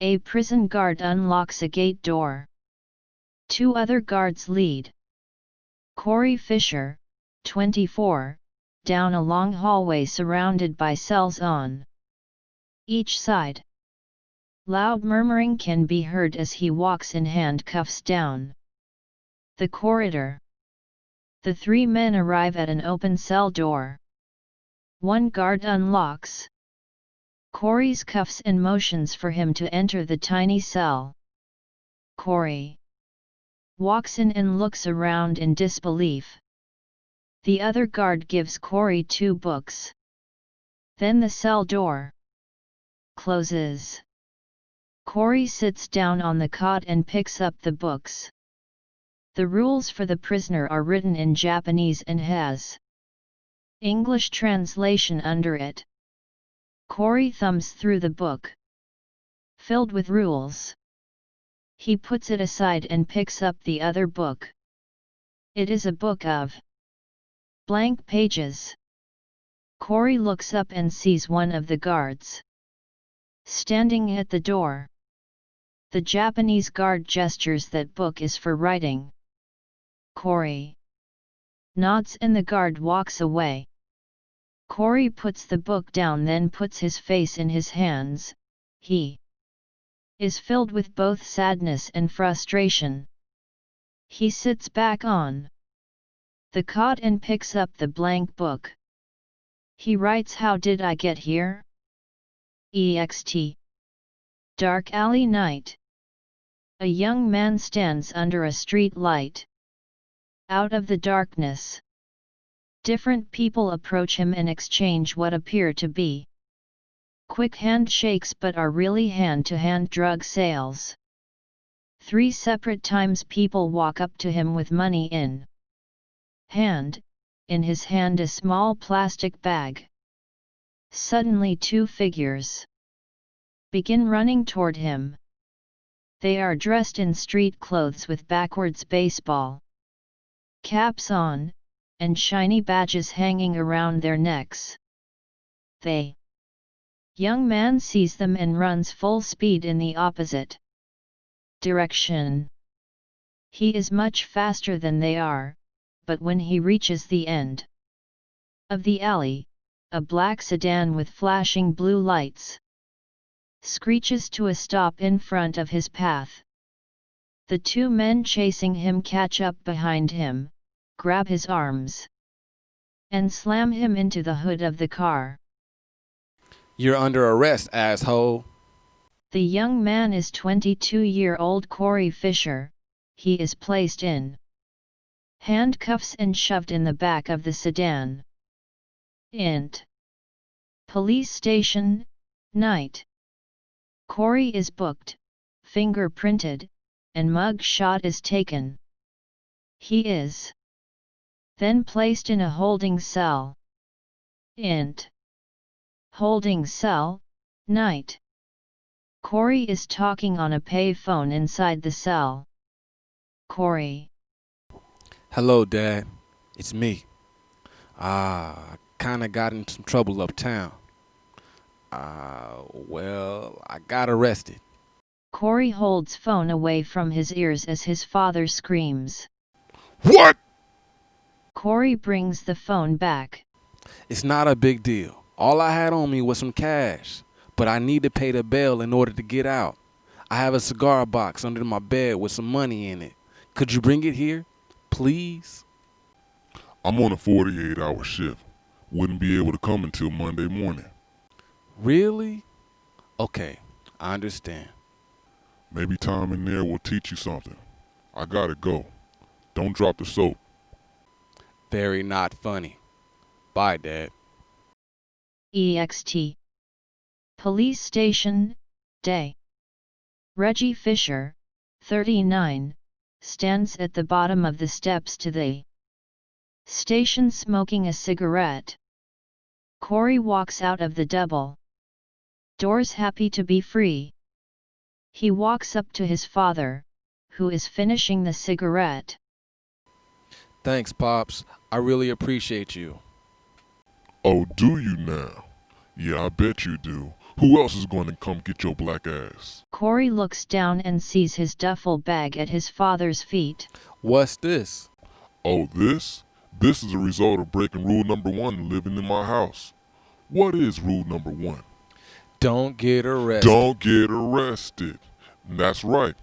A prison guard unlocks a gate door. Two other guards lead Corey Fisher, 24, down a long hallway surrounded by cells on each side. Loud murmuring can be heard as he walks in handcuffs down the corridor. The three men arrive at an open cell door. One guard unlocks Corey's cuffs and motions for him to enter the tiny cell. Corey walks in and looks around in disbelief. The other guard gives Corey 2 books. Then the cell door closes. Corey sits down on the cot and picks up the books. The rules for the prisoner are written in Japanese and has English translation under it. Corey thumbs through the book, filled with rules. He puts it aside and picks up the other book. It is a book of blank pages. Corey looks up and sees one of the guards standing at the door. The Japanese guard gestures that book is for writing. Corey nods and the guard walks away. Corey puts the book down, then puts his face in his hands. He is filled with both sadness and frustration. He sits back on the cot and picks up the blank book. He writes, "How did I get here?" Ext. Dark alley night. A young man stands under a street light. Out of the darkness, different people approach him and exchange what appear to be quick handshakes but are really hand-to-hand drug sales. 3 separate times people walk up to him with money in hand, in his hand a small plastic bag. Suddenly 2 figures begin running toward him. They are dressed in street clothes with backwards baseball caps on, and shiny badges hanging around their necks. The young man sees them and runs full speed in the opposite direction. He is much faster than they are, but when he reaches the end of the alley, a black sedan with flashing blue lights screeches to a stop in front of his path. The 2 men chasing him catch up behind him, grab his arms, and slam him into the hood of the car. "You're under arrest, asshole." The young man is 22-year-old Corey Fisher. He is placed in handcuffs and shoved in the back of the sedan. Int. Police station, night. Corey is booked, fingerprinted, and mug shot is taken. He is then placed in a holding cell. Int. Holding cell, night. Corey is talking on a pay phone inside the cell. Corey. "Hello, Dad. It's me. I kinda got in some trouble uptown. Well, I got arrested." Corey holds phone away from his ears as his father screams. "What?" Corey brings the phone back. "It's not a big deal. All I had on me was some cash, but I need to pay the bail in order to get out. I have a cigar box under my bed with some money in it. Could you bring it here, please?" I'm on a 48-hour shift. Wouldn't be able to come until Monday morning. "Really? Okay, I understand." Maybe time in there will teach you something. I gotta go. Don't drop the soap. "Very not funny. Bye, Dad." Ext. Police station, day. Reggie Fisher, 39, stands at the bottom of the steps to the station smoking a cigarette. Corey walks out of the double doors happy to be free. He walks up to his father, who is finishing the cigarette. "Thanks, Pops. I really appreciate you." Oh, do you now? Yeah, I bet you do. Who else is going to come get your black ass? Corey looks down and sees his duffel bag at his father's feet. What's this? Oh, this? This is a result of breaking rule number 1 and living in my house. What is rule number 1? Don't get arrested. Don't get arrested. That's right.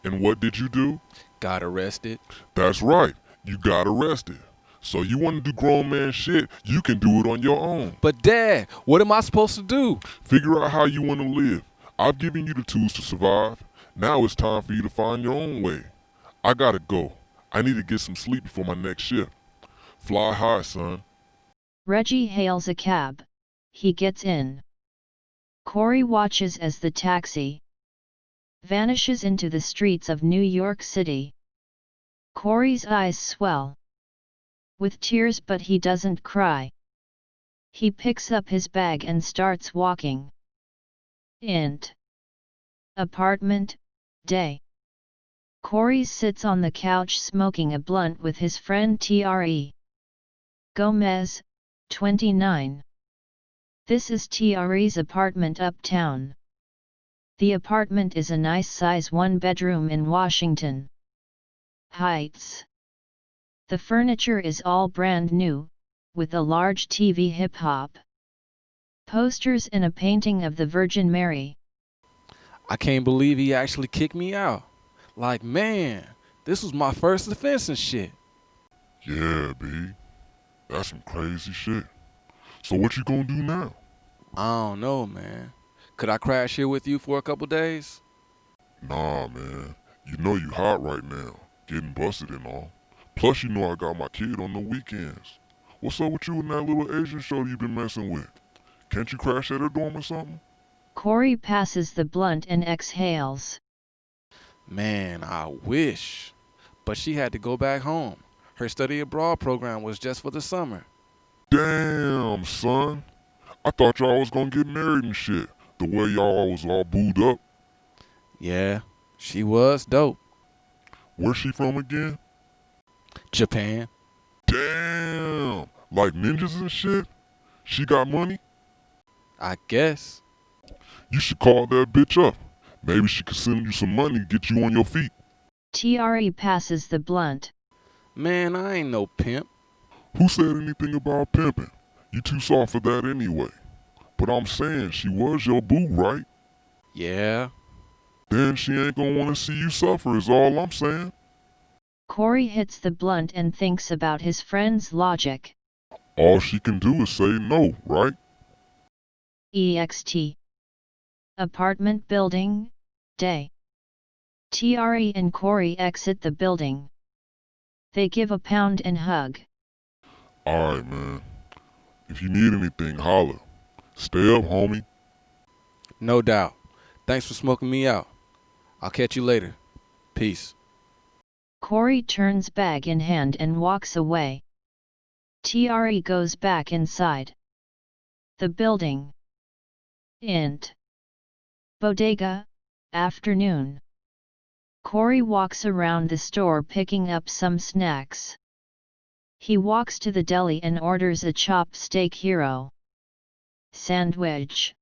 And what did you do? Got arrested. That's right. You got arrested. So you want to do grown man shit, you can do it on your own. But Dad, what am I supposed to do? Figure out how you want to live. I've given you the tools to survive. Now it's time for you to find your own way. I gotta go. I need to get some sleep before my next shift. Fly high, son. Reggie hails a cab. He gets in. Corey watches as the taxi vanishes into the streets of New York City. Corey's eyes swell with tears, but he doesn't cry. He picks up his bag and starts walking. Int. Apartment, day. Corey sits on the couch smoking a blunt with his friend Tre Gomez, 29. This is Tre's apartment uptown. The apartment is a nice size 1-bedroom in Washington Heights. The furniture is all brand new, with a large TV hip-hop posters and a painting of the Virgin Mary. I can't believe he actually kicked me out. Like, man, this was my first offense and shit. Yeah, B. That's some crazy shit. So what you gonna do now? I don't know, man. Could I crash here with you for a couple days? Nah, man. You know you hot right now, getting busted and all. Plus you know I got my kid on the weekends. What's up with you and that little Asian show you been messing with? Can't you crash at her dorm or something? Corey passes the blunt and exhales. Man, I wish. But she had to go back home. Her study abroad program was just for the summer. Damn, son. I thought y'all was gonna get married and shit. The way y'all was all booed up. Yeah, she was dope. Where's she from again? Japan. Damn. Like ninjas and shit? She got money? I guess. You should call that bitch up. Maybe she could send you some money to get you on your feet. Tre passes the blunt. Man, I ain't no pimp. Who said anything about pimping? You too soft for that anyway. But I'm saying she was your boo, right? Yeah. Then she ain't gonna wanna see you suffer is all I'm saying. Corey hits the blunt and thinks about his friend's logic. All she can do is say no, right? EXT. Apartment building, day. Tre and Corey exit the building. They give a pound and hug. Alright, man. If you need anything, holler. Stay up, homie. No doubt. Thanks for smoking me out. I'll catch you later. Peace. Corey turns bag in hand and walks away. Tre goes back inside the building. Int. Bodega, afternoon. Corey walks around the store picking up some snacks. He walks to the deli and orders a chopped steak hero sandwich.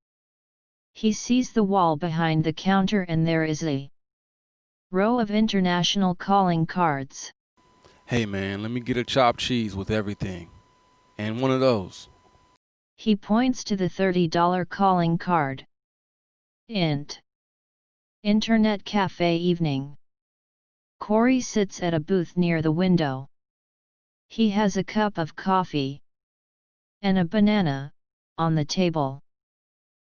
He sees the wall behind the counter and there is a row of international calling cards. Hey man, let me get a chopped cheese with everything. And one of those. He points to the $30 calling card. Int. Internet cafe evening. Corey sits at a booth near the window. He has a cup of coffee and a banana on the table.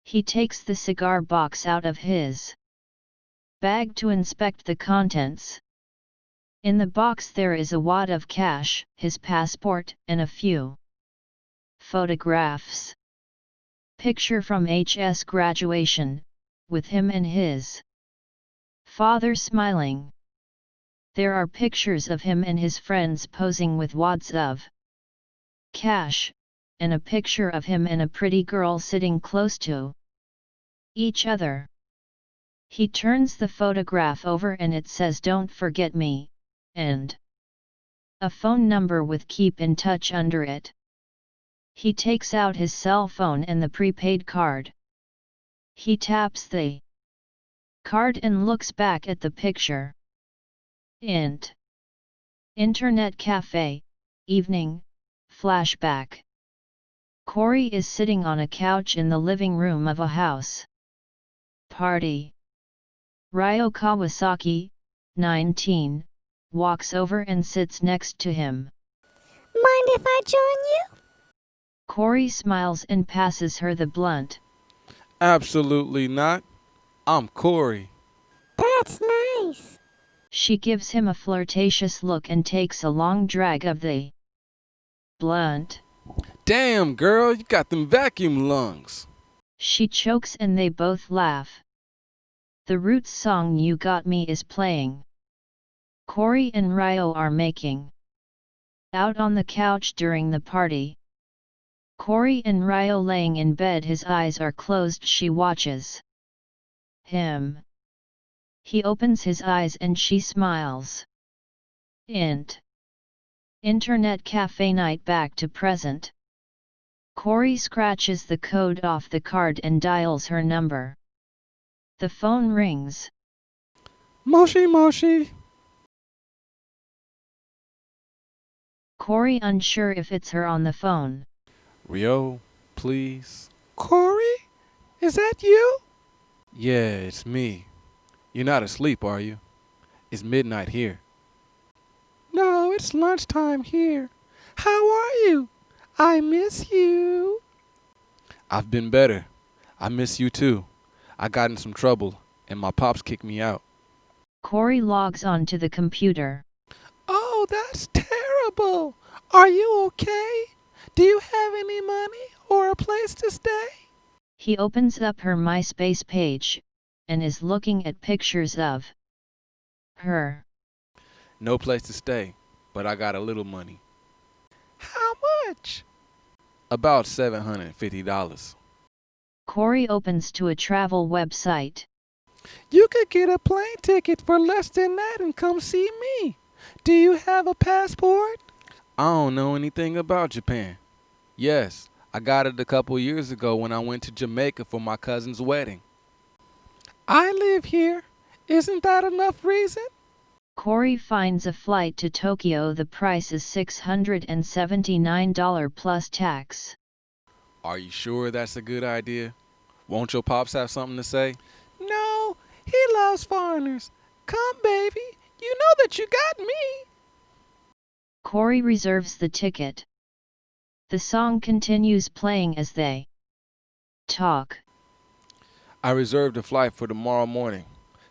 He takes the cigar box out of his bag to inspect the contents. In the box there is a wad of cash, his passport, and a few photographs. Picture from HS graduation, with him and his father smiling. There are pictures of him and his friends posing with wads of cash, and a picture of him and a pretty girl sitting close to each other. He turns the photograph over and it says "Don't forget me," and a phone number with "Keep in touch" under it. He takes out his cell phone and the prepaid card. He taps the card and looks back at the picture. Internet cafe, evening, flashback. Corey is sitting on a couch in the living room of a house party. Ryo Kawasaki, 19, walks over and sits next to him. Mind if I join you? Corey smiles and passes her the blunt. Absolutely not. I'm Corey. That's nice. She gives him a flirtatious look and takes a long drag of the blunt. Damn, girl, you got them vacuum lungs. She chokes and they both laugh. The Roots song You Got Me is playing. Corey and Ryo are making out on the couch during the party. Corey and Ryo laying in bed, his eyes are closed. She watches him. He opens his eyes and she smiles. Internet cafe night back to present. Corey scratches the code off the card and dials her number. The phone rings. Moshi Moshi. Corey unsure if it's her on the phone. Ryo, please. Corey? Is that you? Yeah, it's me. You're not asleep, are you? It's midnight here. No, it's lunchtime here. How are you? I miss you. I've been better. I miss you too. I got in some trouble, and my pops kicked me out. Corey logs on to the computer. Oh, that's terrible. Are you okay? Do you have any money or a place to stay? He opens up her MySpace page, and is looking at pictures of her. No place to stay, but I got a little money. How much? About $750. Corey opens to a travel website. You could get a plane ticket for less than that and come see me. Do you have a passport? I don't know anything about Japan. Yes, I got it a couple years ago when I went to Jamaica for my cousin's wedding. I live here. Isn't that enough reason? Corey finds a flight to Tokyo. The price is $679 plus tax. Are you sure that's a good idea? Won't your pops have something to say? No, he loves foreigners. Come, baby. You know that you got me. Corey reserves the ticket. The song continues playing as they talk. I reserved a flight for tomorrow morning,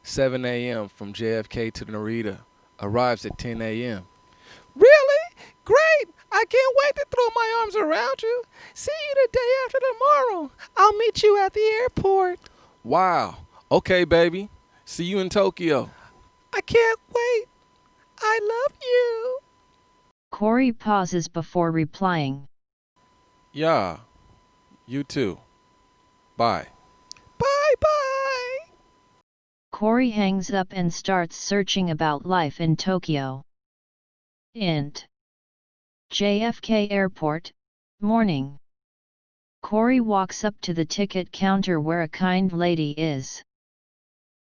7 a.m. from JFK to Narita. Arrives at 10 a.m. Really? Great! I can't wait to throw my arms around you. See you the day after tomorrow. I'll meet you at the airport. Wow. Okay, baby. See you in Tokyo. I can't wait. I love you. Corey pauses before replying. Yeah. You too. Bye. Bye-bye. Corey hangs up and starts searching about life in Tokyo. JFK Airport, morning. Corey walks up to the ticket counter where a kind lady is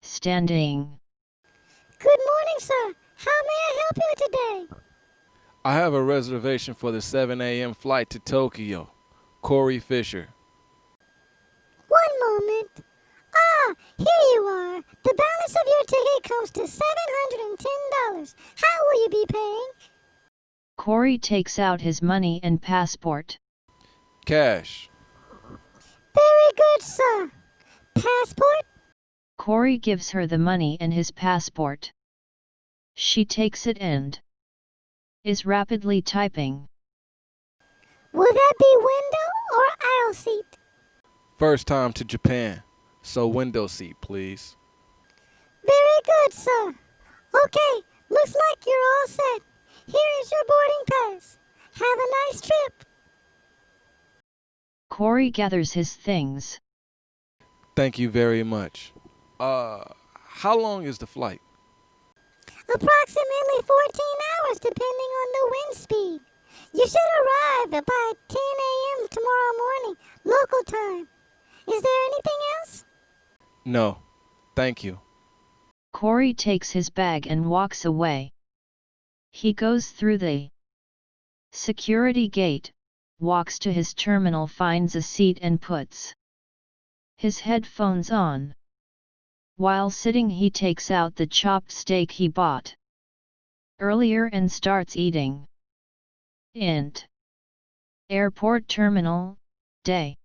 standing. Good morning, sir. How may I help you today? I have a reservation for the 7 a.m. flight to Tokyo. Corey Fisher. One moment. Ah, here you are. The balance of your ticket comes to $710. How will you be paying? Corey takes out his money and passport. Cash. Very good, sir. Passport? Corey gives her the money and his passport. She takes it and is rapidly typing. Will that be window or aisle seat? First time to Japan, so window seat, please. Very good, sir. Okay, looks like you're all set. Here is your boarding pass. Have a nice trip. Corey gathers his things. Thank you very much. How long is the flight? Approximately 14 hours depending on the wind speed. You should arrive by 10 a.m. tomorrow morning, local time. Is there anything else? No, thank you. Corey takes his bag and walks away. He goes through the security gate, walks to his terminal, finds a seat and puts his headphones on. While sitting, he takes out the chopped steak he bought earlier and starts eating. Int. Airport terminal, day.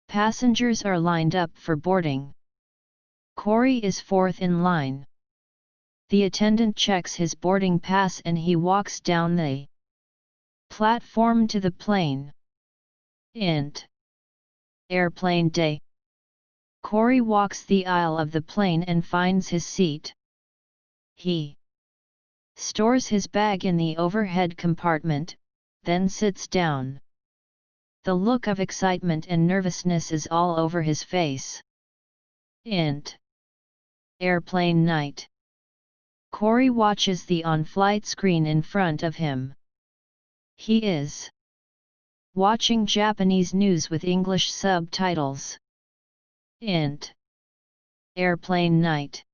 Passengers are lined up for boarding. Corey is fourth in line. The attendant checks his boarding pass and he walks down the platform to the plane. Int. Airplane day. Corey walks the aisle of the plane and finds his seat. He stores his bag in the overhead compartment, then sits down. The look of excitement and nervousness is all over his face. Int. Airplane night. Corey watches the on-flight screen in front of him. He is watching Japanese news with English subtitles. Int. Airplane night.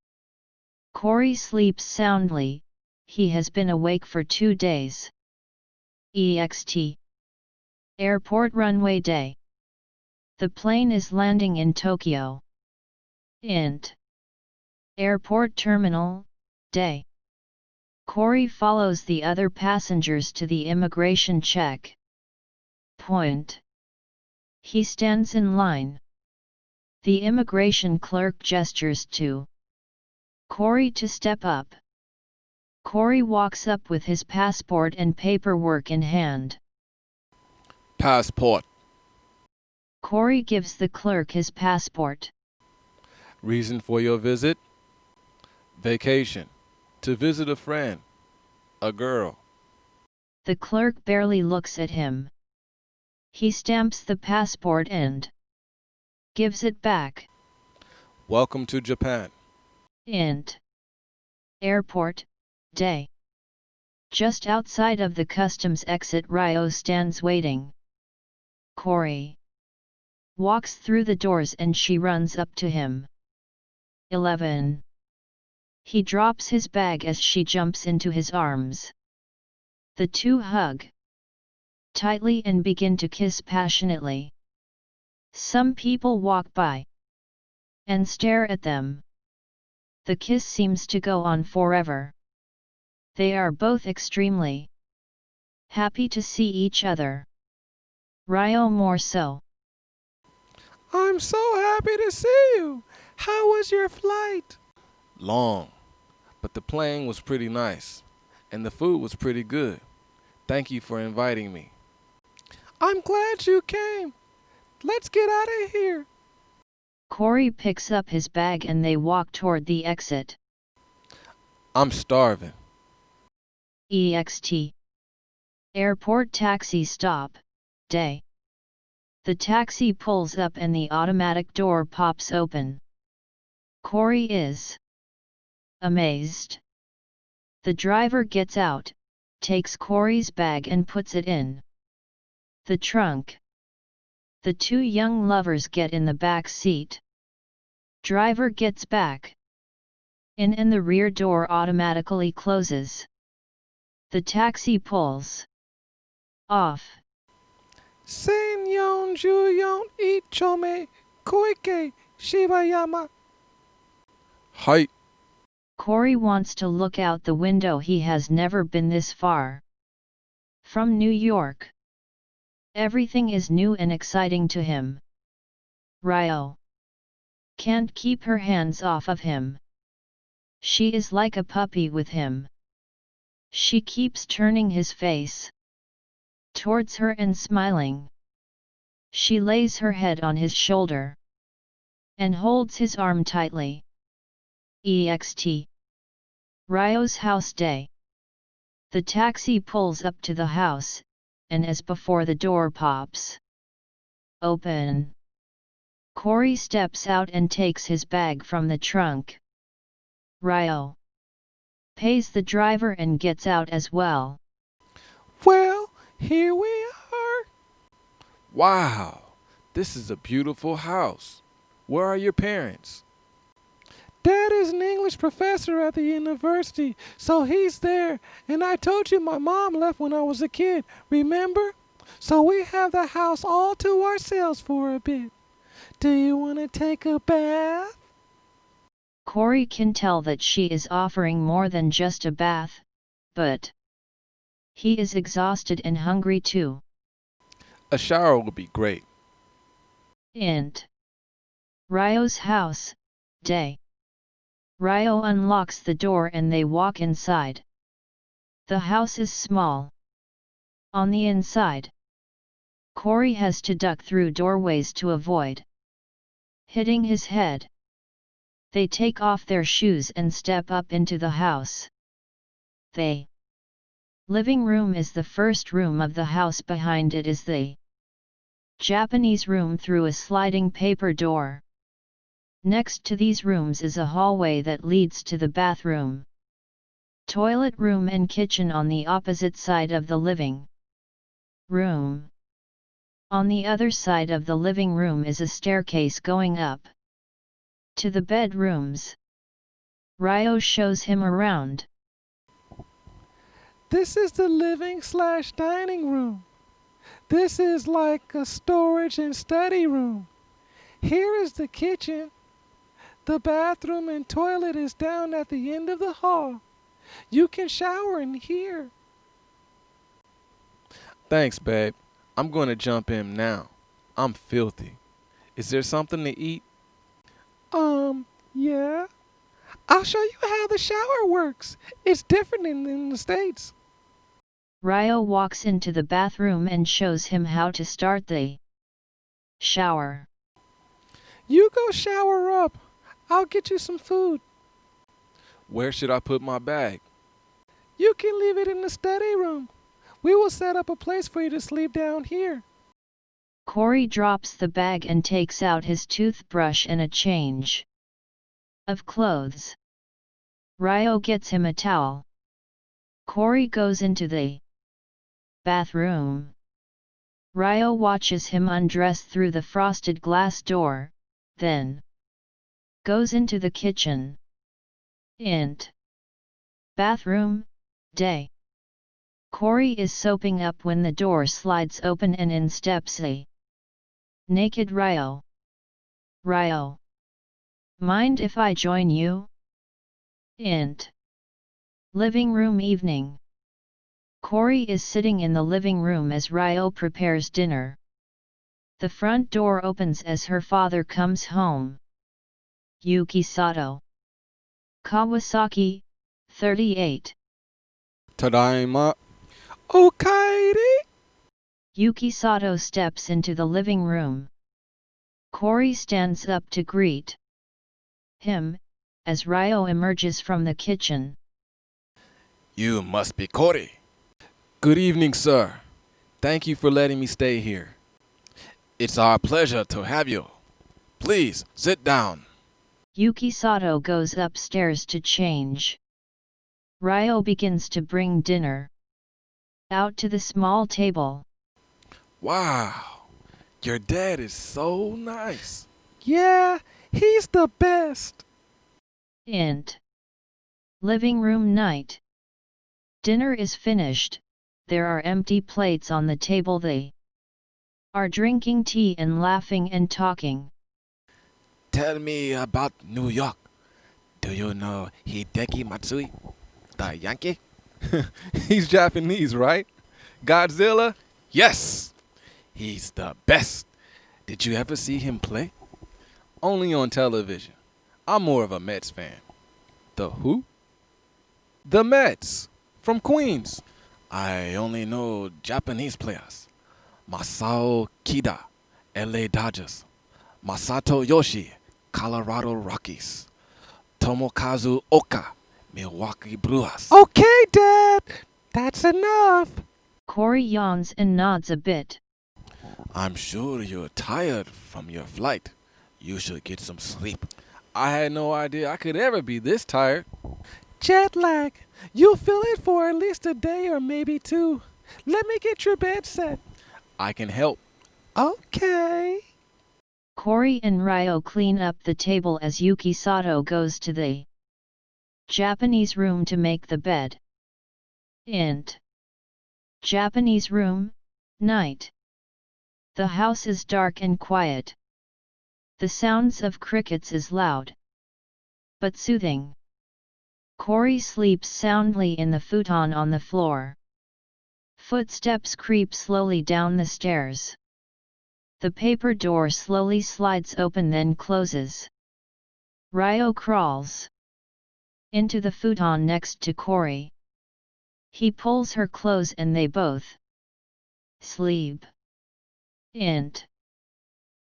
Corey sleeps soundly, he has been awake for 2 days. Ext. Airport runway day. The plane is landing in Tokyo. Int. Airport terminal, day. Corey follows the other passengers to the immigration check point. He stands in line. The immigration clerk gestures to Corey to step up. Corey walks up with his passport and paperwork in hand. Passport. Corey gives the clerk his passport. Reason for your visit? Vacation. To visit a friend. A girl. The clerk barely looks at him. He stamps the passport and gives it back. Welcome to Japan. Int. Airport, day. Just outside of the customs exit, Ryo stands waiting. Corey walks through the doors and she runs up to him. 11. He drops his bag as she jumps into his arms. The two hug tightly and begin to kiss passionately. Some people walk by and stare at them. The kiss seems to go on forever. They are both extremely happy to see each other. Ryo more so. I'm so happy to see you. How was your flight? Long, but the plane was pretty nice, and the food was pretty good. Thank you for inviting me. I'm glad you came. Let's get out of here. Corey picks up his bag and they walk toward the exit. I'm starving. Ext. Airport taxi stop, day. The taxi pulls up and the automatic door pops open. Corey is amazed. The driver gets out, takes Corey's bag and puts it in the trunk. The two young lovers get in the back seat. Driver gets back in and the rear door automatically closes. The taxi pulls off. Senyon Juyon Ichome Koike Shibayama. Hi. Corey wants to look out the window. He has never been this far from New York. Everything is new and exciting to him. Ryo can't keep her hands off of him. She is like a puppy with him. She keeps turning his face towards her and smiling. She lays her head on his shoulder and holds his arm tightly. Ext. Ryo's house day. The taxi pulls up to the house, and as before the door pops open. Corey steps out and takes his bag from the trunk. Ryo pays the driver and gets out as well. Well, here we are. Wow, this is a beautiful house. Where are your parents? Dad is an English professor at the university, so he's there. And I told you my mom left when I was a kid, remember? So we have the house all to ourselves for a bit. Do you want to take a bath? Corey can tell that she is offering more than just a bath, but he is exhausted and hungry too. A shower would be great. Int. Ryo's house, day. Ryo unlocks the door and they walk inside. The house is small. On the inside, Corey has to duck through doorways to avoid hitting his head. They take off their shoes and step up into the house. The living room is the first room of the house. Behind it is the Japanese room through a sliding paper door. Next to these rooms is a hallway that leads to the bathroom, toilet room and kitchen on the opposite side of the living room. On the other side of the living room is a staircase going up to the bedrooms. Ryo shows him around. This is the living/dining room. This is like a storage and study room. Here is the kitchen. The bathroom and toilet is down at the end of the hall. You can shower in here. Thanks, babe. I'm going to jump in now. I'm filthy. Is there something to eat? Yeah. I'll show you how the shower works. It's different in the States. Ryo walks into the bathroom and shows him how to start the shower. You go shower up. I'll get you some food. Where should I put my bag? You can leave it in the study room. We will set up a place for you to sleep down here. Corey drops the bag and takes out his toothbrush and a change of clothes. Ryo gets him a towel. Corey goes into the bathroom. Ryo watches him undress through the frosted glass door, then goes into the kitchen. Int. Bathroom, day. Corey is soaping up when the door slides open and in steps a naked Ryo. Ryo. Mind if I join you? Int. Living room evening. Corey is sitting in the living room as Ryo prepares dinner. The front door opens as her father comes home. Yuki Sato. Kawasaki, 38. Tadaima. Okaeri. Yuki Sato steps into the living room. Corey stands up to greet him, as Ryo emerges from the kitchen. You must be Corey. Good evening, sir. Thank you for letting me stay here. It's our pleasure to have you. Please, sit down. Yuki Sato goes upstairs to change. Ryo begins to bring dinner out to the small table. Wow, your dad is so nice. Yeah, he's the best. Int. Living room night. Dinner is finished. There are empty plates on the table. They are drinking tea and laughing and talking. Tell me about New York. Do you know Hideki Matsui, the Yankee? He's Japanese, right? Godzilla? Yes! He's the best. Did you ever see him play? Only on television. I'm more of a Mets fan. The who? The Mets. From Queens. I only know Japanese players. Masao Kida, LA Dodgers. Masato Yoshi, Colorado Rockies. Tomokazu Oka, Milwaukee Brewers. Okay, Dad. That's enough. Corey yawns and nods a bit. I'm sure you're tired from your flight. You should get some sleep. I had no idea I could ever be this tired. Jet lag. You'll feel it for at least a day or maybe two. Let me get your bed set. I can help. Okay. Cory and Ryo clean up the table as Yuki Sato goes to the Japanese room to make the bed. Int. Japanese room, night. The house is dark and quiet. The sounds of crickets is loud, but soothing. Cory sleeps soundly in the futon on the floor. Footsteps creep slowly down the stairs. The paper door slowly slides open then closes. Ryo crawls into the futon next to Cory. He pulls her clothes and they both sleep. Int.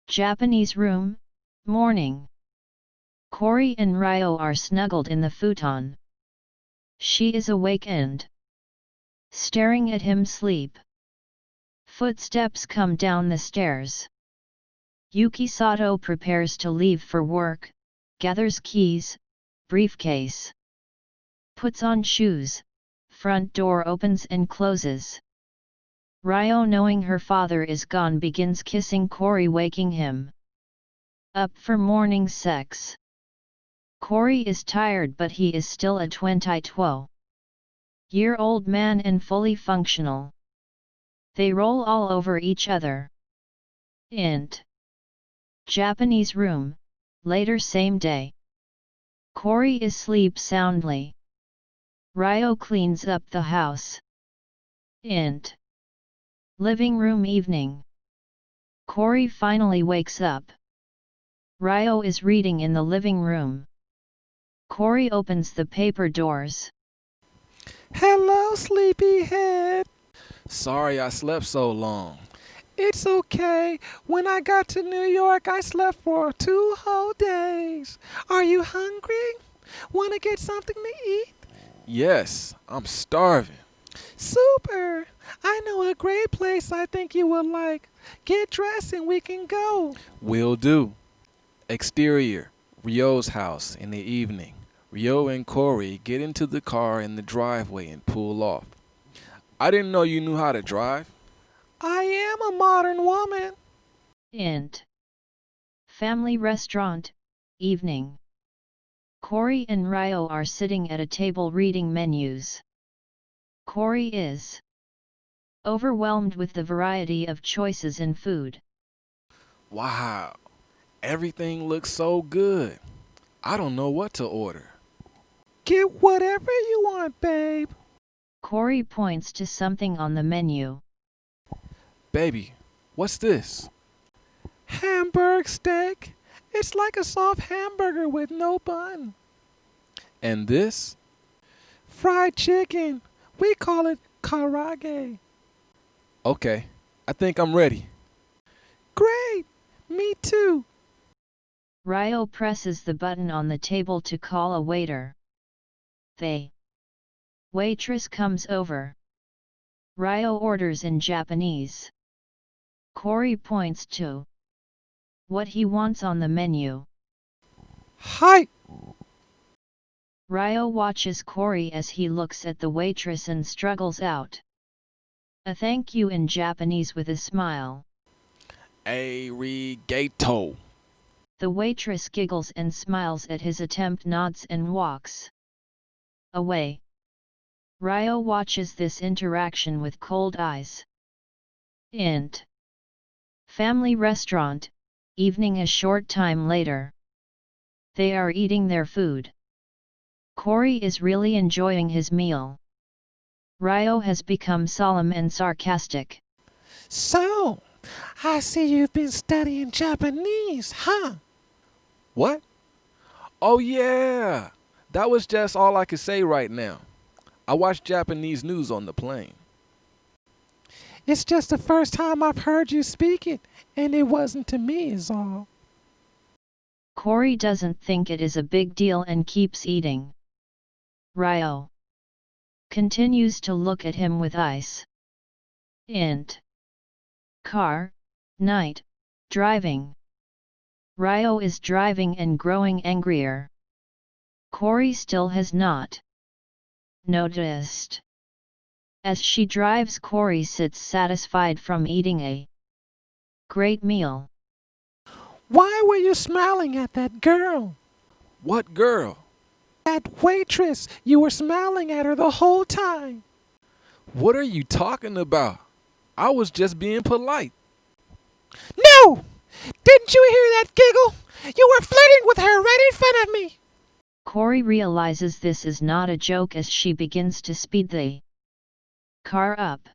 Japanese room, morning. Cory and Ryo are snuggled in the futon. She is awake and staring at him sleep. Footsteps come down the stairs. Yuki Sato prepares to leave for work, gathers keys, briefcase. Puts on shoes, front door opens and closes. Ryo, knowing her father is gone, begins kissing Cory, waking him up for morning sex. Cory is tired but he is still a 22-year-old man and fully functional. They roll all over each other. Int. Japanese room, later same day. Cory is asleep soundly. Ryo cleans up the house. Int. Living room evening. Cory finally wakes up. Ryo is reading in the living room. Cory opens the paper doors. Hello, sleepyhead. Sorry I slept so long. It's okay. When I got to New York, I slept for 2 whole days. Are you hungry? Want to get something to eat? Yes, I'm starving. Super. I know a great place I think you will like. Get dressed and we can go. Will do. Exterior, Ryo's house in the evening. Ryo and Cory get into the car in the driveway and pull off. I didn't know you knew how to drive. I am a modern woman. Int. Family restaurant, evening. Cory and Ryo are sitting at a table reading menus. Cory is overwhelmed with the variety of choices in food. Wow, everything looks so good. I don't know what to order. Get whatever you want, babe. Cory points to something on the menu. Baby, what's this? Hamburg steak. It's like a soft hamburger with no bun. And this? Fried chicken. We call it karage. Okay, I think I'm ready. Great, me too. Ryo presses the button on the table to call a waiter. The waitress comes over. Ryo orders in Japanese. Cory points to what he wants on the menu. Hi. Ryo watches Cory as he looks at the waitress and struggles out a thank you in Japanese with a smile. Arigato. The waitress giggles and smiles at his attempt, nods and walks away. Ryo watches this interaction with cold eyes. Int. Family restaurant, evening. A short time later. They are eating their food. Cory is really enjoying his meal. Ryo has become solemn and sarcastic. So, I see you've been studying Japanese, huh? What? Oh yeah, that was just all I could say right now. I watch Japanese news on the plane. It's just the first time I've heard you speak it, and it wasn't to me is all. Cory doesn't think it is a big deal and keeps eating. Ryo continues to look at him with ice. Int. Car, night, driving. Ryo is driving and growing angrier. Cory still has not noticed. As she drives, Cory sits satisfied from eating a great meal. Why were you smiling at that girl? What girl? That waitress. You were smiling at her the whole time. What are you talking about? I was just being polite. No! Didn't you hear that giggle? You were flirting with her right in front of me. Corey realizes this is not a joke as she begins to speed the car up.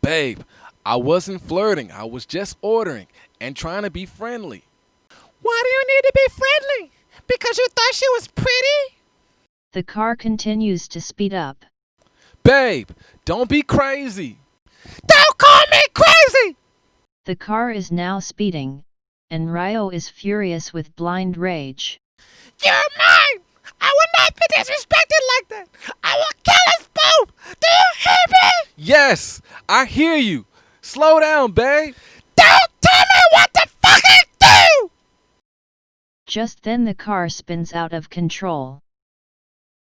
Babe, I wasn't flirting. I was just ordering and trying to be friendly. Why do you need to be friendly? Because you thought she was pretty? The car continues to speed up. Babe, don't be crazy. Don't call me crazy! The car is now speeding, and Ryo is furious with blind rage. You're mine! I will not be disrespected like that! I will kill us both! Do you hear me? Yes, I hear you. Slow down, babe. Don't tell me what to fucking do! Just then the car spins out of control.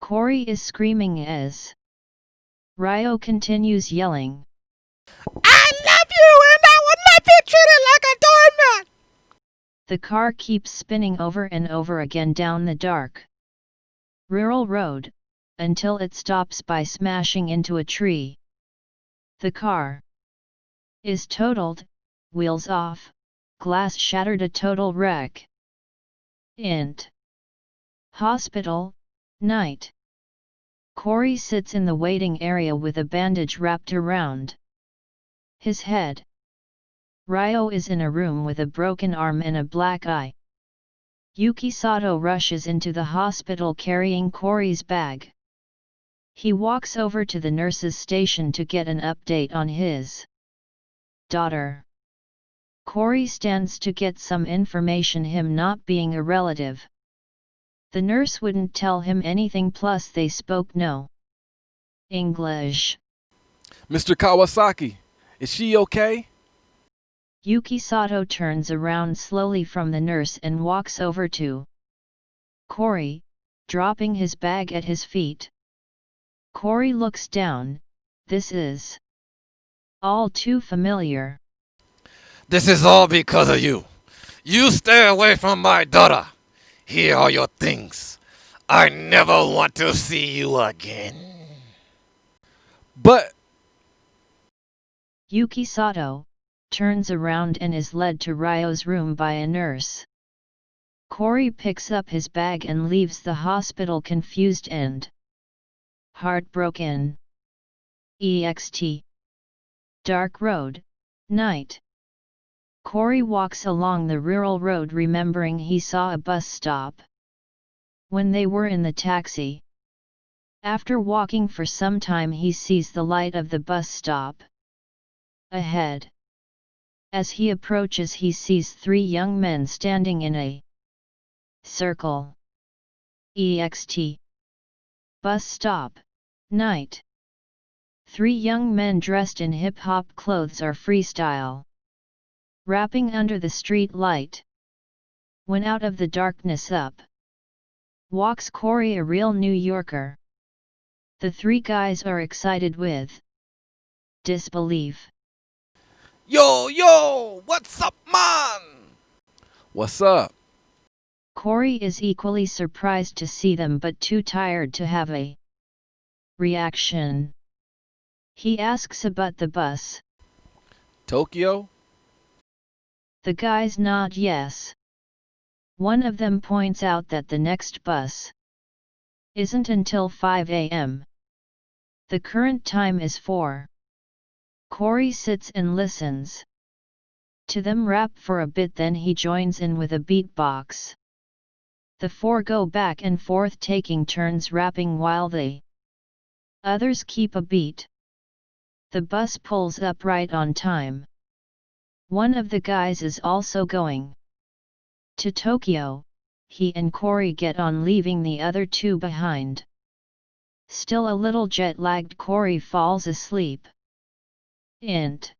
Corey is screaming as Ryo continues yelling. I love you and I will not be treated like a doormat! The car keeps spinning over and over again down the dark rural road, until it stops by smashing into a tree. The car is totaled, wheels off, glass shattered, a total wreck. Int. Hospital, night. Corey sits in the waiting area with a bandage wrapped around his head. Ryo is in a room with a broken arm and a black eye. Yuki Sato rushes into the hospital carrying Corey's bag. He walks over to the nurse's station to get an update on his daughter. Corey stands to get some information, him not being a relative. The nurse wouldn't tell him anything, plus they spoke no English. Mr. Kawasaki, is she okay? Yuki Sato turns around slowly from the nurse and walks over to Corey, dropping his bag at his feet. Corey looks down. This is all too familiar. This is all because of you. You stay away from my daughter. Here are your things. I never want to see you again. But Yuki Sato turns around and is led to Ryo's room by a nurse. Corey picks up his bag and leaves the hospital confused and heartbroken. EXT. Dark road, night. Corey walks along the rural road remembering he saw a bus stop when they were in the taxi. After walking for some time he sees the light of the bus stop ahead. As he approaches he sees 3 young men standing in a circle. EXT. Bus stop, night. 3 young men dressed in hip-hop clothes are freestyle rapping under the street light. When out of the darkness up walks Corey, a real New Yorker. The 3 guys are excited with disbelief. Yo, what's up, man? what's up? Corey is equally surprised to see them but too tired to have a reaction. He asks about the bus. Tokyo? The guys nod yes. One of them points out that the next bus isn't until 5 a.m. The current time is 4. Corey sits and listens to them rap for a bit, then he joins in with a beatbox. The 4 go back and forth taking turns rapping while the others keep a beat. The bus pulls up right on time. One of the guys is also going to Tokyo. He and Corey get on, leaving the other 2 behind. Still a little jet-lagged, Corey falls asleep. Int.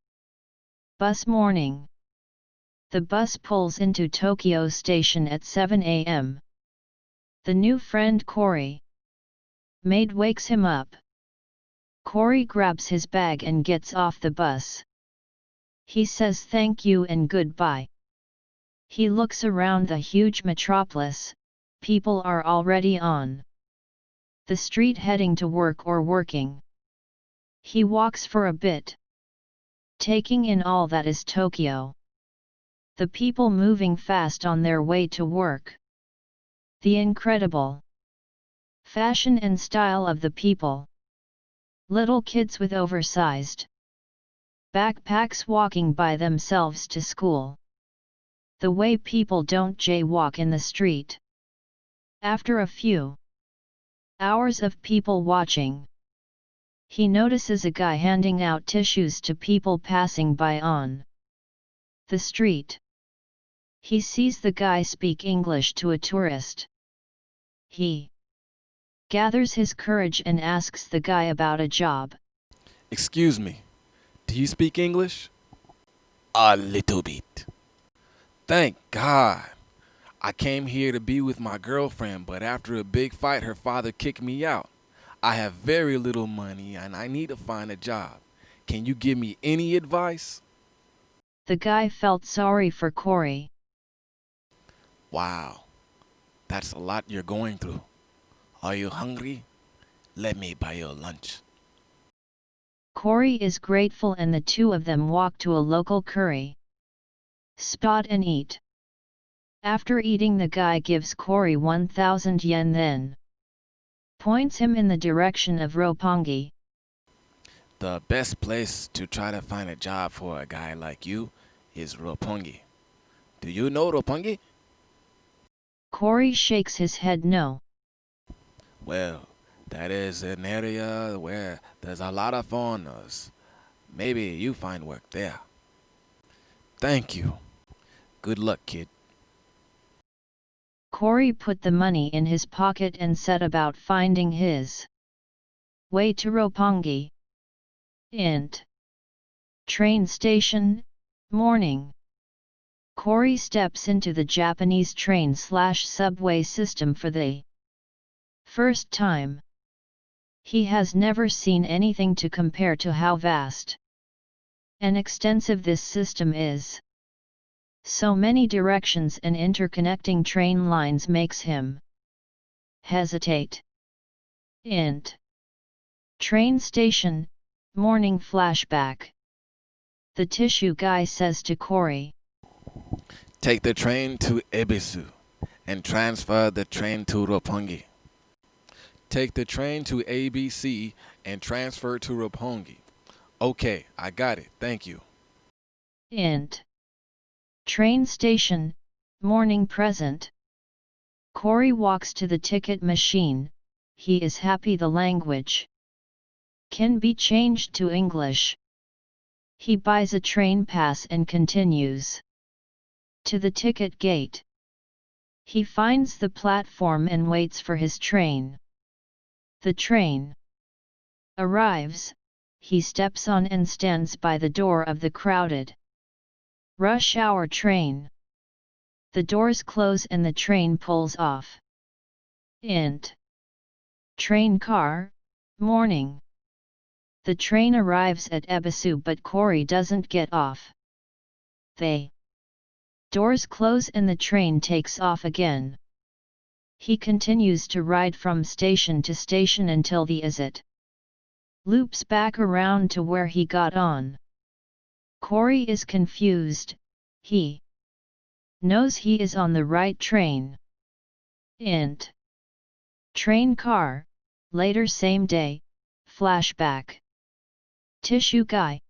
Bus morning. The bus pulls into Tokyo Station at 7 a.m. The new friend Corey made wakes him up. Corey grabs his bag and gets off the bus. He says thank you and goodbye. He looks around the huge metropolis, people are already on the street heading to work or working. He walks for a bit, taking in all that is Tokyo. The people moving fast on their way to work. The incredible fashion and style of the people. Little kids with oversized backpacks walking by themselves to school. The way people don't jaywalk in the street. After a few hours of people watching, he notices a guy handing out tissues to people passing by on the street. He sees the guy speak English to a tourist. He gathers his courage and asks the guy about a job. Excuse me, do you speak English? A little bit. Thank God. I came here to be with my girlfriend, but after a big fight, her father kicked me out. I have very little money and I need to find a job. Can you give me any advice? The guy felt sorry for Corey. Wow, that's a lot you're going through. Are you hungry? Let me buy you lunch. Corey is grateful and the two of them walk to a local curry spot and eat. After eating, the guy gives Corey 1,000 yen, then points him in the direction of Roppongi. The best place to try to find a job for a guy like you is Roppongi. Do you know Roppongi? Corey shakes his head no. Well, that is an area where there's a lot of foreigners. Maybe you find work there. Thank you. Good luck, kid. Corey put the money in his pocket and set about finding his way to Roppongi. Int. Train station, morning. Corey steps into the Japanese train/subway system for the first time. He has never seen anything to compare to how vast and extensive this system is. So many directions and interconnecting train lines makes him hesitate. Int. Train station, morning flashback. The tissue guy says to Corey, Take the train to Ebisu and transfer the train to Roppongi. Take the train to ABC and transfer to Roppongi. Okay, I got it. Thank you. Int. Train station, morning present. Corey walks to the ticket machine. He is happy the language can be changed to English. He buys a train pass and continues to the ticket gate. He finds the platform and waits for his train. The train arrives. He steps on and stands by the door of the crowded rush hour train. The doors close and the train pulls off. Int. Train car, morning. The train arrives at Ebisu but Corey doesn't get off. The doors close and the train takes off again. He continues to ride from station to station until the exit loops back around to where he got on. Corey is confused. He knows he is on the right train. Int. Train car, later same day, flashback. Tissue guy.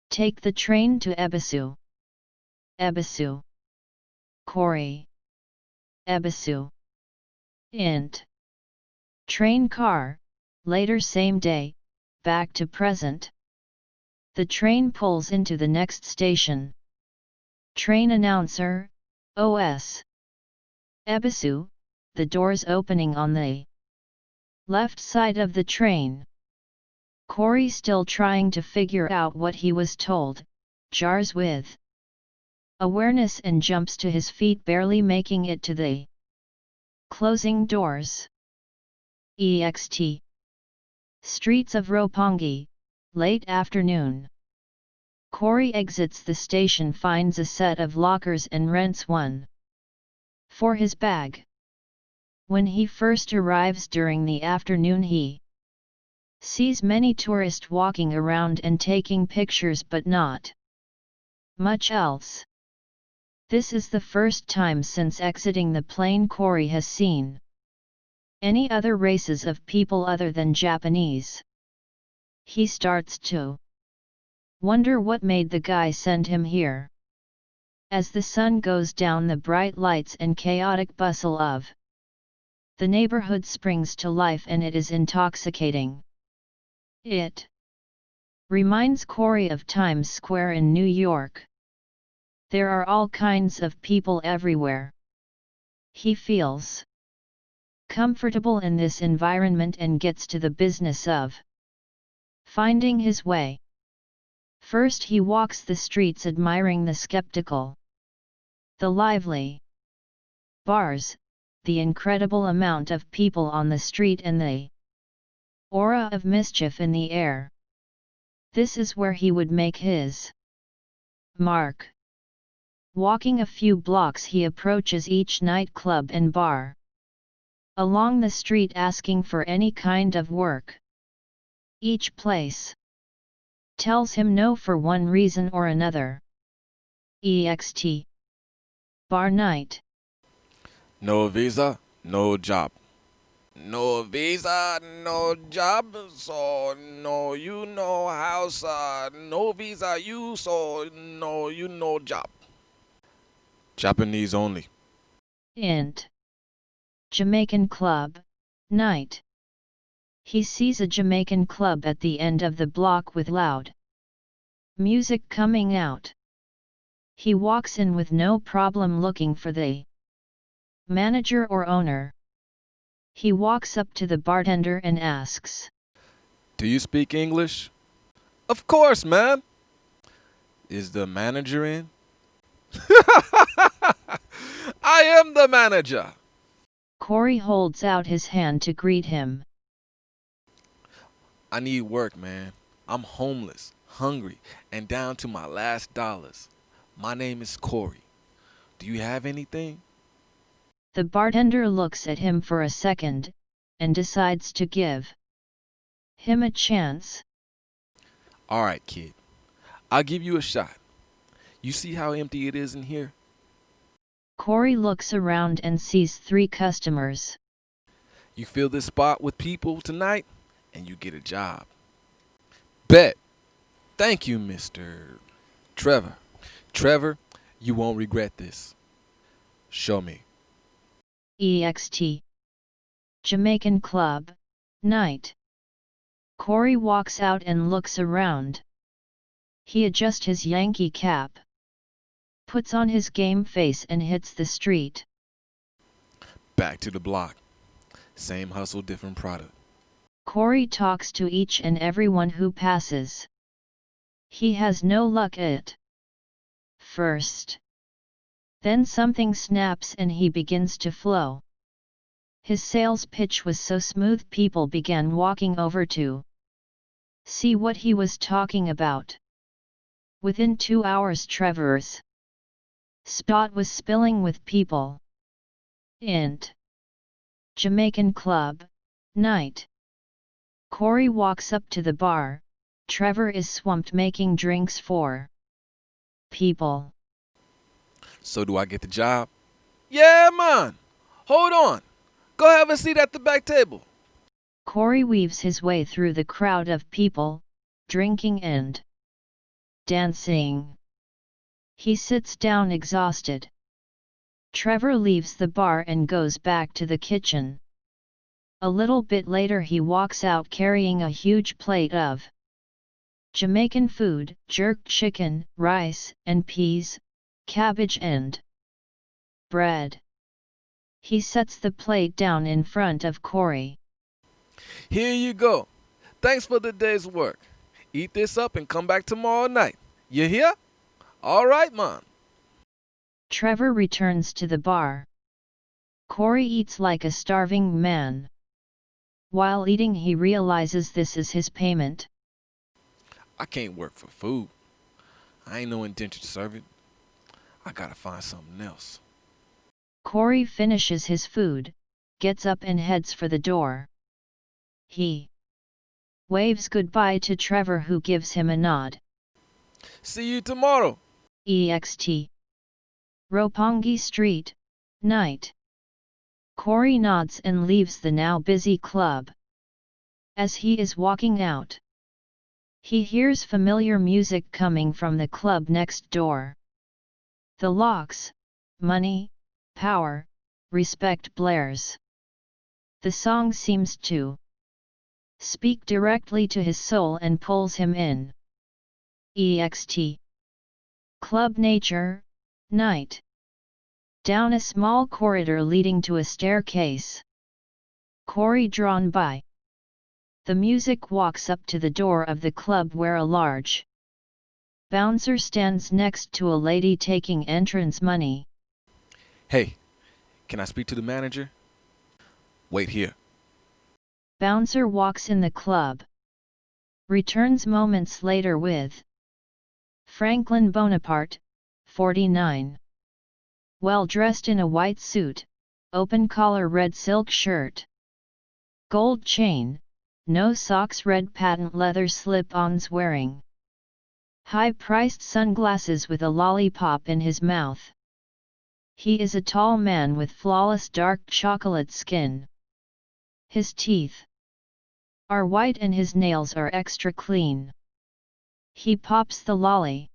Take the train to Ebisu. Ebisu. Corey. Ebisu. Int. Train car, later same day, back to present. The train pulls into the next station. Train announcer, OS. Ebisu, the doors opening on the left side of the train. Corey, still trying to figure out what he was told, jars with awareness and jumps to his feet, barely making it to the closing doors. EXT. Streets of Roppongi, late afternoon. Corey exits the station, finds a set of lockers and rents one for his bag. When he first arrives during the afternoon, he sees many tourists walking around and taking pictures, but not much else. This is the first time since exiting the plane Corey has seen any other races of people other than Japanese. He starts to wonder what made the guy send him here. As the sun goes down, the bright lights and chaotic bustle of the neighborhood springs to life, and it is intoxicating. It reminds Corey of Times Square in New York. There are all kinds of people everywhere. He feels comfortable in this environment and gets to the business of finding his way. First, he walks the streets admiring the skeptical, the lively bars, the incredible amount of people on the street, and the aura of mischief in the air. This is where he would make his mark. Walking a few blocks, he approaches each nightclub and bar along the street, asking for any kind of work. Each place tells him no for one reason or another. EXT bar night. No visa, no job. No visa, no job, so no you no house, no visa you, so no you no job. Japanese only. Int Jamaican club night. He sees a Jamaican club at the end of the block with loud music coming out. He walks in with no problem looking for the manager or owner. He walks up to the bartender and asks, Do you speak English? Of course, man. Is the manager in? I am the manager. Corey holds out his hand to greet him. I need work, man. I'm homeless, hungry, and down to my last dollars. My name is Corey. Do you have anything? The bartender looks at him for a second, and decides to give him a chance. All right, kid. I'll give you a shot. You see how empty it is in here? Corey looks around and sees 3 customers. You fill this spot with people tonight, and you get a job. Bet. Thank you, Mr. Trevor. Trevor, you won't regret this. Show me. EXT Jamaican club night. Corey walks out and looks around. He adjusts his Yankee cap, puts on his game face, and hits the street. Back to the block. Same hustle, different product. Corey talks to each and everyone who passes. He has no luck at first. Then something snaps and he begins to flow. His sales pitch was so smooth, people began walking over to see what he was talking about. Within 2 hours, Trevor's spot was spilling with people. Int Jamaican club night. Corey walks up to the bar. Trevor is swamped making drinks for people. So do I get the job? Yeah, man. Hold on. Go have a seat at the back table. Corey weaves his way through the crowd of people, drinking and dancing. He sits down exhausted. Trevor leaves the bar and goes back to the kitchen. A little bit later, he walks out carrying a huge plate of Jamaican food, jerk chicken, rice and peas, cabbage and bread. He sets the plate down in front of Corey. Here you go. Thanks for the day's work. Eat this up and come back tomorrow night. You hear? All right, man. Trevor returns to the bar. Corey eats like a starving man. While eating, he realizes this is his payment. I can't work for food. I ain't no indentured servant. I gotta find something else. Corey finishes his food, gets up and heads for the door. He waves goodbye to Trevor, who gives him a nod. See you tomorrow. EXT. Roppongi Street, night. Corey nods and leaves the now busy club. As he is walking out, he hears familiar music coming from the club next door. The locks, money, power, respect blares. The song seems to speak directly to his soul and pulls him in. EXT. Club Nature, night. Down a small corridor leading to a staircase. Corey drawn by the music walks up to the door of the club, where a large bouncer stands next to a lady taking entrance money. Hey, can I speak to the manager? Wait here. Bouncer walks in the club. Returns moments later with Franklin Bonaparte, 49. Well dressed in a white suit, open collar red silk shirt. Gold chain, no socks, red patent leather slip-ons wearing. High-priced sunglasses with a lollipop in his mouth. He is a tall man with flawless dark chocolate skin. His teeth are white and his nails are extra clean. He pops the lolly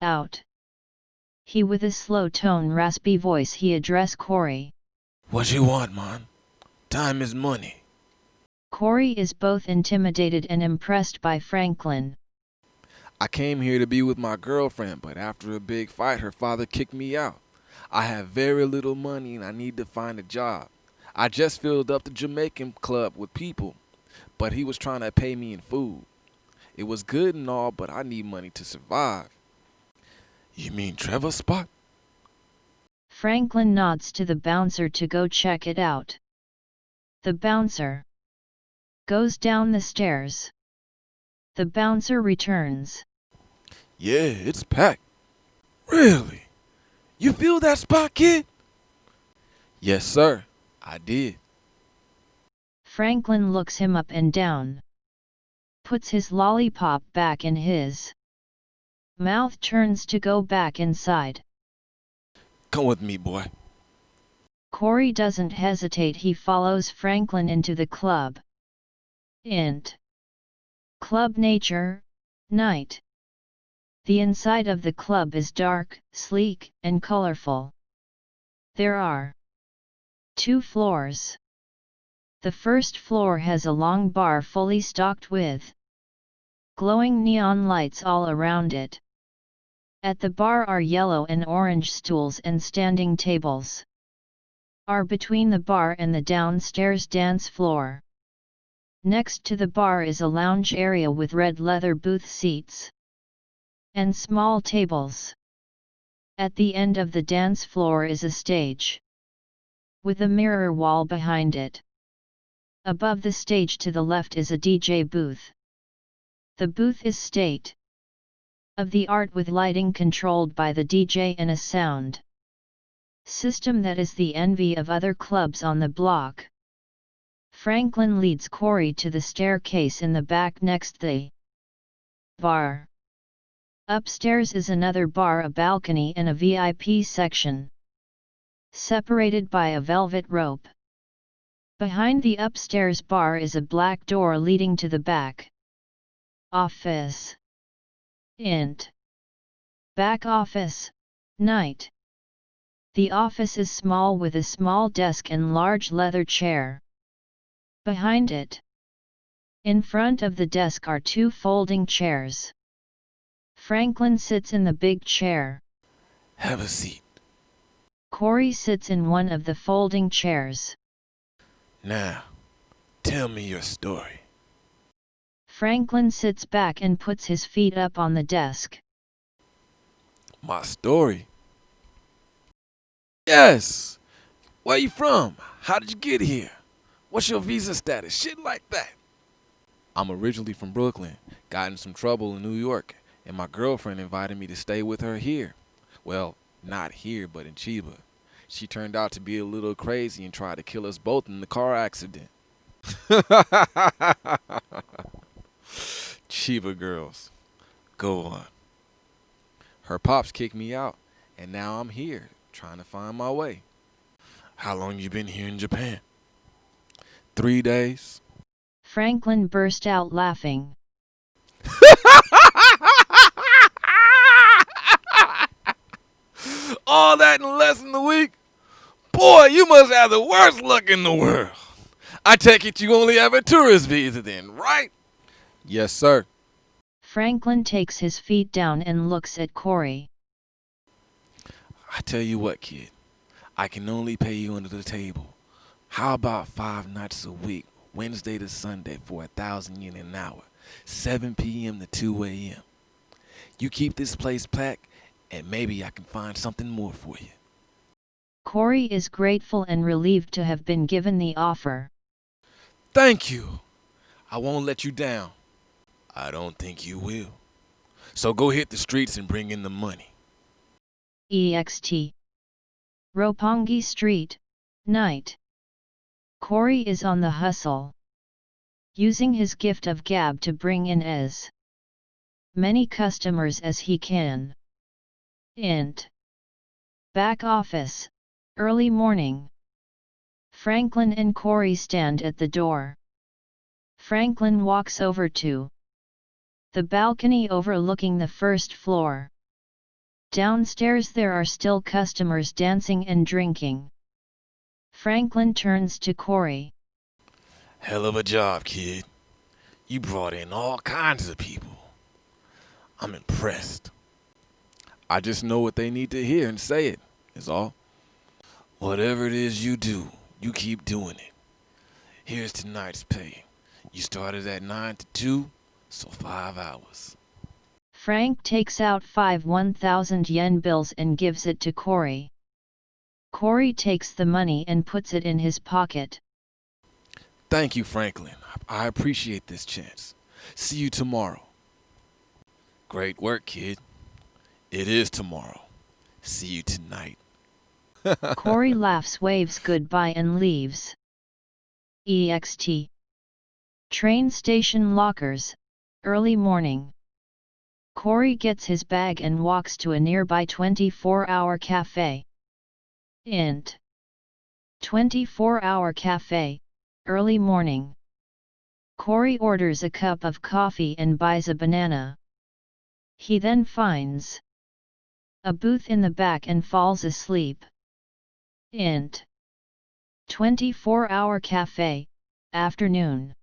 out. He with a slow tone raspy voice he address Corey. What you want, man? Time is money. Corey is both intimidated and impressed by Franklin. I came here to be with my girlfriend, but after a big fight, her father kicked me out. I have very little money and I need to find a job. I just filled up the Jamaican club with people, but he was trying to pay me in food. It was good and all, but I need money to survive. You mean Trevor's spot? Franklin nods to the bouncer to go check it out. The bouncer goes down the stairs. The bouncer returns. Yeah, it's packed. Really? You filled that spot, kid? Yes, sir. I did. Franklin looks him up and down. Puts his lollipop back in his mouth, turns to go back inside. Come with me, boy. Corey doesn't hesitate, he follows Franklin into the club. Int. Club Nature, night. The inside of the club is dark, sleek, and colorful. There are 2 floors. The first floor has a long bar fully stocked with glowing neon lights all around it. At the bar are yellow and orange stools and standing tables are between the bar and the downstairs dance floor. Next to the bar is a lounge area with red leather booth seats and small tables. At the end of the dance floor is a stage with a mirror wall behind it. Above the stage to the left is a DJ booth. The booth is state of the art with lighting controlled by the DJ and a sound system that is the envy of other clubs on the block. Franklin leads Corey to the staircase in the back next the bar. Upstairs is another bar, a balcony and a VIP section, separated by a velvet rope. Behind the upstairs bar is a black door leading to the back office. Int. Back office, night. The office is small with a small desk and large leather chair behind it. In front of the desk are 2 folding chairs. Franklin sits in the big chair. Have a seat. Corey sits in one of the folding chairs. Now, tell me your story. Franklin sits back and puts his feet up on the desk. My story? Yes! Where you from? How did you get here? What's your visa status? Shit like that. I'm originally from Brooklyn. Got in some trouble in New York. and my girlfriend invited me to stay with her here. Well, not here, but in Chiba. She turned out to be a little crazy and tried to kill us both in the car accident. Chiba girls. Go on. Her pops kicked me out, and now I'm here, trying to find my way. How long you been here in Japan? 3 days. Franklin burst out laughing. All that in less than a week? Boy, you must have the worst luck in the world. I take it you only have a tourist visa then, right? Yes, sir. Franklin takes his feet down and looks at Corey. I tell you what, kid. I can only pay you under the table. How about 5 nights a week, Wednesday to Sunday, for 1,000 yen an hour, 7 p.m. to 2 a.m. You keep this place packed, and maybe I can find something more for you. Corey is grateful and relieved to have been given the offer. Thank you. I won't let you down. I don't think you will. So go hit the streets and bring in the money. EXT. Roppongi Street, night. Corey is on the hustle, using his gift of gab to bring in as many customers as he can. Int. Back office, early morning. Franklin and Corey stand at the door. Franklin walks over to the balcony overlooking the first floor. Downstairs there are still customers dancing and drinking. Franklin turns to Corey. Hell of a job, kid. You brought in all kinds of people. I'm impressed. I just know what they need to hear and say it, is all. Whatever it is you do, you keep doing it. Here's tonight's pay. You started at 9 to 2, so 5 hours. Frank takes out 5 1,000 yen bills and gives it to Corey. Corey takes the money and puts it in his pocket. Thank you, Franklin. I appreciate this chance. See you tomorrow. Great work, kid. It is tomorrow. See you tonight. Corey laughs, waves goodbye and leaves. EXT. Train station lockers, early morning. Corey gets his bag and walks to a nearby 24-hour cafe. Int. 24-hour cafe, early morning. Corey orders a cup of coffee and buys a banana. He then finds a booth in the back and falls asleep. Int. 24-hour cafe, afternoon.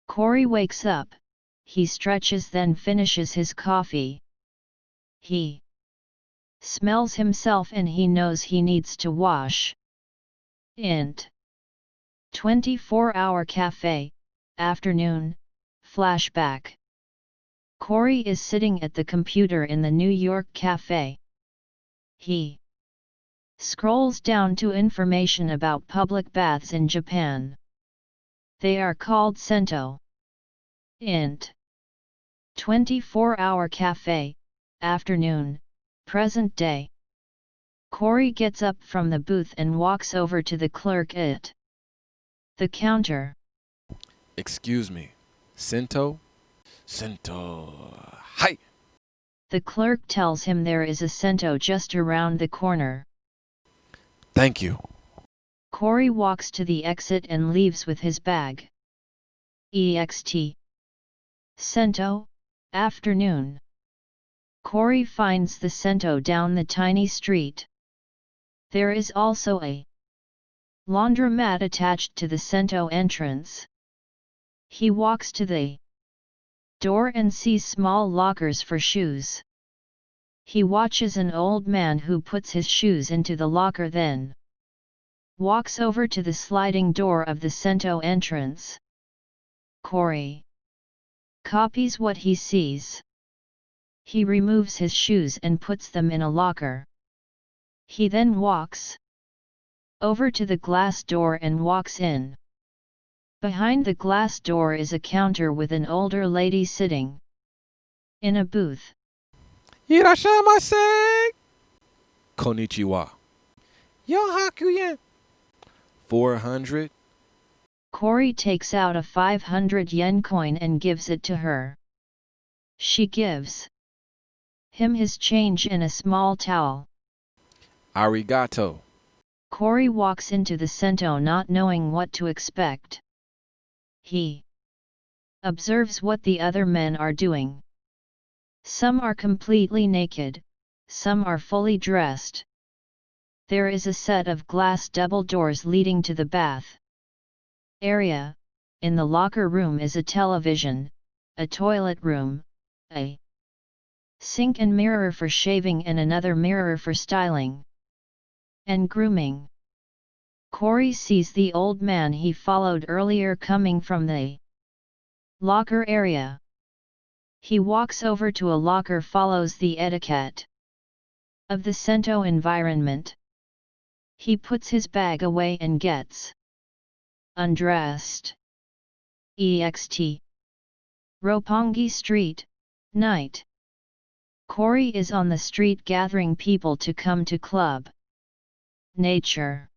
Corey wakes up, he stretches then finishes his coffee. He smells himself and he knows he needs to wash. Int. 24-hour cafe, afternoon, flashback. Corey is sitting at the computer in the New York cafe. He scrolls down to information about public baths in Japan. They are called sento. Int. 24-hour cafe, afternoon, present day. Corey gets up from the booth and walks over to the clerk at the counter. Excuse me. Sento? Sento. Hi! The clerk tells him there is a sento just around the corner. Thank you. Corey walks to the exit and leaves with his bag. EXT. Sento, afternoon. Corey finds the sento down the tiny street. There is also a laundromat attached to the sento entrance. He walks to the door and sees small lockers for shoes. He watches an old man who puts his shoes into the locker, then walks over to the sliding door of the sento entrance. Corey copies what he sees. He removes his shoes and puts them in a locker. He then walks over to the glass door and walks in. Behind the glass door is a counter with an older lady sitting. In a booth. Irashaimase! Konnichiwa. Yohakuyen! 400. Cory takes out a 500 yen coin and gives it to her. She gives him his change in a small towel. Arigato. Cory walks into the sento not knowing what to expect. He observes what the other men are doing. Some are completely naked, some are fully dressed. There is a set of glass double doors leading to the bath area. In the locker room is a television, a toilet room, a sink and mirror for shaving and another mirror for styling and grooming. Cory sees the old man he followed earlier coming from the locker area. He walks over to a locker, follows the etiquette of the sento environment. He puts his bag away and gets undressed. EXT. Roppongi Street, night. Cory is on the street gathering people to come to club nature.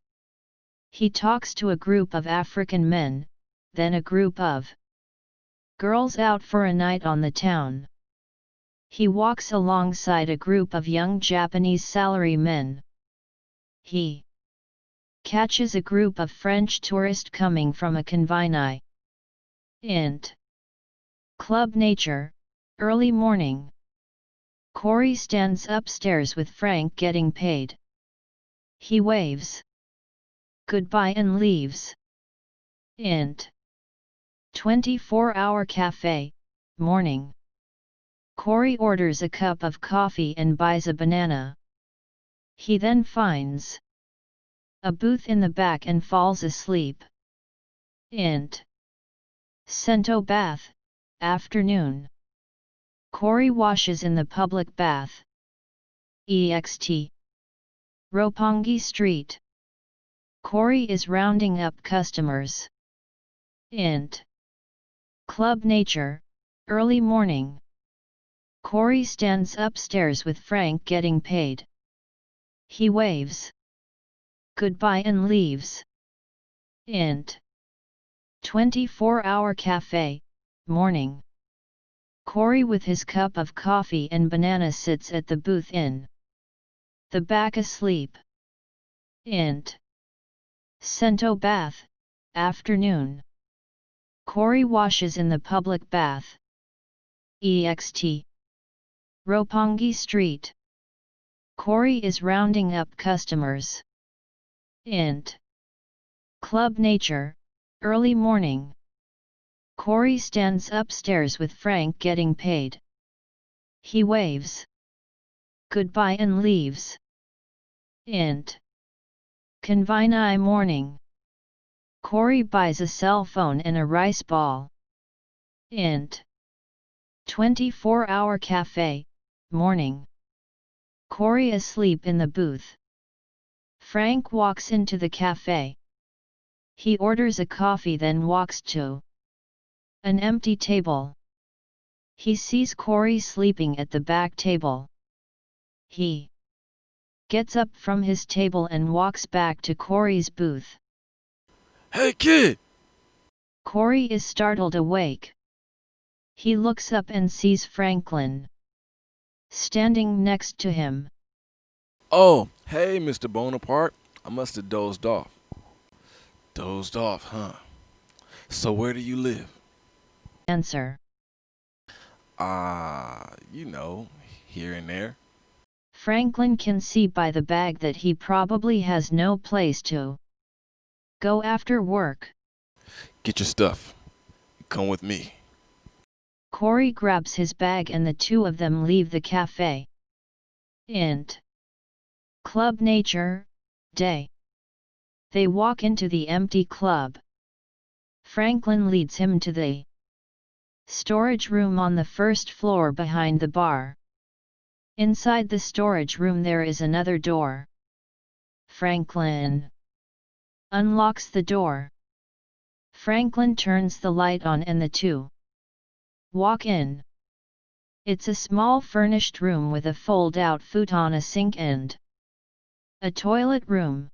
He talks to a group of African men, then a group of girls out for a night on the town. He walks alongside a group of young Japanese salary men. He catches a group of French tourists coming from a conveni. Int. Club nature, early morning. Cory stands upstairs with Frank getting paid. He waves goodbye and leaves. Int. 24-hour cafe, morning. Cory orders a cup of coffee and buys a banana. He then finds a booth in the back and falls asleep. Int. Sento bath, afternoon. Cory washes in the public bath. EXT. Roppongi Street. Cory is rounding up customers. Int. Club nature, early morning. Cory stands upstairs with Frank getting paid. He waves goodbye and leaves. Int. 24-hour cafe, morning. Cory with his cup of coffee and banana sits at the booth in the back asleep. Int. Sento bath, afternoon. Cory washes in the public bath. EXT. Roppongi Street. Cory is rounding up customers. Int. Club nature, early morning. Cory stands upstairs with Frank getting paid. He waves goodbye and leaves. Int. Conveni morning. Cory buys a cell phone and a rice ball. Int. 24-hour cafe, morning. Cory asleep in the booth. Frank walks into the cafe. He orders a coffee then walks to an empty table. He sees Cory sleeping at the back table. He gets up from his table and walks back to Cory's booth. Hey kid! Cory is startled awake. He looks up and sees Franklin standing next to him. Oh, hey Mr. Bonaparte. I must have dozed off. Dozed off, huh? So where do you live? Answer. You know, here and there. Franklin can see by the bag that he probably has no place to go after work. Get your stuff. Come with me. Cory grabs his bag and the two of them leave the cafe. Int. Club nature, day. They walk into the empty club. Franklin leads him to the storage room on the first floor behind the bar. Inside the storage room there is another door. Franklin unlocks the door. Franklin turns the light on and the two walk in. It's a small furnished room with a fold-out futon, a sink and a toilet room.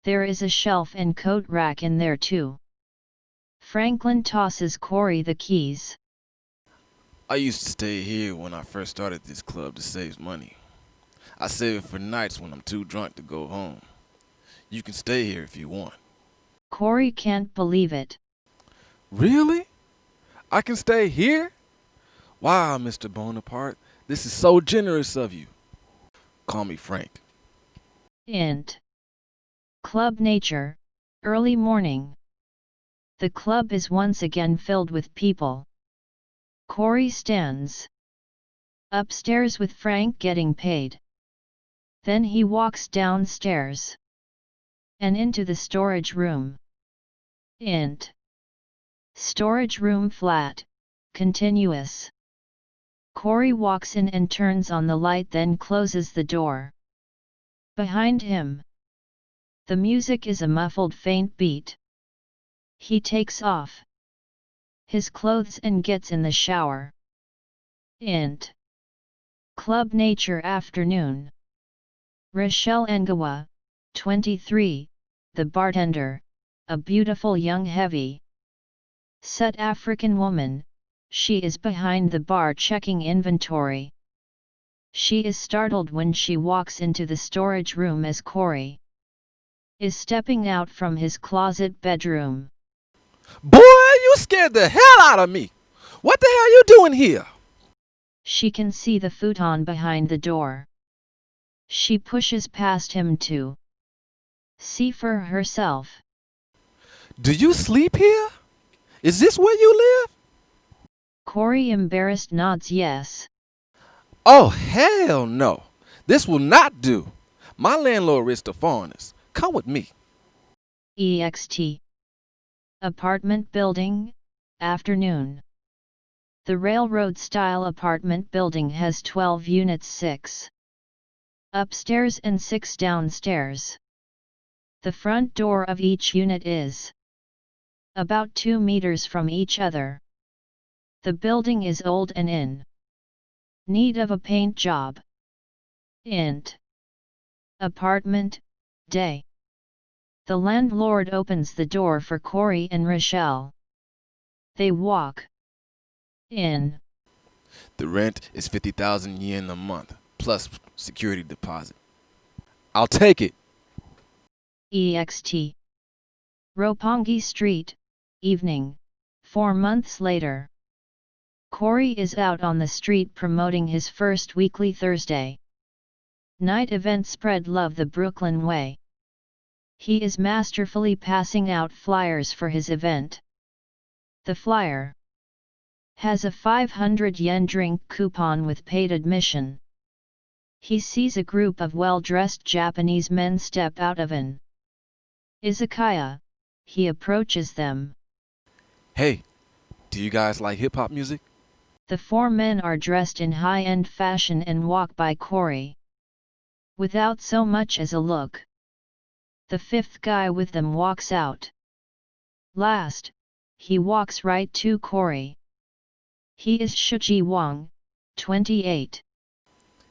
There is a shelf and coat rack in there too. Franklin tosses Corey the keys. I used to stay here when I first started this club to save money. I save it for nights when I'm too drunk to go home. You can stay here if you want. Corey can't believe it. Really? I can stay here? Wow, Mr. Bonaparte, this is so generous of you. Call me Frank. Int. Club Nature, early morning. The club is once again filled with people. Corey stands upstairs with Frank getting paid. Then he walks downstairs and into the storage room. Int. Storage room flat, continuous. Corey walks in and turns on the light, then closes the door. Behind him, the music is a muffled faint beat. He takes off his clothes and gets in the shower. Int. Club Nature afternoon. Rochelle Ngawa, 23, the bartender, a beautiful young heavy set African woman. She is behind the bar checking inventory. She is startled when she walks into the storage room as Corey is stepping out from his closet bedroom. Boy, you scared the hell out of me. What the hell you doing here? She can see the futon behind the door. She pushes past him to see for herself. Do you sleep here? Is this where you live? Corey embarrassed nods yes. Oh, hell no. This will not do. My landlord is the foreigners. Come with me. EXT. Apartment building, afternoon. The railroad-style apartment building has 12 units, 6 upstairs and 6 downstairs. The front door of each unit is about 2 meters from each other. The building is old and in need of a paint job. Int. Apartment, day. The landlord opens the door for Corey and Rochelle. They walk in. The rent is 50,000 yen a month, plus security deposit. I'll take it. EXT. Roppongi Street, evening, 4 months later. Corey is out on the street promoting his first weekly Thursday night event, Spread Love the Brooklyn Way. He is masterfully passing out flyers for his event. The flyer has a 500 yen drink coupon with paid admission. He sees a group of well-dressed Japanese men step out of an izakaya. He approaches them. Hey, do you guys like hip-hop music? The 4 men are dressed in high-end fashion and walk by Corey without so much as a look. The 5th guy with them walks out last. He walks right to Corey. He is Shuji Wang, 28.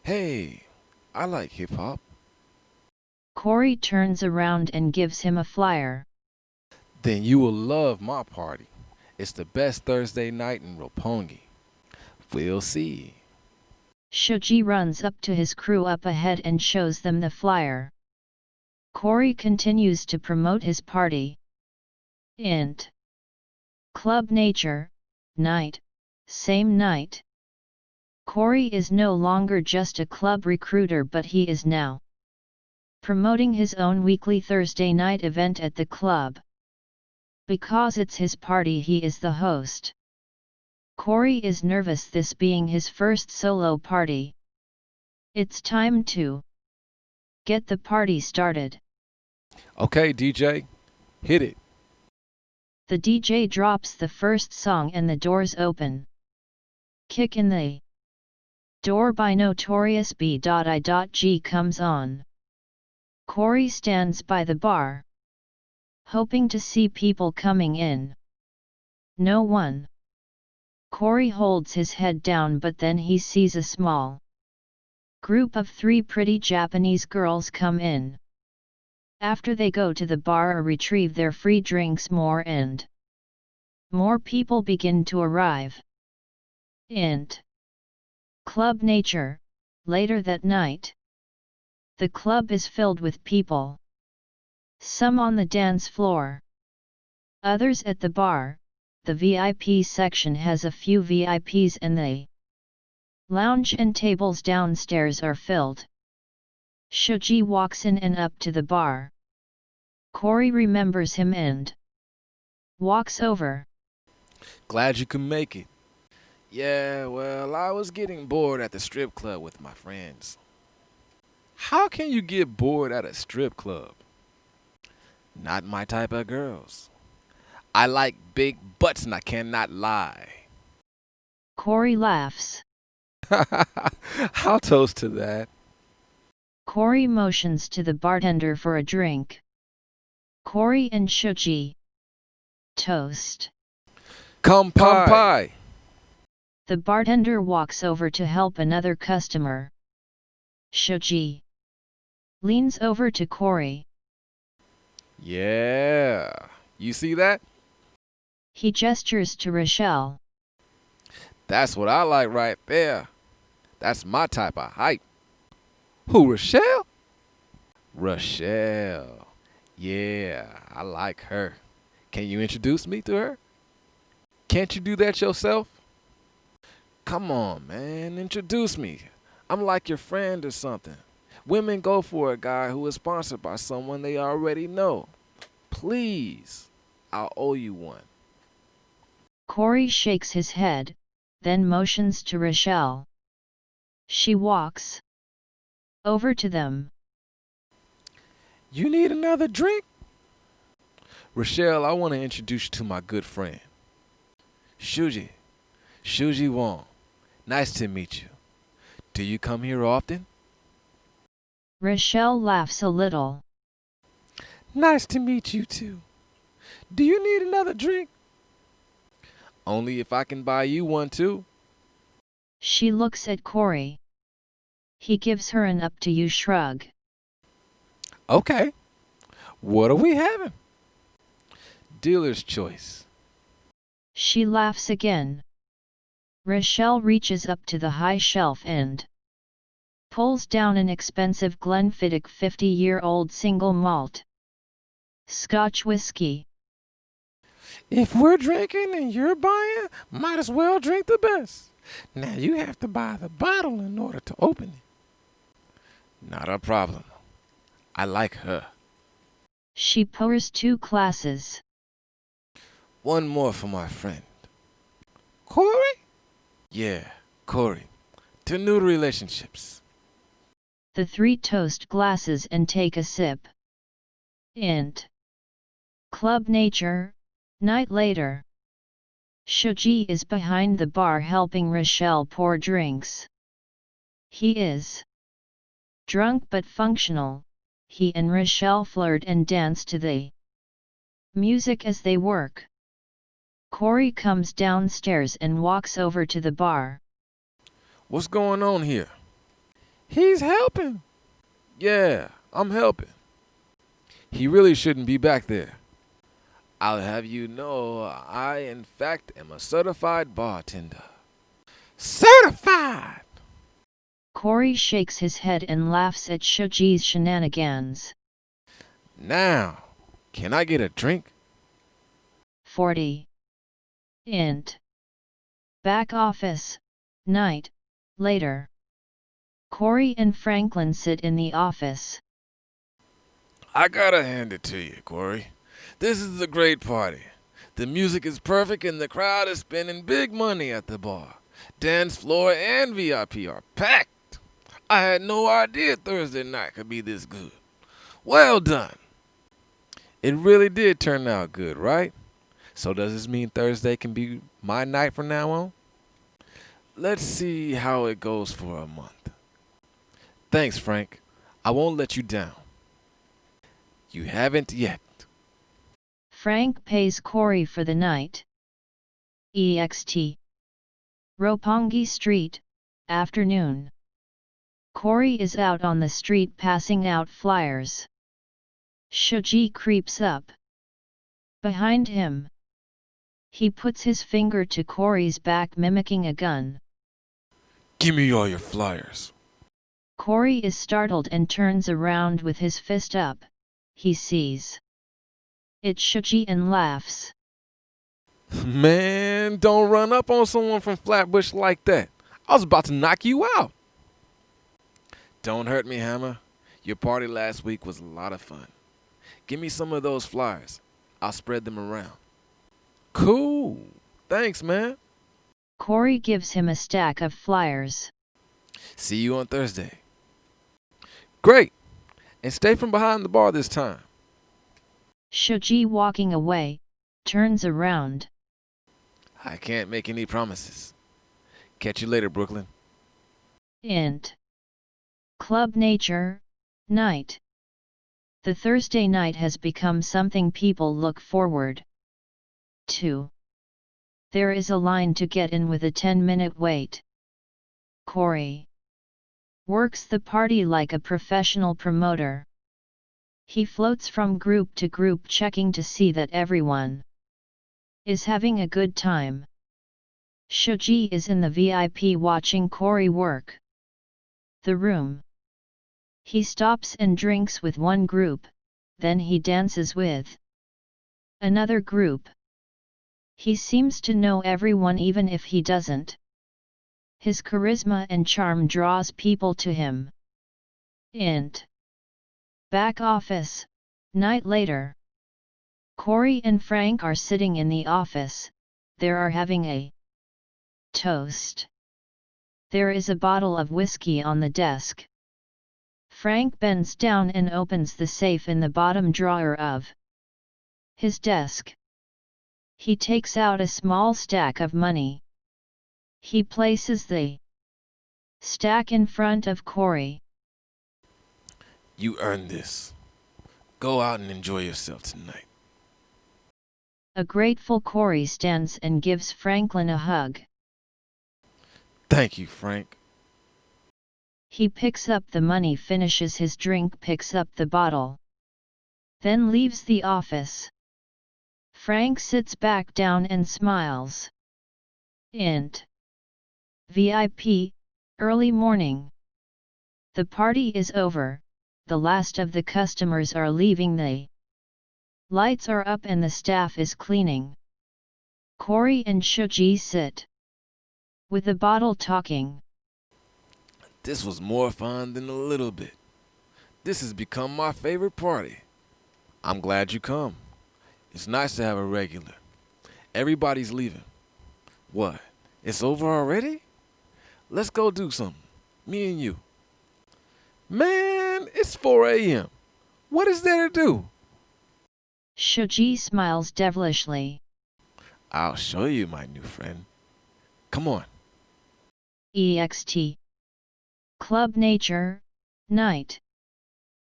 Hey, I like hip-hop. Corey turns around and gives him a flyer. Then you will love my party. It's the best Thursday night in Roppongi. We'll see. Shuji runs up to his crew up ahead and shows them the flyer. Corey continues to promote his party. Int. Club Nature, night, same night. Corey is no longer just a club recruiter, but he is now promoting his own weekly Thursday night event at the club. Because it's his party, he is the host. Corey is nervous, this being his first solo party. It's time to get the party started. Okay, DJ, hit it. The DJ drops the first song and the doors open. Kick in the Door by Notorious B.I.G comes on. Corey stands by the bar, hoping to see people coming in. No one. Corey holds his head down, but then he sees a small group of 3 pretty Japanese girls come in. After they go to the bar or retrieve their free drinks, more people begin to arrive. Int. Club Nature. Later that night, the club is filled with people. Some on the dance floor, others at the bar. The VIP section has a few VIPs and the lounge and tables downstairs are filled. Shuji walks in and up to the bar. Corey remembers him and walks over. Glad you could make it. Yeah, well, I was getting bored at the strip club with my friends. How can you get bored at a strip club? Not my type of girls. I like big butts and I cannot lie. Corey laughs. I'll toast to that. Corey motions to the bartender for a drink. Corey and Shuji toast. Kampai. The bartender walks over to help another customer. Shuji leans over to Corey. Yeah, you see that? He gestures to Rochelle. That's what I like right there. That's my type of hype. Who, Rochelle? Rochelle. Yeah, I like her. Can you introduce me to her? Can't you do that yourself? Come on, man, introduce me. I'm like your friend or something. Women go for a guy who is sponsored by someone they already know. Please, I'll owe you one. Corey shakes his head, then motions to Rochelle. She walks over to them. You need another drink? Rochelle, I want to introduce you to my good friend. Shuji Wong. Nice to meet you. Do you come here often? Rochelle laughs a little. Nice to meet you too. Do you need another drink? Only if I can buy you one too. She looks at Corey. He gives her an up-to-you shrug. Okay. What are we having? Dealer's choice. She laughs again. Rochelle reaches up to the high shelf and pulls down an expensive Glenfiddich 50-year-old single malt Scotch whiskey. If we're drinking and you're buying, might as well drink the best. Now you have to buy the bottle in order to open it. Not a problem. I like her. She pours 2 glasses. One more for my friend. Corey? Yeah, Corey. To new relationships. The 3 toast glasses and take a sip. Int. Club Nature. Night later. Shuji is behind the bar helping Rochelle pour drinks. He is drunk but functional. He and Rochelle flirt and dance to the music as they work. Corey comes downstairs and walks over to the bar. What's going on here? He's helping. Yeah, I'm helping. He really shouldn't be back there. I'll have you know, I in fact am a certified bartender. Certified! Corey shakes his head and laughs at Shuji's shenanigans. Now, can I get a drink? 40. Int. Back office. Night. Later. Corey and Franklin sit in the office. I gotta hand it to you, Corey. This is a great party. The music is perfect and the crowd is spending big money at the bar. Dance floor and VIP are packed. I had no idea Thursday night could be this good. Well done. It really did turn out good, right? So does this mean Thursday can be my night from now on? Let's see how it goes for a month. Thanks, Frank. I won't let you down. You haven't yet. Frank pays Corey for the night. EXT. Roppongi Street, afternoon. Cory is out on the street passing out flyers. Shoji creeps up behind him. He puts his finger to Cory's back, mimicking a gun. Give me all your flyers. Cory is startled and turns around with his fist up. He sees it's Shoji and laughs. Man, don't run up on someone from Flatbush like that. I was about to knock you out. Don't hurt me, Hammer. Your party last week was a lot of fun. Give me some of those flyers. I'll spread them around. Cool. Thanks, man. Cory gives him a stack of flyers. See you on Thursday. Great. And stay from behind the bar this time. Shoji, walking away, turns around. I can't make any promises. Catch you later, Brooklyn. Int. Club Nature, night. The Thursday night has become something people look forward to. There is a line to get in with a 10-minute wait. Cory works the party like a professional promoter. He floats from group to group, checking to see that everyone is having a good time. Shoji is in the VIP watching Cory work the room. He stops and drinks with one group, then he dances with another group. He seems to know everyone even if he doesn't. His charisma and charm draws people to him. Int. Back office, night later. Cory and Frank are sitting in the office. They are having a toast. There is a bottle of whiskey on the desk. Frank bends down and opens the safe in the bottom drawer of his desk. He takes out a small stack of money. He places the stack in front of Cory. You earned this. Go out and enjoy yourself tonight. A grateful Cory stands and gives Franklin a hug. Thank you, Frank. He picks up the money, finishes his drink, picks up the bottle, then leaves the office. Frank sits back down and smiles. Int. VIP, early morning. The party is over, the last of the customers are leaving, the lights are up and the staff is cleaning. Cory and Shoji sit with the bottle talking. This was more fun than a little bit. This has become my favorite party. I'm glad you come. It's nice to have a regular. Everybody's leaving. What? It's over already? Let's go do something. Me and you. Man, it's 4 a.m. What is there to do? Shoji smiles devilishly. I'll show you, my new friend. Come on. EXT. Club Nature, night.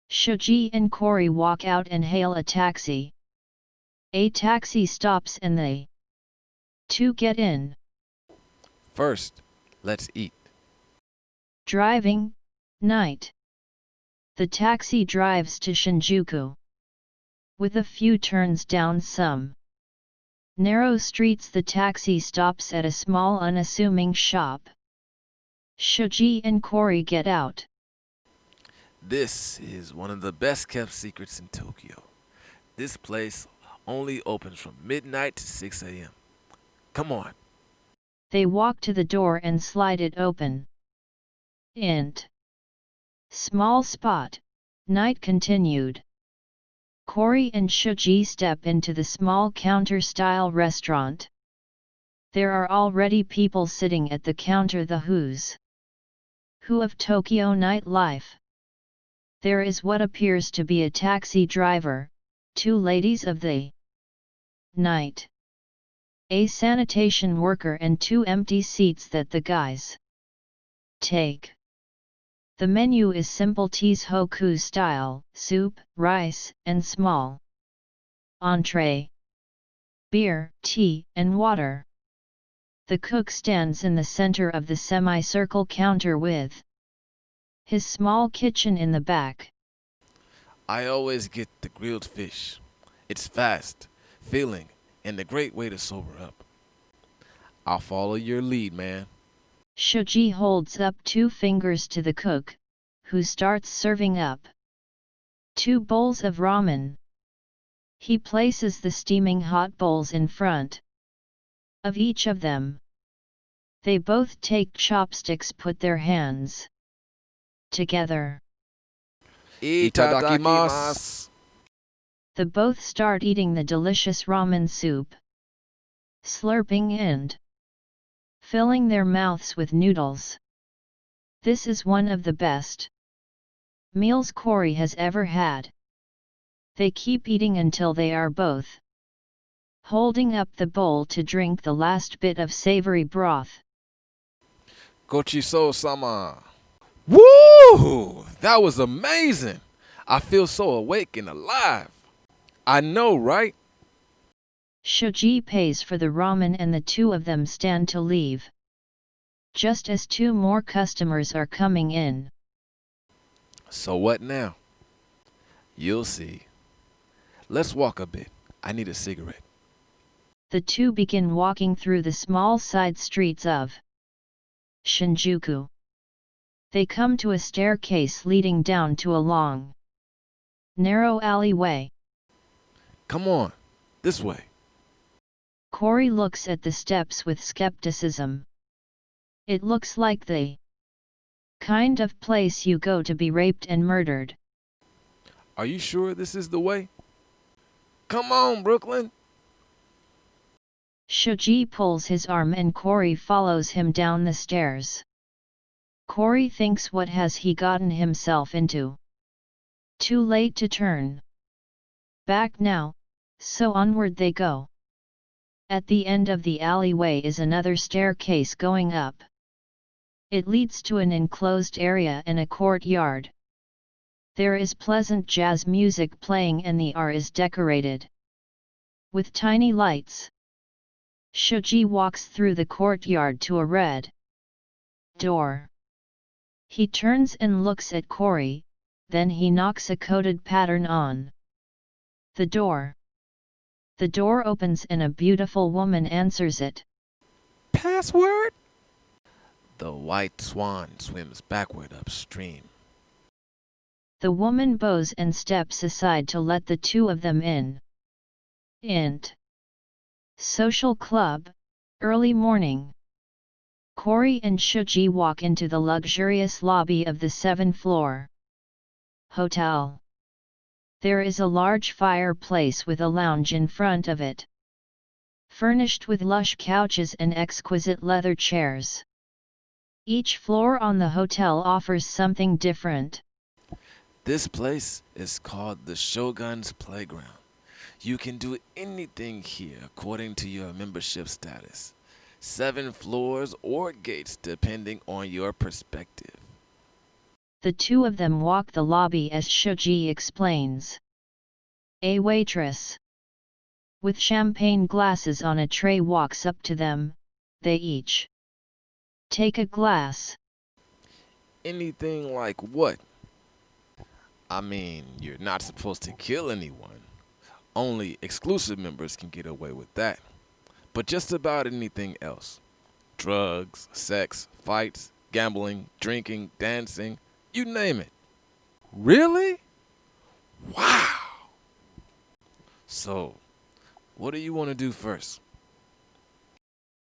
Shoji and Cory walk out and hail a taxi. A taxi stops and they two get in. First, let's eat. Driving, night. The taxi drives to Shinjuku. With a few turns down some narrow streets, the taxi stops at a small unassuming shop. Shoji and Cory get out. This is one of the best kept secrets in Tokyo. This place only opens from midnight to 6 a.m. Come on. They walk to the door and slide it open. Int. Small spot, night continued. Cory and Shoji step into the small counter-style restaurant. There are already people sitting at the counter, the who's who of Tokyo nightlife. There is what appears to be a taxi driver, two ladies of the night, a sanitation worker, and two empty seats that the guys take. The menu is simple teas hoku style, soup, rice, and small entree, beer, tea, and water. The cook stands in the center of the semicircle counter with his small kitchen in the back. I always get the grilled fish. It's fast, filling, and a great way to sober up. I'll follow your lead, man. Shoji holds up 2 fingers to the cook, who starts serving up 2 bowls of ramen. He places the steaming hot bowls in front of each of them. They both take chopsticks, put their hands together. Itadakimasu. The both start eating the delicious ramen soup, slurping and filling their mouths with noodles. This is one of the best meals Cory has ever had. They keep eating until they are both holding up the bowl to drink the last bit of savory broth. Gochiso-sama. Woo! That was amazing. I feel so awake and alive. I know, right? Shoji pays for the ramen and the 2 of them stand to leave. Just as 2 more customers are coming in. So what now? You'll see. Let's walk a bit. I need a cigarette. The 2 begin walking through the small side streets of Shinjuku. They come to a staircase leading down to a long, narrow alleyway. Come on, this way. Cory looks at the steps with skepticism. It looks like the kind of place you go to be raped and murdered. Are you sure this is the way? Come on, Brooklyn. Shoji pulls his arm and Cory follows him down the stairs. Cory thinks, what has he gotten himself into? Too late to turn back now, so onward they go. At the end of the alleyway is another staircase going up. It leads to an enclosed area and a courtyard. There is pleasant jazz music playing and the area is decorated with tiny lights. Shoji walks through the courtyard to a red door. He turns and looks at Cory, then he knocks a coded pattern on the door. The door opens and a beautiful woman answers it. Password? The white swan swims backward upstream. The woman bows and steps aside to let the 2 of them in. Int. Social club, early morning. Cory and Shoji walk into the luxurious lobby of the 7th floor hotel. There is a large fireplace with a lounge in front of it, furnished with lush couches and exquisite leather chairs. Each floor on the hotel offers something different. This place is called the Shogun's Playground. You can do anything here according to your membership status. 7 floors or gates depending on your perspective. The 2 of them walk the lobby as Shoji explains. A waitress with champagne glasses on a tray walks up to them. They each take a glass. Anything like what? I mean, you're not supposed to kill anyone. Only exclusive members can get away with that. But just about anything else. Drugs, sex, fights, gambling, drinking, dancing, you name it. Really? Wow! So, what do you want to do first?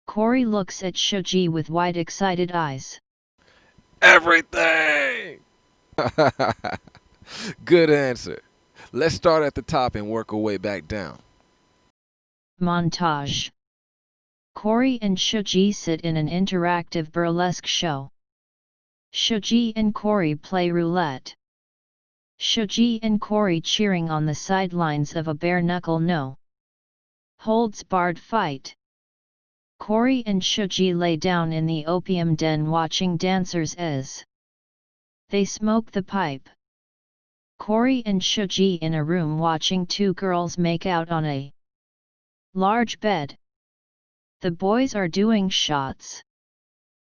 Cory looks at Shoji with wide excited eyes. Everything! Good answer. Let's start at the top and work our way back down. Montage. Cory and Shoji sit in an interactive burlesque show. Shoji and Cory play roulette. Shoji and Cory cheering on the sidelines of a bare-knuckle no holds barred fight. Cory and Shoji lay down in the opium den watching dancers as they smoke the pipe. Cory and Shoji in a room watching 2 girls make out on a large bed. The boys are doing shots.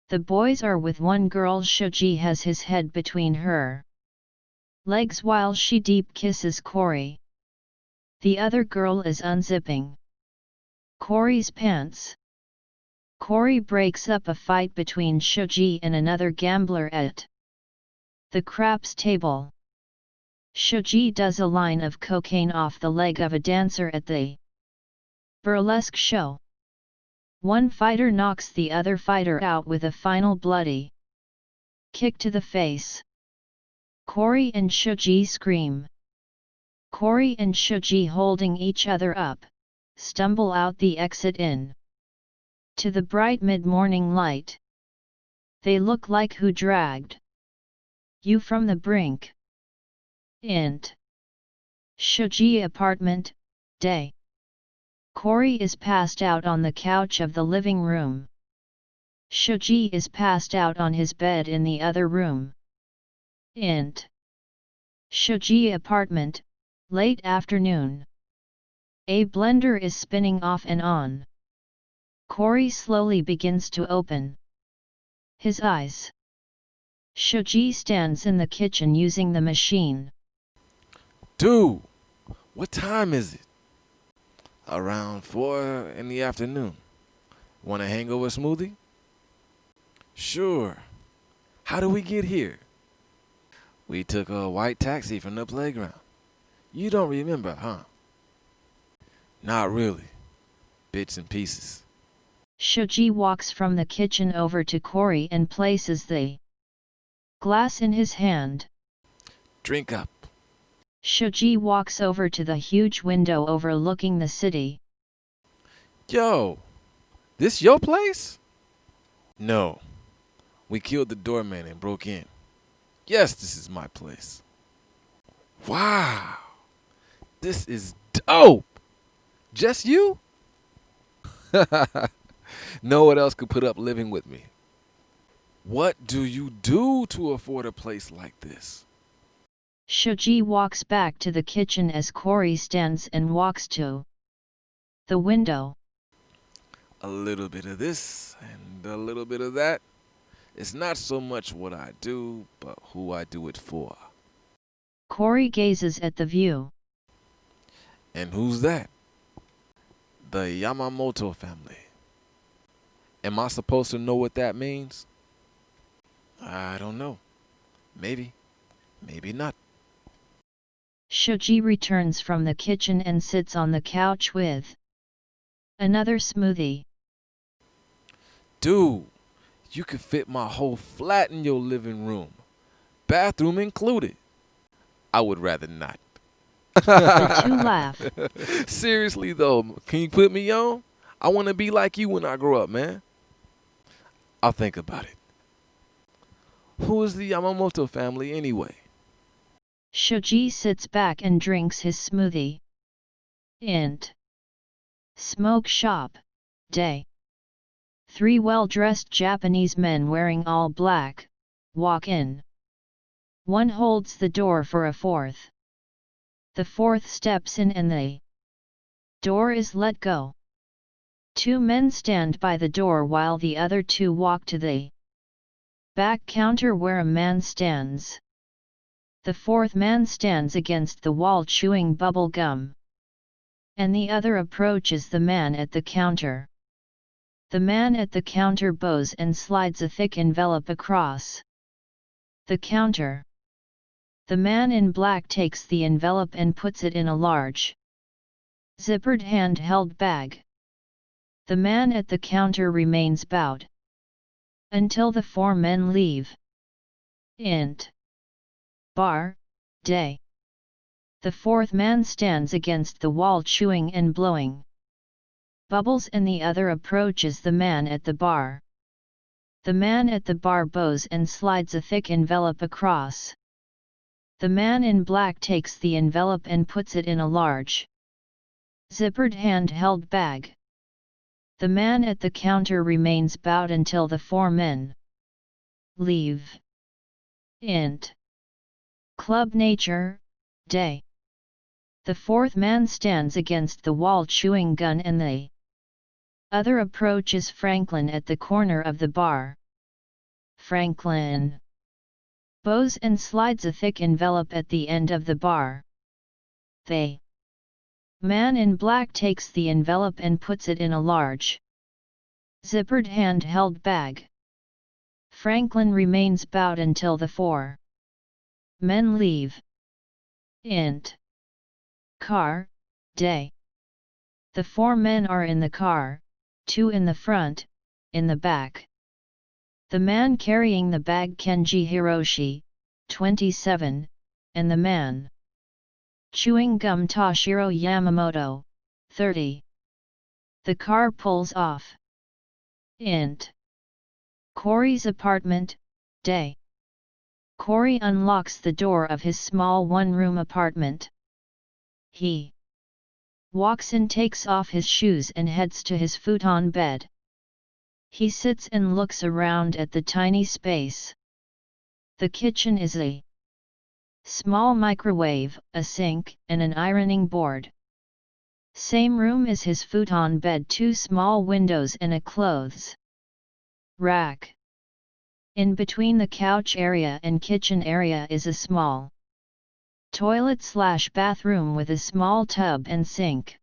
The boys are with one girl. Shoji has his head between her legs while she deep kisses Cory. The other girl is unzipping Cory's pants. Cory breaks up a fight between Shoji and another gambler at the craps table. Shoji does a line of cocaine off the leg of a dancer at the burlesque show. One fighter knocks the other fighter out with a final bloody kick to the face. Cory and Shoji scream. Cory and Shoji, holding each other up, stumble out the exit in to the bright mid-morning light. They look like who dragged you from the brink. Int. Shoji apartment, day. Cory is passed out on the couch of the living room. Shoji is passed out on his bed in the other room. Int. Shoji apartment, late afternoon. A blender is spinning off and on. Cory slowly begins to open his eyes. Shoji stands in the kitchen using the machine. Dude, what time is it? Around 4 in the afternoon. Want a hangover smoothie? Sure. How do we get here? We took a white taxi from the playground. You don't remember, huh? Not really. Bits and pieces. Shoji walks from the kitchen over to Cory and places the glass in his hand. Drink up. Shoji walks over to the huge window overlooking the city. Yo, this your place? No. We killed the doorman and broke in. Yes, this is my place. Wow. This is dope. Just you? No one else could put up living with me. What do you do to afford a place like this? Shoji walks back to the kitchen as Cory stands and walks to the window. A little bit of this and a little bit of that. It's not so much what I do, but who I do it for. Cory gazes at the view. And who's that? The Yamamoto family. Am I supposed to know what that means? I don't know. Maybe. Maybe not. Shoji returns from the kitchen and sits on the couch with another smoothie. Dude, you could fit my whole flat in your living room. Bathroom included. I would rather not. The two laugh. Seriously though, can you put me on? I want to be like you when I grow up, man. I'll think about it. Who is the Yamamoto family anyway? Shoji sits back and drinks his smoothie. Int. Smoke shop, day. 3 well-dressed Japanese men wearing all black walk in. One holds the door for a fourth. The fourth steps in and the door is let go. 2 men stand by the door while the other 2 walk to the back counter where a man stands. The fourth man stands against the wall chewing bubble gum. And the other approaches the man at the counter. The man at the counter bows and slides a thick envelope across the counter. The man in black takes the envelope and puts it in a large, zippered hand-held bag. The man at the counter remains bowed until the 4 men leave. Int. Bar, day. The 4th man stands against the wall chewing and blowing bubbles and the other approaches the man at the bar. The man at the bar bows and slides a thick envelope across. The man in black takes the envelope and puts it in a large, zippered hand-held bag. The man at the counter remains bowed until the 4 men leave. Int. Club nature, day. The 4th man stands against the wall chewing gun and the Other approaches Franklin at the corner of the bar. Franklin bows and slides a thick envelope at the end of the bar. They man in black takes the envelope and puts it in a large, zippered handheld bag. Franklin remains bowed until the four men leave. Int. Car, day. The four men are in the car, 2 in the front, in the back. The man carrying the bag Kenji Hiroshi, 27, and the man chewing gum Toshiro Yamamoto, 30. The car pulls off. Int. Corey's apartment, day. Corey unlocks the door of his small one-room apartment. He walks in, takes off his shoes and heads to his futon bed. He sits and looks around at the tiny space. The kitchen is a small microwave, a sink, and an ironing board. Same room as his futon bed, 2 small windows and a clothes rack. In between the couch area and kitchen area is a small toilet/bathroom with a small tub and sink.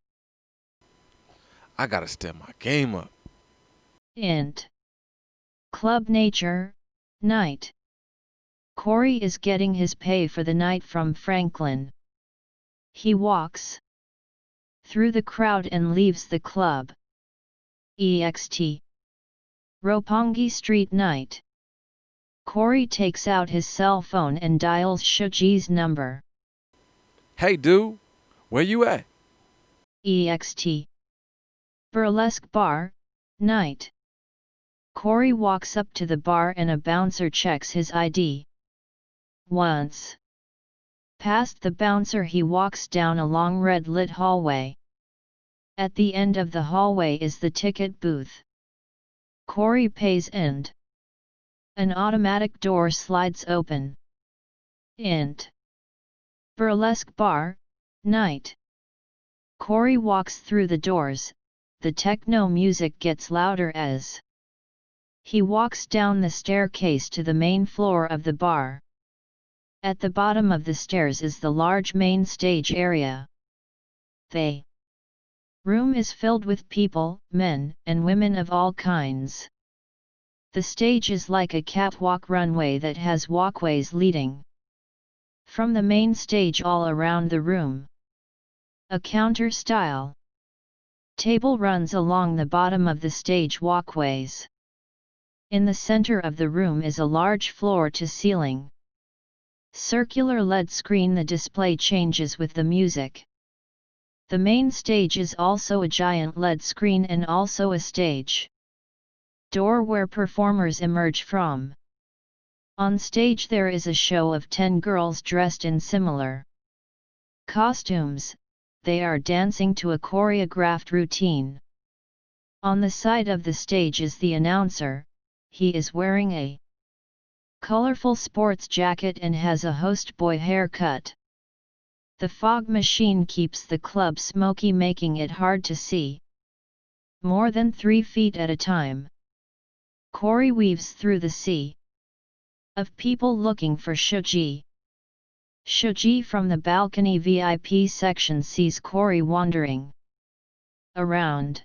I gotta step my game up. Int. Club Nature, night. Corey is getting his pay for the night from Franklin. He walks through the crowd and leaves the club. Ext. Roppongi Street night. Corey takes out his cell phone and dials Shuji's number. Hey dude, where you at? Ext. Burlesque bar, night. Corey walks up to the bar and a bouncer checks his ID. Once past the bouncer, he walks down a long red-lit hallway. At the end of the hallway is the ticket booth. Corey pays and an automatic door slides open. Int. Burlesque bar, night. Corey walks through the doors. The techno music gets louder as he walks down the staircase to the main floor of the bar. At the bottom of the stairs is the large main stage area. The room is filled with people, men and women of all kinds. The stage is like a catwalk runway that has walkways leading from the main stage all around the room. A counter-style table runs along the bottom of the stage walkways. In the center of the room is a large floor-to-ceiling circular LED screen. The display changes with the music. The main stage is also a giant LED screen and also a stage door where performers emerge from. On stage there is a show of 10 girls dressed in similar costumes. They are dancing to a choreographed routine. On the side of the stage is the announcer. He is wearing a colorful sports jacket and has a host boy haircut. The fog machine keeps the club smoky, making it hard to see more than 3 feet at a time. Corey weaves through the sea of people looking for Shuji. Shuji from the balcony VIP section sees Corey wandering around.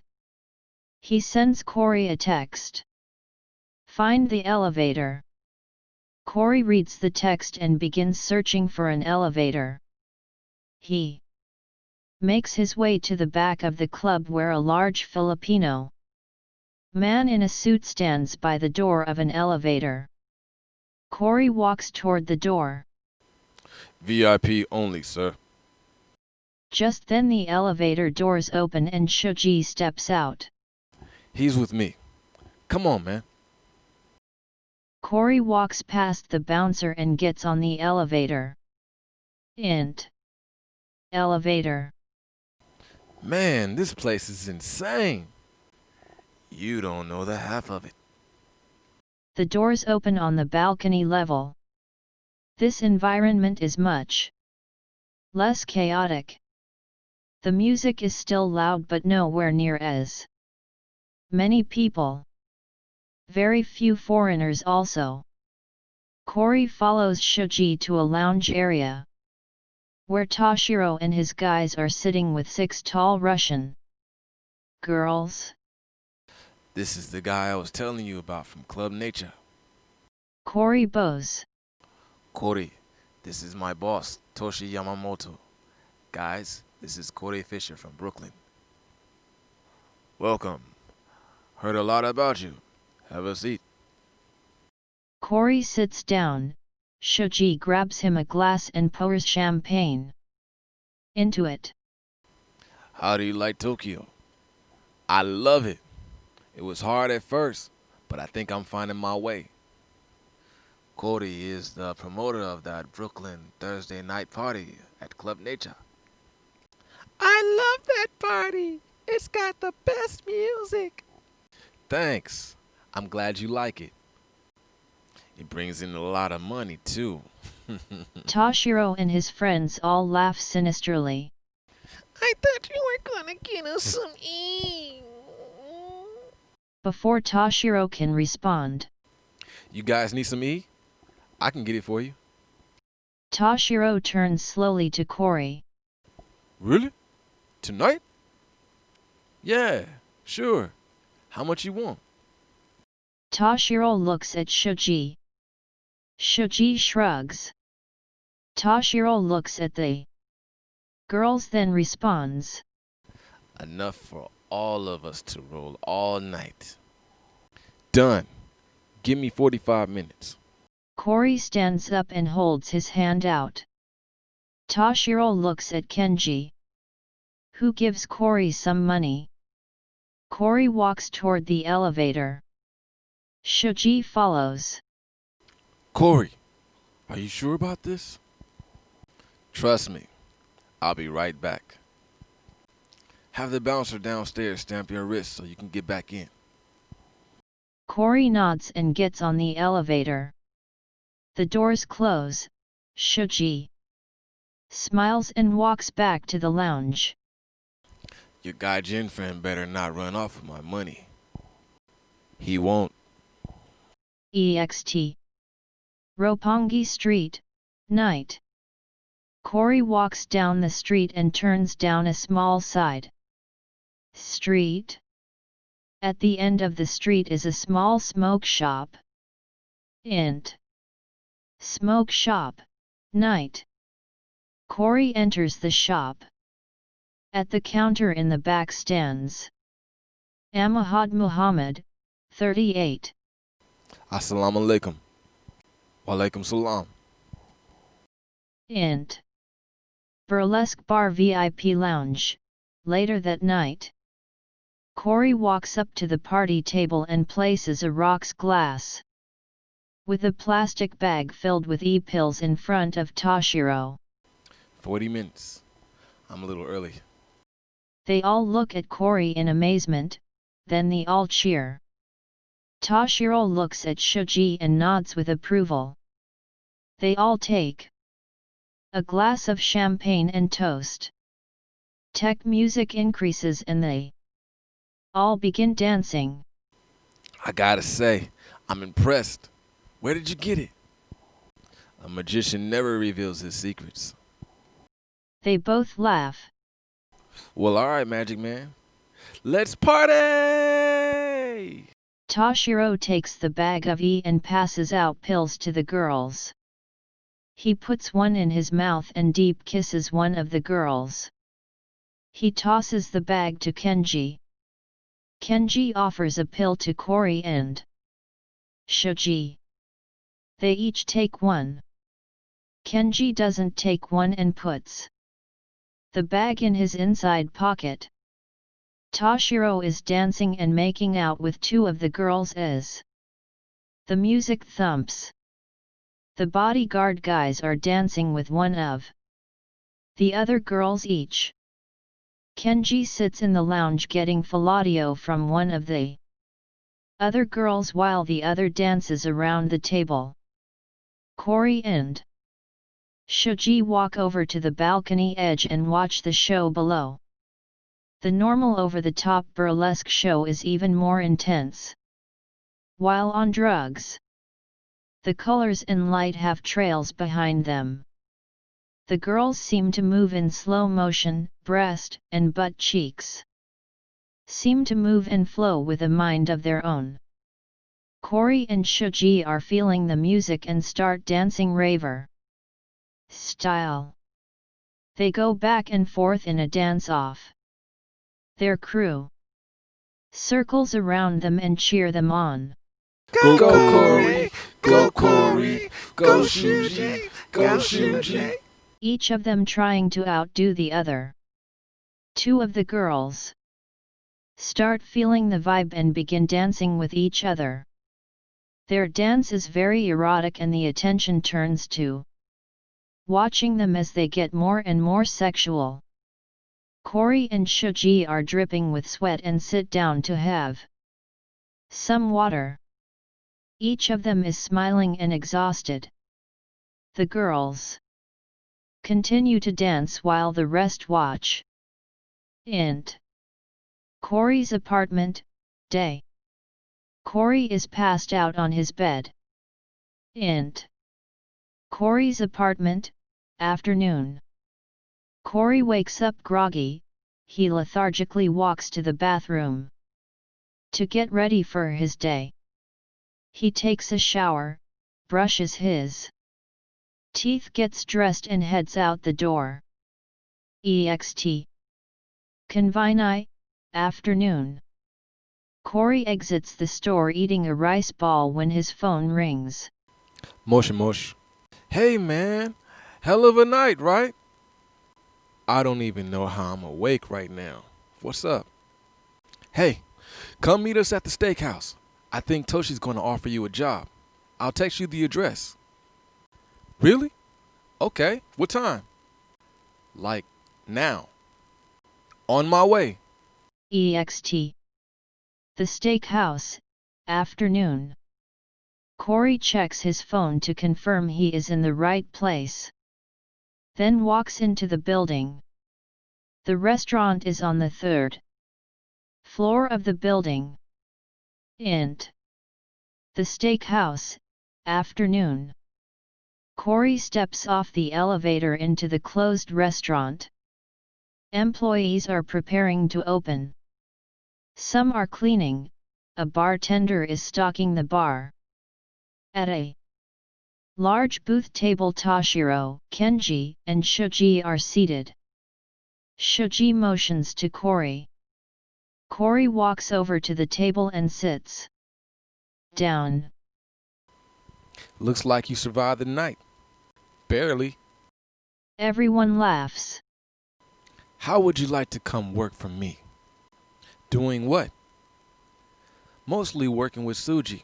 He sends Corey a text. Find the elevator. Corey reads the text and begins searching for an elevator. He makes his way to the back of the club where a large Filipino man in a suit stands by the door of an elevator. Corey walks toward the door. VIP only, sir. Just then the elevator doors open and Shuji steps out. He's with me. Come on, man. Corey walks past the bouncer and gets on the elevator. Int. Elevator. Man, this place is insane. You don't know the half of it. The doors open on the balcony level. This environment is much less chaotic. The music is still loud but nowhere near as Many people. Very few foreigners also. Cory follows Shoji to a lounge area, where Toshiro and his guys are sitting with 6 tall Russian girls. This is the guy I was telling you about from Club Nature. Cory bows. Cory, this is my boss, Toshi Yamamoto. Guys, this is Cory Fisher from Brooklyn. Welcome. Heard a lot about you. Have a seat. Cory sits down. Shoji grabs him a glass and pours champagne into it. How do you like Tokyo? I love it. It was hard at first, but I think I'm finding my way. Cory is the promoter of that Brooklyn Thursday night party at Club Nature. I love that party. It's got the best music. Thanks. I'm glad you like it. It brings in a lot of money, too. Toshiro and his friends all laugh sinisterly. I thought you were gonna get us some E. Before Toshiro can respond, You guys need some E? I can get it for you. Toshiro turns slowly to Cory. Really? Tonight? Yeah, sure. How much you want? Toshiro looks at Shoji. Shoji shrugs. Toshiro looks at the girls, then responds. Enough for all of us to roll all night. Done. Give me 45 minutes. Cory stands up and holds his hand out. Toshiro looks at Kenji, who gives Cory some money. Cory walks toward the elevator. Shoji follows. Cory, are you sure about this? Trust me. I'll be right back. Have the bouncer downstairs stamp your wrist so you can get back in. Cory nods and gets on the elevator. The doors close. Shoji smiles and walks back to the lounge. Your Gaijin friend better not run off with my money. He won't. EXT. Roppongi Street, night. Cory walks down the street and turns down a small side street. At the end of the street is a small smoke shop. Int. Smoke shop, night. Cory enters the shop. At the counter in the back stands Amahad Muhammad, 38. Assalamu alaikum. Walaikum salam. Int. Burlesque Bar VIP Lounge. Later that night, Cory walks up to the party table and places a rocks glass with a plastic bag filled with e-pills in front of Toshiro. 40 minutes. I'm a little early. They all look at Cory in amazement, then they all cheer. Toshiro looks at Shoji and nods with approval. They all take a glass of champagne and toast. Tech music increases and they all begin dancing. I gotta say, I'm impressed. Where did you get it? A magician never reveals his secrets. They both laugh. Well, alright, Magic Man. Let's party! Toshiro takes the bag of E and passes out pills to the girls. He puts one in his mouth and deep kisses one of the girls. He tosses the bag to Kenji. Kenji offers a pill to Cory and Shoji. They each take one. Kenji doesn't take one and puts the bag in his inside pocket. Toshiro is dancing and making out with two of the girls as the music thumps. The bodyguard guys are dancing with one of the other girls each. Kenji sits in the lounge getting fellatio from one of the other girls while the other dances around the table. Cory and Shoji walk over to the balcony edge and watch the show below. The normal over-the-top burlesque show is even more intense. While on drugs, the colors and light have trails behind them. The girls seem to move in slow motion, breast and butt cheeks seem to move and flow with a mind of their own. Corey and Shuji are feeling the music and start dancing raver style. They go back and forth in a dance-off. Their crew circles around them and cheer them on. Go Corey, go Corey, go Shuji, go Shuji. Each of them trying to outdo the other. Two of the girls start feeling the vibe and begin dancing with each other. Their dance is very erotic and the attention turns to watching them as they get more and more sexual. Corey and Shuji are dripping with sweat and sit down to have some water. Each of them is smiling and exhausted. The girls continue to dance while the rest watch. Int. Corey's apartment, day. Corey is passed out on his bed. Int. Corey's apartment, afternoon. Corey wakes up groggy, he lethargically walks to the bathroom to get ready for his day. He takes a shower, brushes his teeth, gets dressed and heads out the door. Ext. Conveni, afternoon. Corey exits the store eating a rice ball when his phone rings. Mosh. Hey man, hell of a night, right? I don't even know how I'm awake right now. What's up? Hey, come meet us at the steakhouse. I think Toshi's gonna offer you a job. I'll text you the address. Really? Okay, what time? Like, now. On my way. Ext. The steakhouse, afternoon. Corey checks his phone to confirm he is in the right place. Then walks into the building. The restaurant is on the third floor of the building. Int. The steakhouse, afternoon. Corey steps off the elevator into the closed restaurant. Employees are preparing to open. Some are cleaning, a bartender is stocking the bar. At a large booth table, Toshiro, Kenji, and Shuji are seated. Shuji motions to Corey. Corey walks over to the table and sits down. Looks like you survived the night. Barely. Everyone laughs. How would you like to come work for me? Doing what? Mostly working with Suji.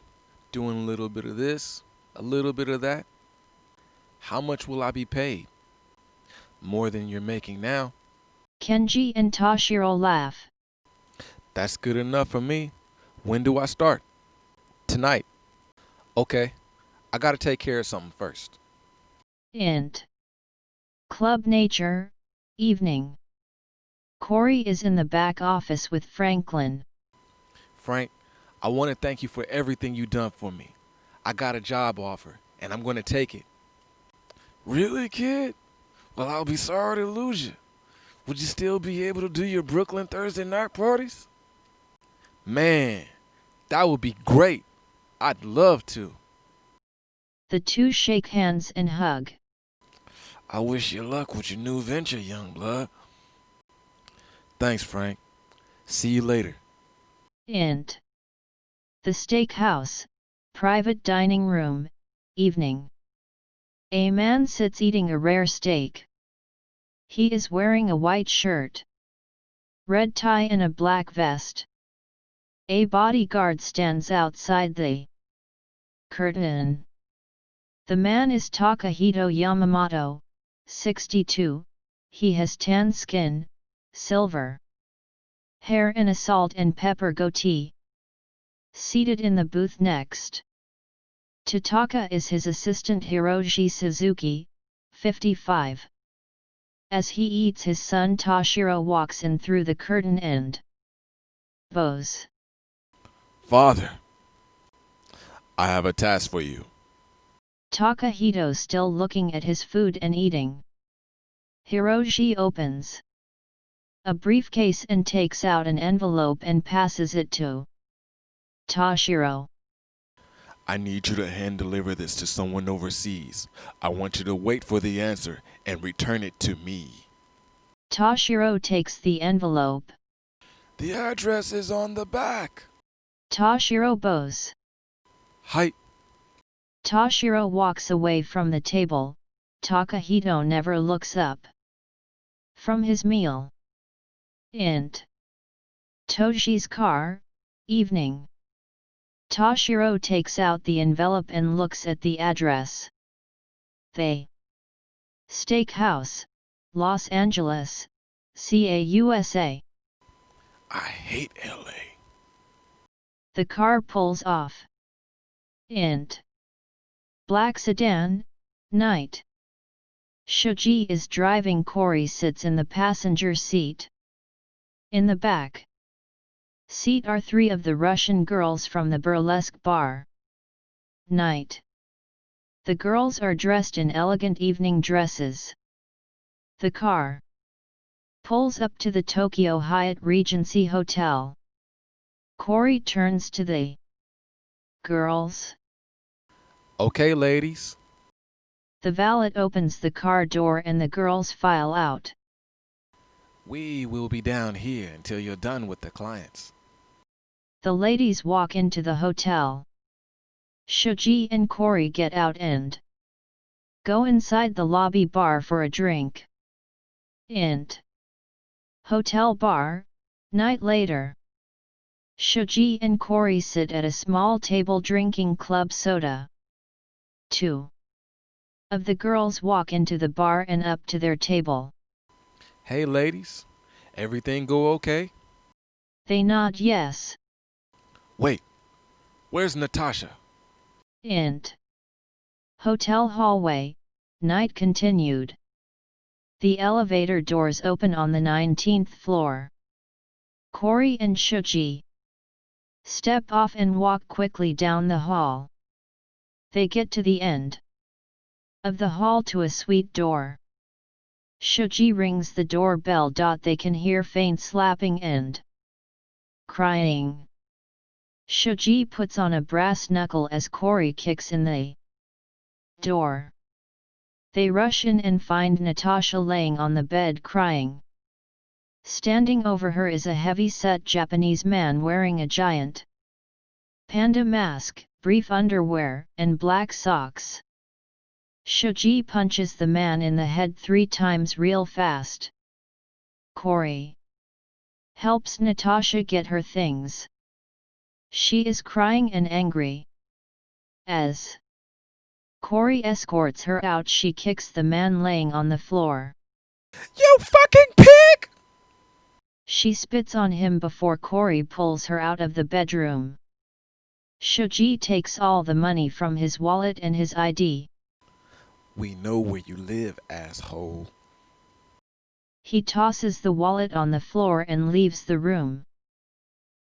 Doing a little bit of this, a little bit of that. How much will I be paid? More than you're making now. Kenji and Toshiro laugh. That's good enough for me. When do I start? Tonight. Okay, I gotta take care of something first. Int. Club Nature, evening. Corey is in the back office with Franklin. Frank, I want to thank you for everything you've done for me. I got a job offer, and I'm going to take it. Really, kid? Well, I'll be sorry to lose you. Would you still be able to do your Brooklyn Thursday night parties? Man, that would be great. I'd love to. The two shake hands and hug. I wish you luck with your new venture, young blood. Thanks, Frank. See you later. Int. The steakhouse, private dining room, evening. A man sits eating a rare steak. He is wearing a white shirt, red tie and a black vest. A bodyguard stands outside the curtain. The man is Takahito Yamamoto, 62, he has tan skin, silver hair and a salt and pepper goatee. Seated in the booth next to Taka is his assistant Hiroshi Suzuki, 55. As he eats, his son Toshiro walks in through the curtain and bows. Father, I have a task for you. Takahito still looking at his food and eating. Hiroshi opens a briefcase and takes out an envelope and passes it to Toshiro. I need you to hand deliver this to someone overseas. I want you to wait for the answer and return it to me. Toshiro takes the envelope. The address is on the back. Toshiro bows. Hi. Toshiro walks away from the table. Takahito never looks up from his meal. Int. Toshi's car, evening. Toshiro takes out the envelope and looks at the address. They. Steakhouse, Los Angeles, CA USA. I hate LA. The car pulls off. Int. Black sedan, night. Shoji is driving. Cory sits in the passenger seat. In the back seat are three of the Russian girls from the burlesque bar. Night. The girls are dressed in elegant evening dresses. The car pulls up to the Tokyo Hyatt Regency Hotel. Cory turns to the girls. Okay, ladies. The valet opens the car door and the girls file out. We will be down here until you're done with the clients. The ladies walk into the hotel. Shoji and Cory get out and go inside the lobby bar for a drink. Int. Hotel bar, night later. Shoji and Cory sit at a small table drinking club soda. Two of the girls walk into the bar and up to their table. Hey, ladies. Everything go okay? They nod yes. Wait. Where's Natasha? Int. Hotel hallway, night continued. The elevator doors open on the 19th floor. Cory and Shoji step off and walk quickly down the hall. They get to the end of the hall to a suite door. Shoji rings the doorbell. They can hear faint slapping and crying. Shoji puts on a brass knuckle as Cory kicks in the door. They rush in and find Natasha laying on the bed crying. Standing over her is a heavy-set Japanese man wearing a giant panda mask, brief underwear, and black socks. Shoji punches the man in the head 3 times real fast. Cory helps Natasha get her things. She is crying and angry. As Cory escorts her out, she kicks the man laying on the floor. You fucking pig! She spits on him before Cory pulls her out of the bedroom. Shoji takes all the money from his wallet and his ID. We know where you live, asshole. He tosses the wallet on the floor and leaves the room.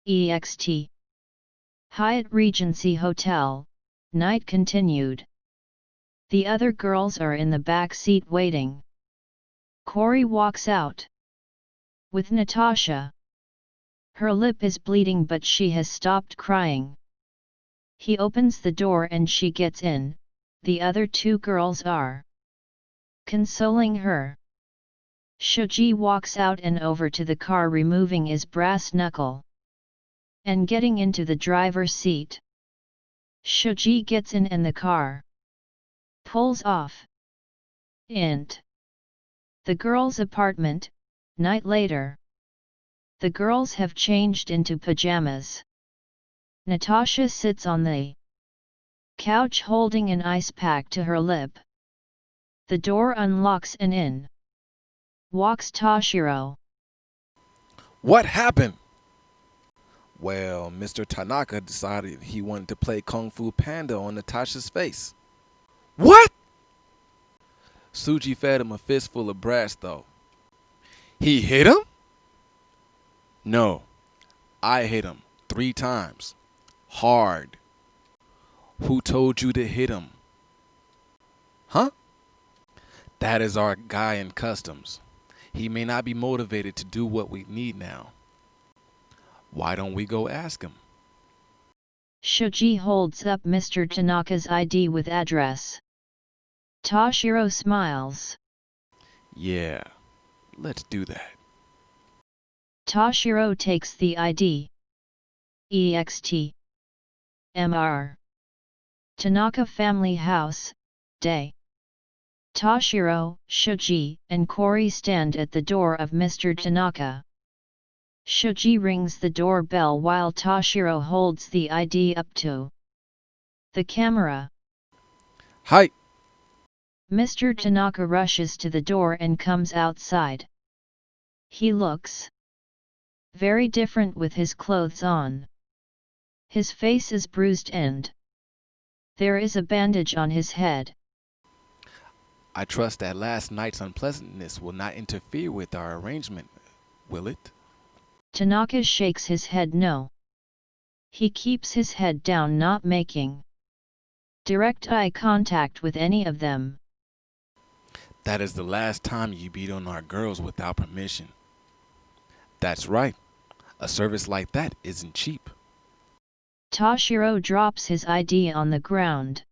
EXT. Hyatt Regency Hotel, night continued. The other girls are in the back seat waiting. Cory walks out with Natasha. Her lip is bleeding but she has stopped crying. He opens the door and she gets in. The other 2 girls are consoling her. Shoji walks out and over to the car, removing his brass knuckle and getting into the driver's seat. Shoji gets in and the car pulls off. Int. The girls' apartment, night later. The girls have changed into pajamas. Natasha sits on the couch holding an ice pack to her lip. The door unlocks and in walks Toshiro. What happened? Well, Mr. Tanaka decided he wanted to play Kung Fu Panda on Natasha's face. What? Suji fed him a fistful of brass, though. He hit him? No, I hit him 3 times. Hard. Who told you to hit him? Huh? That is our guy in customs. He may not be motivated to do what we need now. Why don't we go ask him? Shoji holds up Mr. Tanaka's ID with address. Toshiro smiles. Yeah, let's do that. Toshiro takes the ID. EXT. MR. Tanaka Family House, Day. Toshiro, Shoji, and Kori stand at the door of Mr. Tanaka. Shoji rings the doorbell while Toshiro holds the ID up to the camera. Hi. Mr. Tanaka rushes to the door and comes outside. He looks very different with his clothes on. His face is bruised and there is a bandage on his head. I trust that last night's unpleasantness will not interfere with our arrangement, will it? Tanaka shakes his head no. He keeps his head down, not making direct eye contact with any of them. That is the last time you beat on our girls without permission. That's right. A service like that isn't cheap. Toshiro drops his ID on the ground.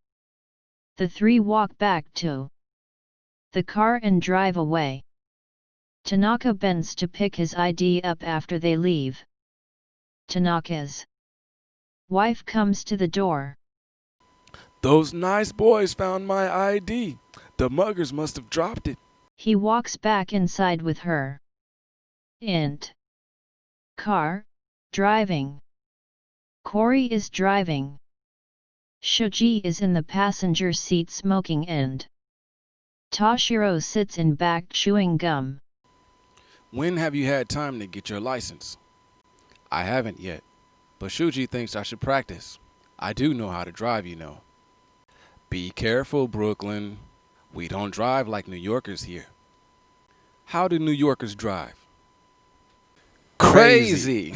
The three walk back to the car and drive away. Tanaka bends to pick his ID up after they leave. Tanaka's wife comes to the door. Those nice boys found my ID. The muggers must have dropped it. He walks back inside with her. Int. Car, driving. Kori is driving. Shoji is in the passenger seat smoking and Toshiro sits in back chewing gum. When have you had time to get your license? I haven't yet, but Shuji thinks I should practice. I do know how to drive, you know. Be careful, Brooklyn. We don't drive like New Yorkers here. How do New Yorkers drive? Crazy!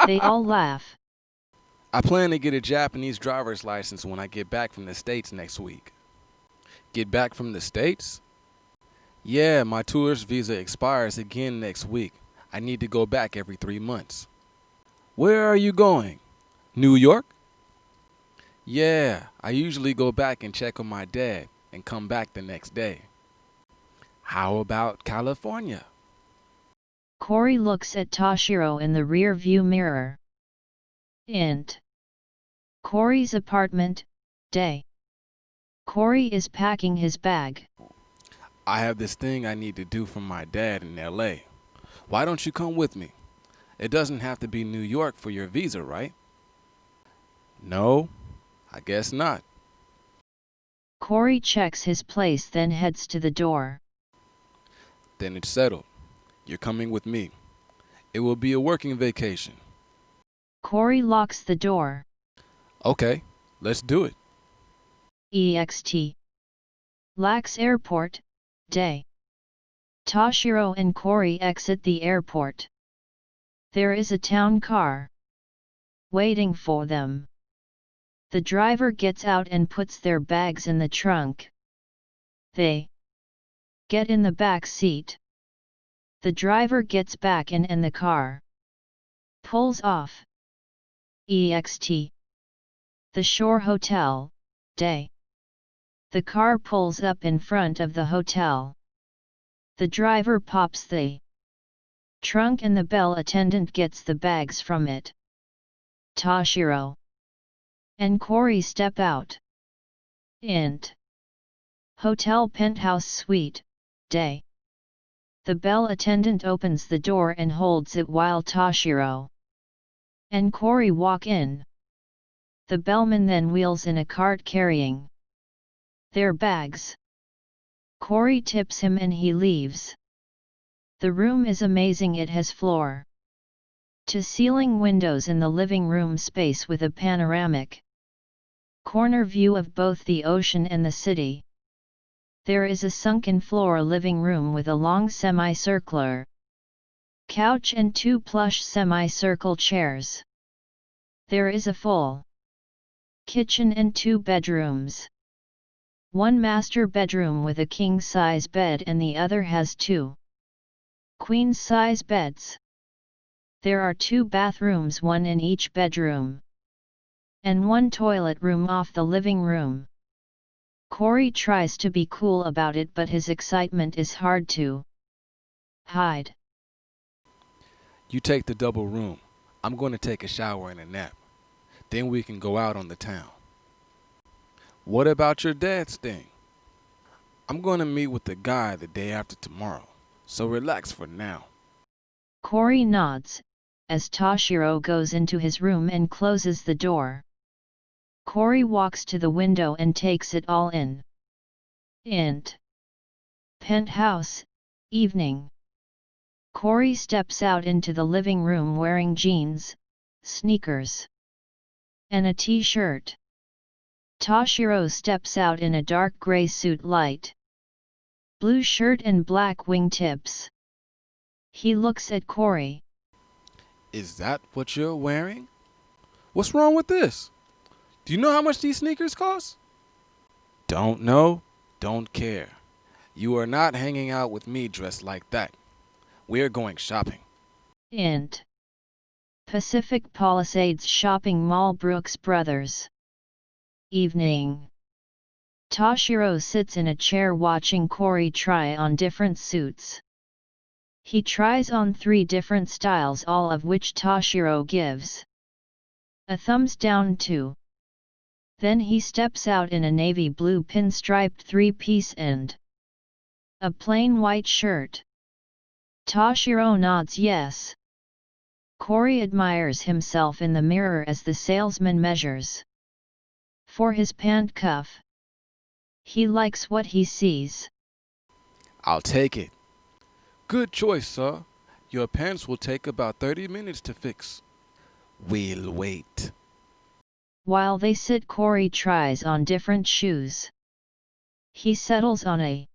They all laugh. I plan to get a Japanese driver's license when I get back from the States next week. Get back from the States? Yeah, my tourist visa expires again next week. I need to go back every 3 months. Where are you going? New York? Yeah, I usually go back and check on my dad and come back the next day. How about California? Kori looks at Toshiro in the rear view mirror. Int. Kori's apartment, day. Kori is packing his bag. I have this thing I need to do for my dad in LA. Why don't you come with me? It doesn't have to be New York for your visa, right? No, I guess not. Kori checks his place then heads to the door. Then it's settled. You're coming with me. It will be a working vacation. Kori locks the door. Okay, let's do it. EXT. Lax Airport, day. Toshiro and Kori exit the airport. There is a town car waiting for them. The driver gets out and puts their bags in the trunk. They get in the back seat. The driver gets back in and the car pulls off. EXT. The Shore Hotel, day. The car pulls up in front of the hotel. The driver pops the trunk and the bell attendant gets the bags from it. Toshiro and Kori step out. Int. Hotel Penthouse Suite, day. The bell attendant opens the door and holds it while Toshiro and Kori walk in. The bellman then wheels in a cart carrying their bags. Kori tips him and he leaves. The room is amazing. It has floor to ceiling windows in the living room space with a panoramic corner view of both the ocean and the city. There is a sunken floor living room with a long semicircular couch and 2 plush semicircle chairs. There is a full kitchen and 2 bedrooms. One master bedroom with a king-size bed and the other has 2 queen-size beds. There are 2 bathrooms, one in each bedroom, and 1 toilet room off the living room. Corey tries to be cool about it, but his excitement is hard to hide. You take the double room. I'm going to take a shower and a nap. Then we can go out on the town. What about your dad's thing? I'm going to meet with the guy the day after tomorrow, so relax for now. Corey nods, as Toshiro goes into his room and closes the door. Corey walks to the window and takes it all in. Int. Penthouse, evening. Corey steps out into the living room wearing jeans, sneakers, and a t-shirt. Toshiro steps out in a dark gray suit, light blue shirt and black wingtips. He looks at Corey. Is that what you're wearing? What's wrong with this? Do you know how much these sneakers cost? Don't know, don't care. You are not hanging out with me dressed like that. We're going shopping. Int. Pacific Palisades Shopping Mall, Brooks Brothers. Evening. Toshiro sits in a chair watching Corey try on different suits. He tries on 3 different styles, all of which Toshiro gives a thumbs down to. Then he steps out in a navy blue pinstriped 3-piece and a plain white shirt. Toshiro nods yes. Corey admires himself in the mirror as the salesman measures for his pant cuff. He likes what he sees. I'll take it. Good choice, sir. Your pants will take about 30 minutes to fix. We'll wait. While they sit, Corey tries on different shoes. He settles on a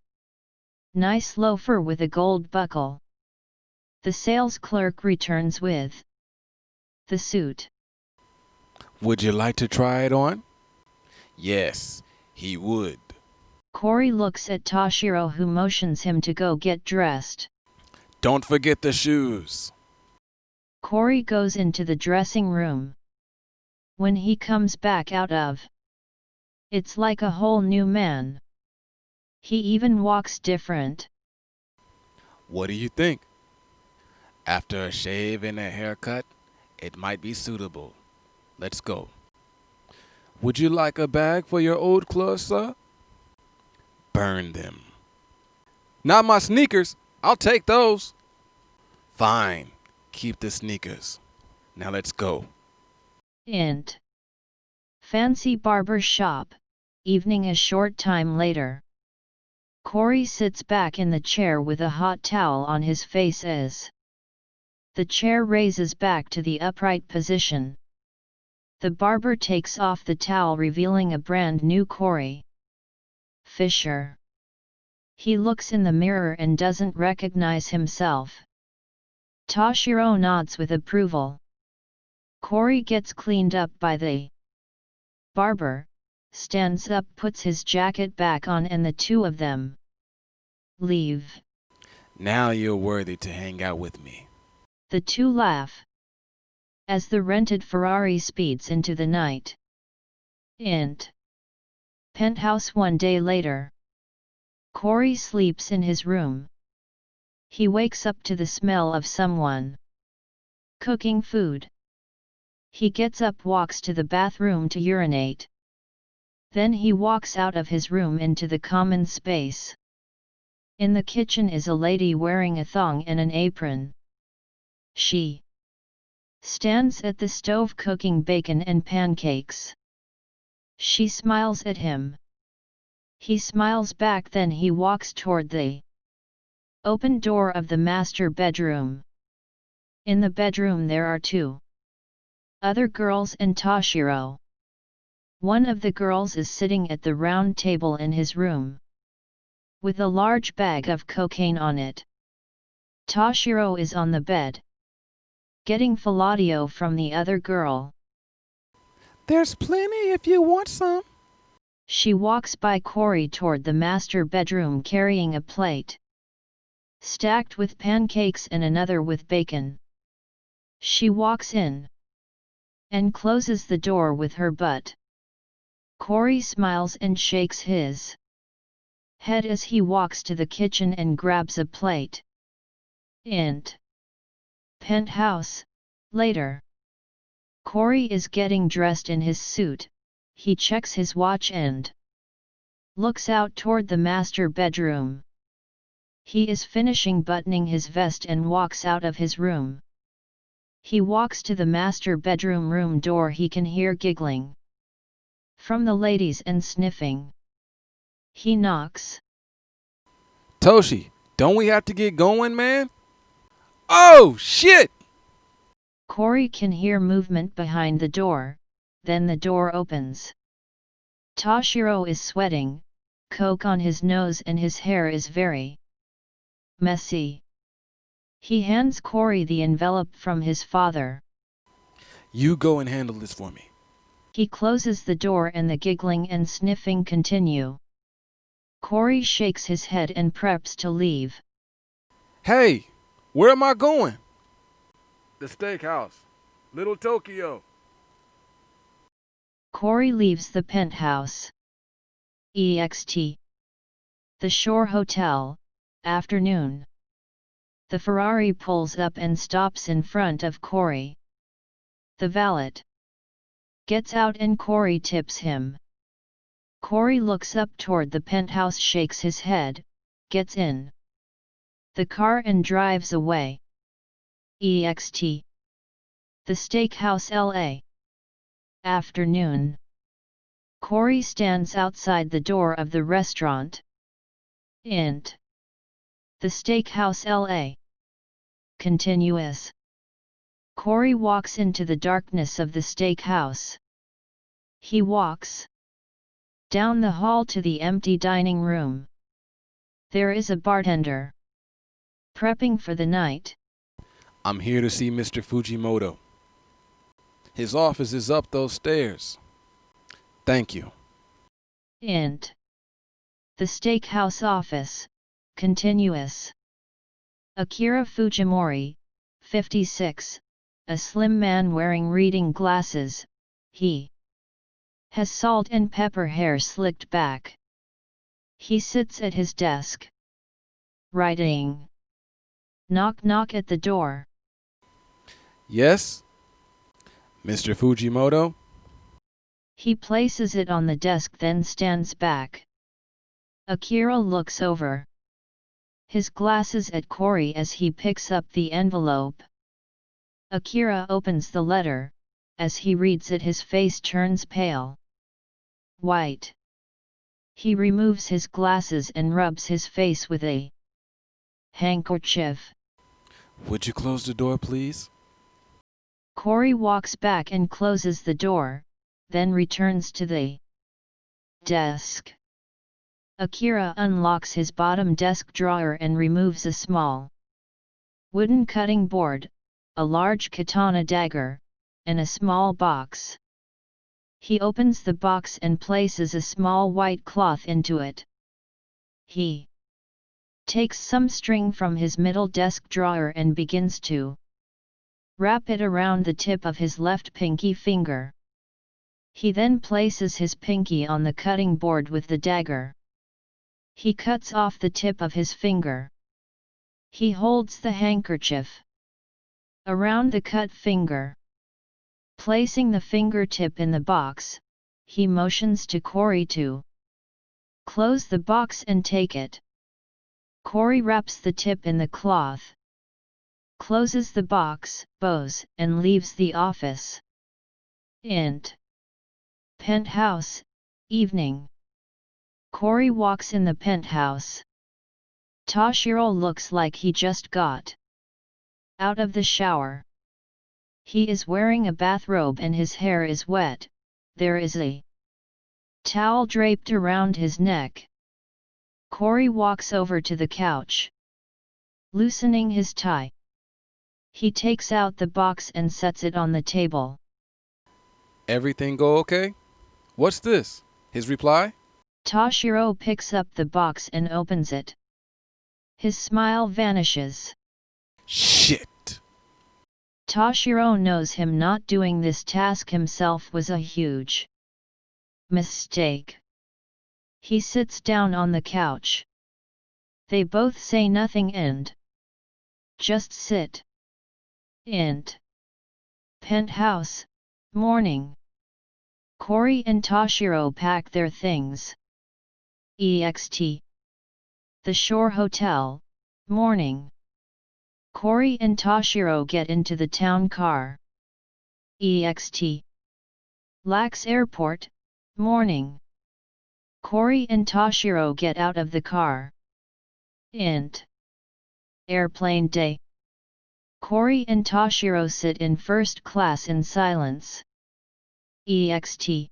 nice loafer with a gold buckle. The sales clerk returns with the suit. Would you like to try it on? Yes, he would. Corey looks at Toshiro, who motions him to go get dressed. Don't forget the shoes. Corey goes into the dressing room. When he comes back out of, it's like a whole new man. He even walks different. What do you think? After a shave and a haircut, it might be suitable. Let's go. Would you like a bag for your old clothes, sir? Burn them. Not my sneakers. I'll take those. Fine. Keep the sneakers. Now let's go. Int. Fancy barber shop, evening. A short time later. Corey sits back in the chair with a hot towel on his face as the chair raises back to the upright position. The barber takes off the towel, revealing a brand new Corey Fisher. He looks in the mirror and doesn't recognize himself. Toshiro nods with approval. Corey gets cleaned up by the barber, stands up, puts his jacket back on, and the two of them leave. Now you're worthy to hang out with me. The two laugh as the rented Ferrari speeds into the night. Int. Penthouse. One day later. Corey sleeps in his room. He wakes up to the smell of someone cooking food. He gets up, walks to the bathroom to urinate. Then he walks out of his room into the common space. In the kitchen is a lady wearing a thong and an apron. She stands at the stove cooking bacon and pancakes. She smiles at him. He smiles back, then he walks toward the open door of the master bedroom. In the bedroom there are two other girls and Toshiro. One of the girls is sitting at the round table in his room. with a large bag of cocaine on it. Toshiro is on the bed, getting fellatio from the other girl. There's plenty if you want some. She walks by Corey toward the master bedroom carrying a plate stacked with pancakes and another with bacon. She walks in and closes the door with her butt. Corey smiles and shakes his head as he walks to the kitchen and grabs a plate. Int. Penthouse, later. Corey is getting dressed in his suit, he checks his watch and looks out toward the master bedroom. He is finishing buttoning his vest and walks out of his room. He walks to the master bedroom room door. He can hear giggling from the ladies and sniffing. He knocks. Toshi, don't we have to get going, man? Oh, shit! Corey can hear movement behind the door, then the door opens. Toshiro is sweating, coke on his nose and his hair is very messy. He hands Corey the envelope from his father. You go and handle this for me. He closes the door and the giggling and sniffing continue. Corey shakes his head and preps to leave. Hey, where am I going? The steakhouse. Little Tokyo. Corey leaves the penthouse. EXT. The Shore Hotel, afternoon. The Ferrari pulls up and stops in front of Corey. The valet gets out and Corey tips him. Corey looks up toward the penthouse, shakes his head, gets in the car and drives away. EXT. The Steakhouse LA. Afternoon. Corey stands outside the door of the restaurant. Int. The Steakhouse LA. Continuous. Corey walks into the darkness of the steakhouse. He walks down the hall to the empty dining room. There is a bartender prepping for the night. I'm here to see Mr. Fujimoto. His office is up those stairs. Thank you. Int. The steakhouse office. Continuous. Akira Fujimori, 56, a slim man wearing reading glasses. He has salt and pepper hair slicked back. He sits at his desk, writing. Knock knock at the door. Yes? Mr. Fujimoto? He places it on the desk then stands back. Akira looks over his glasses at Corey as he picks up the envelope. Akira opens the letter. As he reads it, his face turns pale white. He removes his glasses and rubs his face with a handkerchief. Would you close the door, please? Corey walks back and closes the door, then returns to the desk. Akira unlocks his bottom desk drawer and removes a small wooden cutting board, a large katana dagger, and a small box. He opens the box and places a small white cloth into it. He takes some string from his middle desk drawer and begins to wrap it around the tip of his left pinky finger. He then places his pinky on the cutting board with the dagger. He cuts off the tip of his finger. He holds the handkerchief around the cut finger. Placing the fingertip in the box, he motions to Corey to close the box and take it. Corey wraps the tip in the cloth, closes the box, bows, and leaves the office. Int. Penthouse, evening. Corey walks in the penthouse. Toshiro looks like he just got out of the shower. He is wearing a bathrobe and his hair is wet. There is a towel draped around his neck. Corey walks over to the couch. Loosening his tie. He takes out the box and sets it on the table. Everything go okay? What's this? His reply? Toshiro picks up the box and opens it. His smile vanishes. Shit! Toshiro knows him not doing this task himself was a huge mistake. He sits down on the couch. They both say nothing and just sit. Int. Penthouse, morning. Corey and Toshiro pack their things. EXT. The Shore Hotel, morning. Corey and Toshiro get into the town car. EXT. Lax Airport, morning. Corey and Toshiro get out of the car. Int. Airplane day. Corey and Toshiro sit in first class in silence. EXT.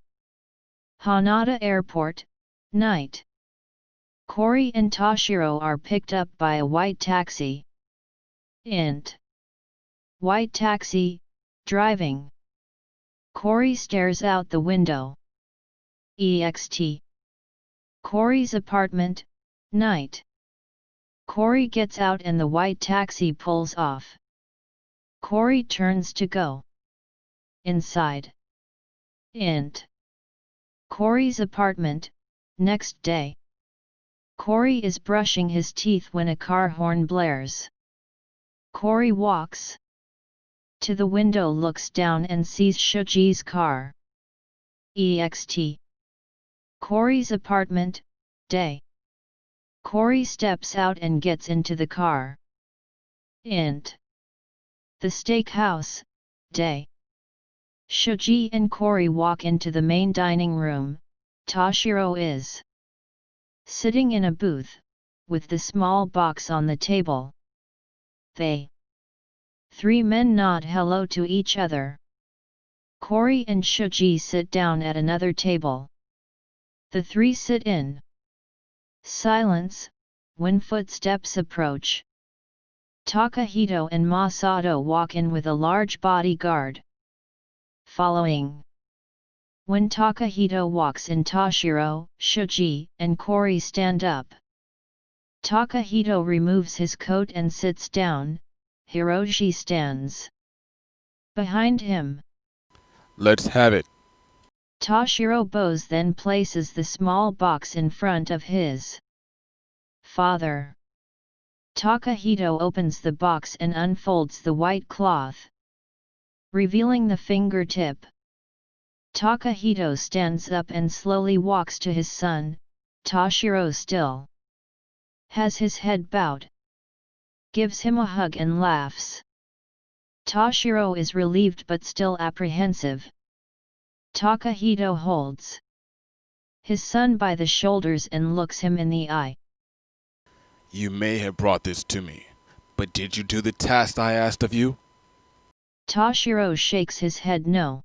Hanada Airport, night. Corey and Toshiro are picked up by a white taxi. Int. White taxi, driving. Corey stares out the window. EXT. Corey's apartment, night. Corey gets out and the white taxi pulls off. Corey turns to go inside. Int. Corey's apartment, next day. Corey is brushing his teeth when a car horn blares. Corey walks to the window, looks down and sees Shuji's car. EXT. Corey's apartment, day. Corey steps out and gets into the car. Int. The steakhouse, day. Shuji and Corey walk into the main dining room. Toshiro is sitting in a booth, with the small box on the table. They three men nod hello to each other. Corey and Shuji sit down at another table. The three sit in silence, when footsteps approach. Takahito and Masato walk in with a large bodyguard. Following. When Takahito walks in, Toshiro, Shuji, and Corey stand up. Takahito removes his coat and sits down. Hiroshi stands behind him. Let's have it. Toshiro bows, then places the small box in front of his father. Takahito opens the box and unfolds the white cloth, revealing the fingertip. Takahito stands up and slowly walks to his son. Toshiro still has his head bowed, gives him a hug and laughs. Toshiro is relieved but still apprehensive. Takahito holds his son by the shoulders and looks him in the eye. You may have brought this to me, but did you do the task I asked of you? Toshiro shakes his head no.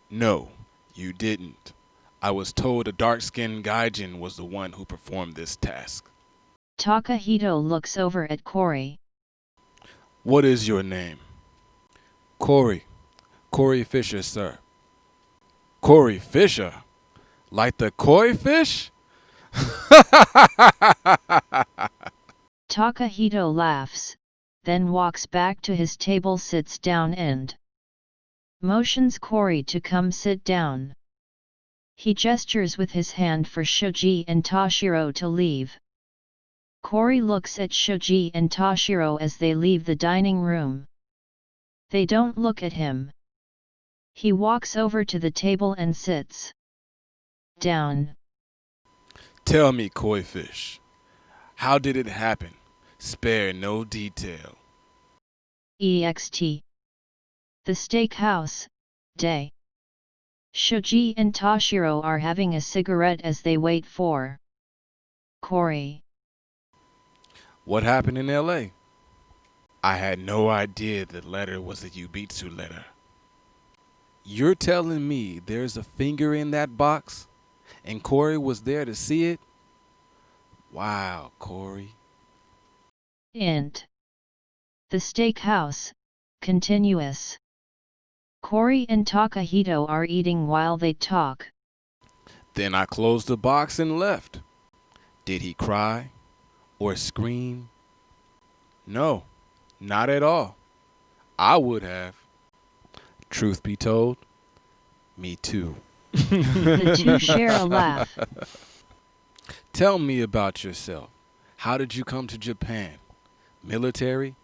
No, you didn't. I was told a dark-skinned gaijin was the one who performed this task. Takahito looks over at Corey. What is your name? Corey. Corey Fisher, sir. Corey Fisher? Like the koi fish? Takahito laughs, then walks back to his table, sits down and motions Corey to come sit down. He gestures with his hand for Shuji and Toshiro to leave. Corey looks at Shuji and Toshiro as they leave the dining room. They don't look at him. He walks over to the table and sits down. Tell me, koi fish, how did it happen? Spare no detail. EXT. The steakhouse, day. Shuji and Toshiro are having a cigarette as they wait for Corey. What happened in L.A.? I had no idea the letter was a Yubitsu letter. You're telling me there's a finger in that box, and Corey was there to see it? Wow, Corey. Int. The steakhouse, continuous. Corey and Takahito are eating while they talk. Then I closed the box and left. Did he cry or scream? No, not at all. I would have. Truth be told, me too. The two share a laugh. Tell me about yourself. How did you come to Japan? Military?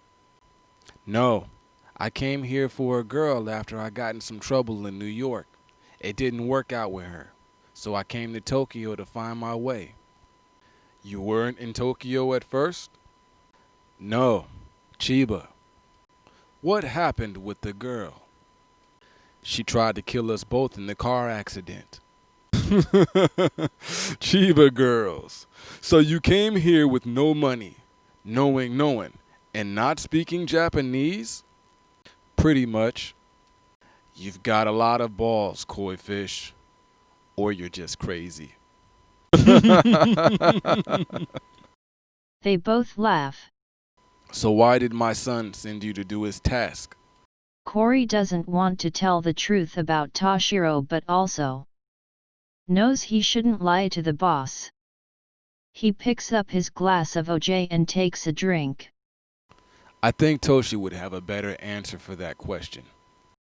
No, I came here for a girl after I got in some trouble in New York. It didn't work out with her, so I came to Tokyo to find my way. You weren't in Tokyo at first? No, Chiba. What happened with the girl? She tried to kill us both in the car accident. Chiba girls. So you came here with no money, knowing, and not speaking Japanese? Pretty much. You've got a lot of balls, koi fish. Or you're just crazy. They both laugh. So why did my son send you to do his task? Corey doesn't want to tell the truth about Toshiro but also knows he shouldn't lie to the boss. He picks up his glass of OJ and takes a drink. I think Toshi would have a better answer for that question.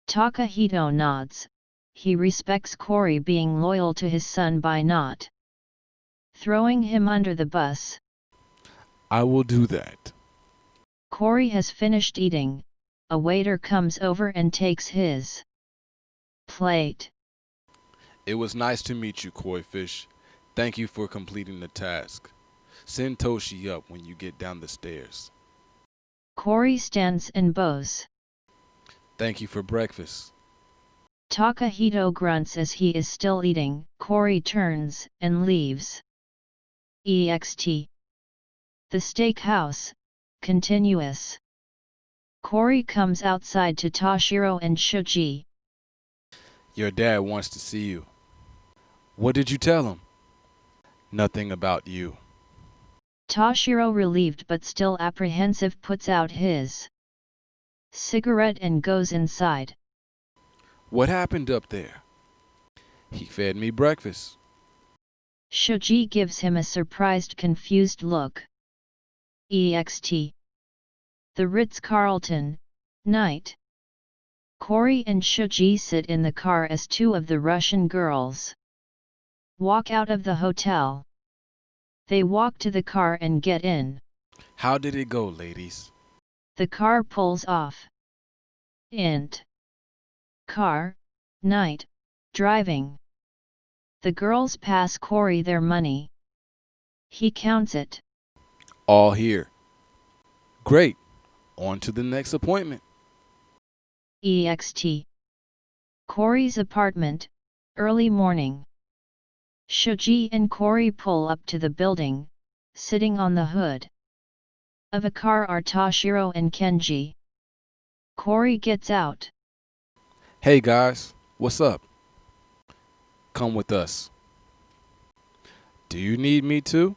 Takahito nods. He respects Corey being loyal to his son by not throwing him under the bus. I will do that. Corey has finished eating. A waiter comes over and takes his plate. It was nice to meet you, koi fish. Thank you for completing the task. Send Toshi up when you get down the stairs. Corey stands and bows. Thank you for breakfast. Takahito grunts as he is still eating. Corey turns and leaves. EXT. The steakhouse, continuous. Corey comes outside to Toshiro and Shuji. Your dad wants to see you. What did you tell him? Nothing about you. Toshiro, relieved but still apprehensive, puts out his cigarette and goes inside. What happened up there? He fed me breakfast. Shuji gives him a surprised, confused look. EXT. The Ritz-Carlton, night. Corey and Shuji sit in the car as two of the Russian girls walk out of the hotel. They walk to the car and get in. How did it go, ladies? The car pulls off. Int. Car, night, driving. The girls pass Corey their money. He counts it. All here. Great. On to the next appointment. EXT. Corey's apartment, early morning. Shuji and Corey pull up to the building. Sitting on the hood of a car are Toshiro and Kenji. Corey gets out. Hey guys, what's up? Come with us. Do you need me too?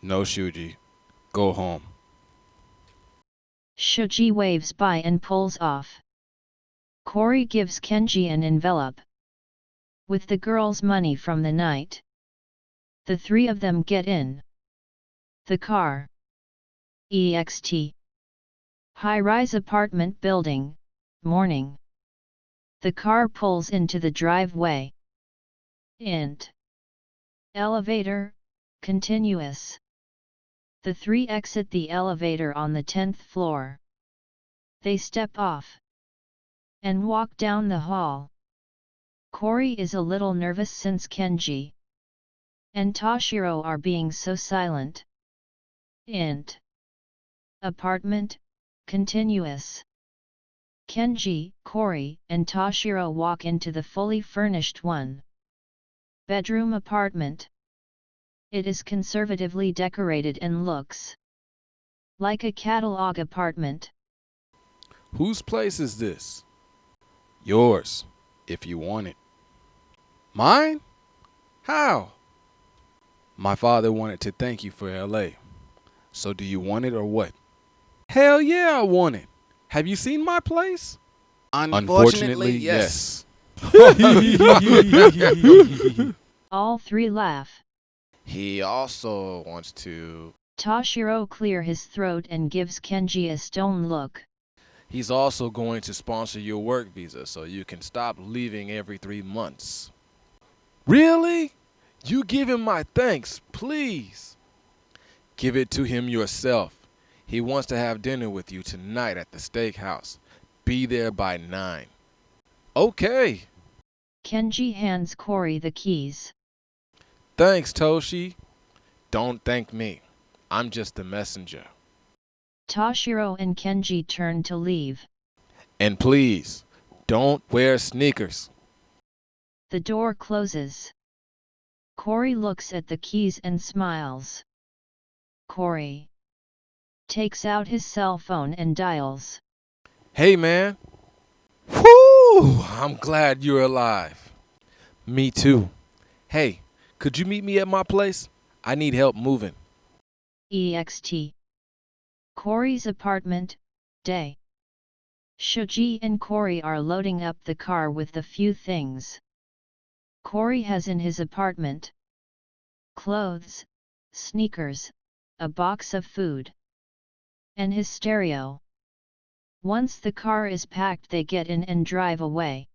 No, Shuji. Go home. Shuji waves by and pulls off. Corey gives Kenji an envelope with the girls' money from the night. The three of them get in the car. EXT. High-rise apartment building, morning. The car pulls into the driveway. Int. Elevator, continuous. The three exit the elevator on the 10th floor. They step off and walk down the hall. Corey is a little nervous since Kenji and Toshiro are being so silent. Int. Apartment, continuous. Kenji, Corey, and Toshiro walk into the fully furnished one-bedroom apartment. It is conservatively decorated and looks like a catalog apartment. Whose place is this? Yours, if you want it. Mine? How? My father wanted to thank you for LA. So do you want it or what? Hell yeah, I want it. Have you seen my place? Unfortunately, yes. All three laugh. He also wants to. Toshiro clear his throat and gives Kenji a stone look. He's also going to sponsor your work visa so you can stop leaving every 3 months. Really? You give him my thanks, please. Give it to him yourself. He wants to have dinner with you tonight at the steakhouse. Be there by 9. Okay. Kenji hands Cory the keys. Thanks, Toshi. Don't thank me. I'm just the messenger. Toshiro and Kenji turn to leave. And please, don't wear sneakers. The door closes. Cory looks at the keys and smiles. Cory takes out his cell phone and dials. Hey, man. Whoo! I'm glad you're alive. Me too. Hey, could you meet me at my place? I need help moving. EXT. Cory's apartment, day. Shoji and Cory are loading up the car with the few things Cory has in his apartment. Clothes, sneakers, a box of food, and his stereo. Once the car is packed, they get in and drive away.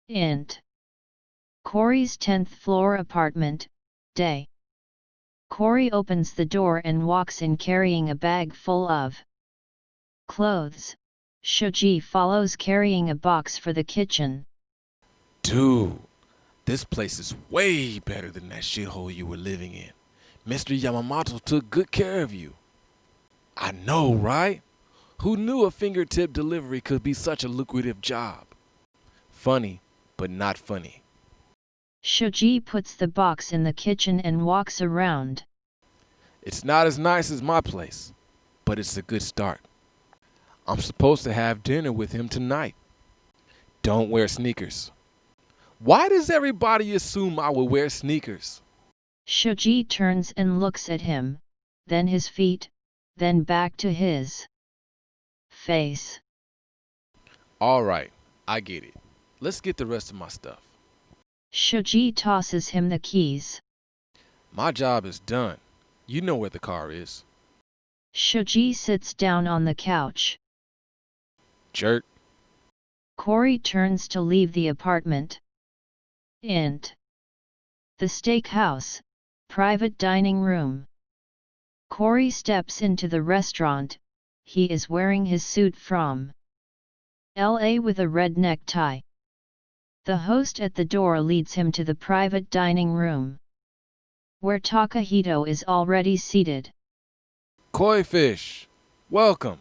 Int. Cory's 10th floor apartment, day. Cory opens the door and walks in carrying a bag full of clothes. Shoji follows carrying a box for the kitchen. Dude, this place is way better than that shithole you were living in. Mr. Yamamoto took good care of you. I know, right? Who knew a fingertip delivery could be such a lucrative job? Funny, but not funny. Shoji puts the box in the kitchen and walks around. It's not as nice as my place, but it's a good start. I'm supposed to have dinner with him tonight. Don't wear sneakers. Why does everybody assume I will wear sneakers? Shoji turns and looks at him, then his feet, then back to his face. All right, I get it. Let's get the rest of my stuff. Shoji tosses him the keys. My job is done. You know where the car is. Shoji sits down on the couch. Jerk. Cory turns to leave the apartment. Int. The steakhouse, private dining room. Cory steps into the restaurant. He is wearing his suit from LA with a red necktie. The host at the door leads him to the private dining room, where Takahito is already seated. Koi fish, welcome.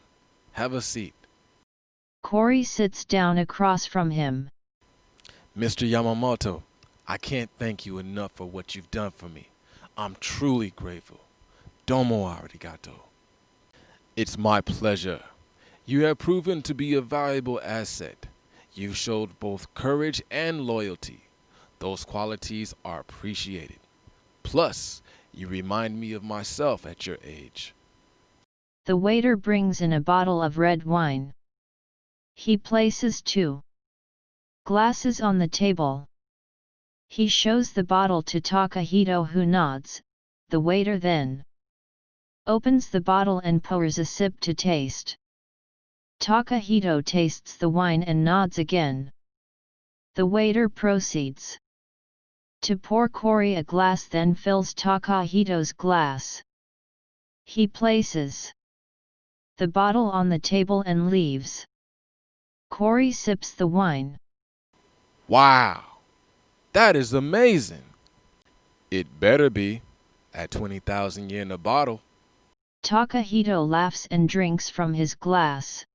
Have a seat. Cory sits down across from him. Mr. Yamamoto, I can't thank you enough for what you've done for me. I'm truly grateful. Domo arigato. It's my pleasure. You have proven to be a valuable asset. You showed both courage and loyalty. Those qualities are appreciated. Plus, you remind me of myself at your age. The waiter brings in a bottle of red wine. He places 2 glasses on the table. He shows the bottle to Takahito, who nods. The waiter then opens the bottle and pours a sip to taste. Takahito tastes the wine and nods again. The waiter proceeds to pour Cory a glass, then fills Takahito's glass. He places the bottle on the table and leaves. Cory sips the wine. Wow, that is amazing. It better be at 20,000 yen a bottle. Takahito laughs and drinks from his glass.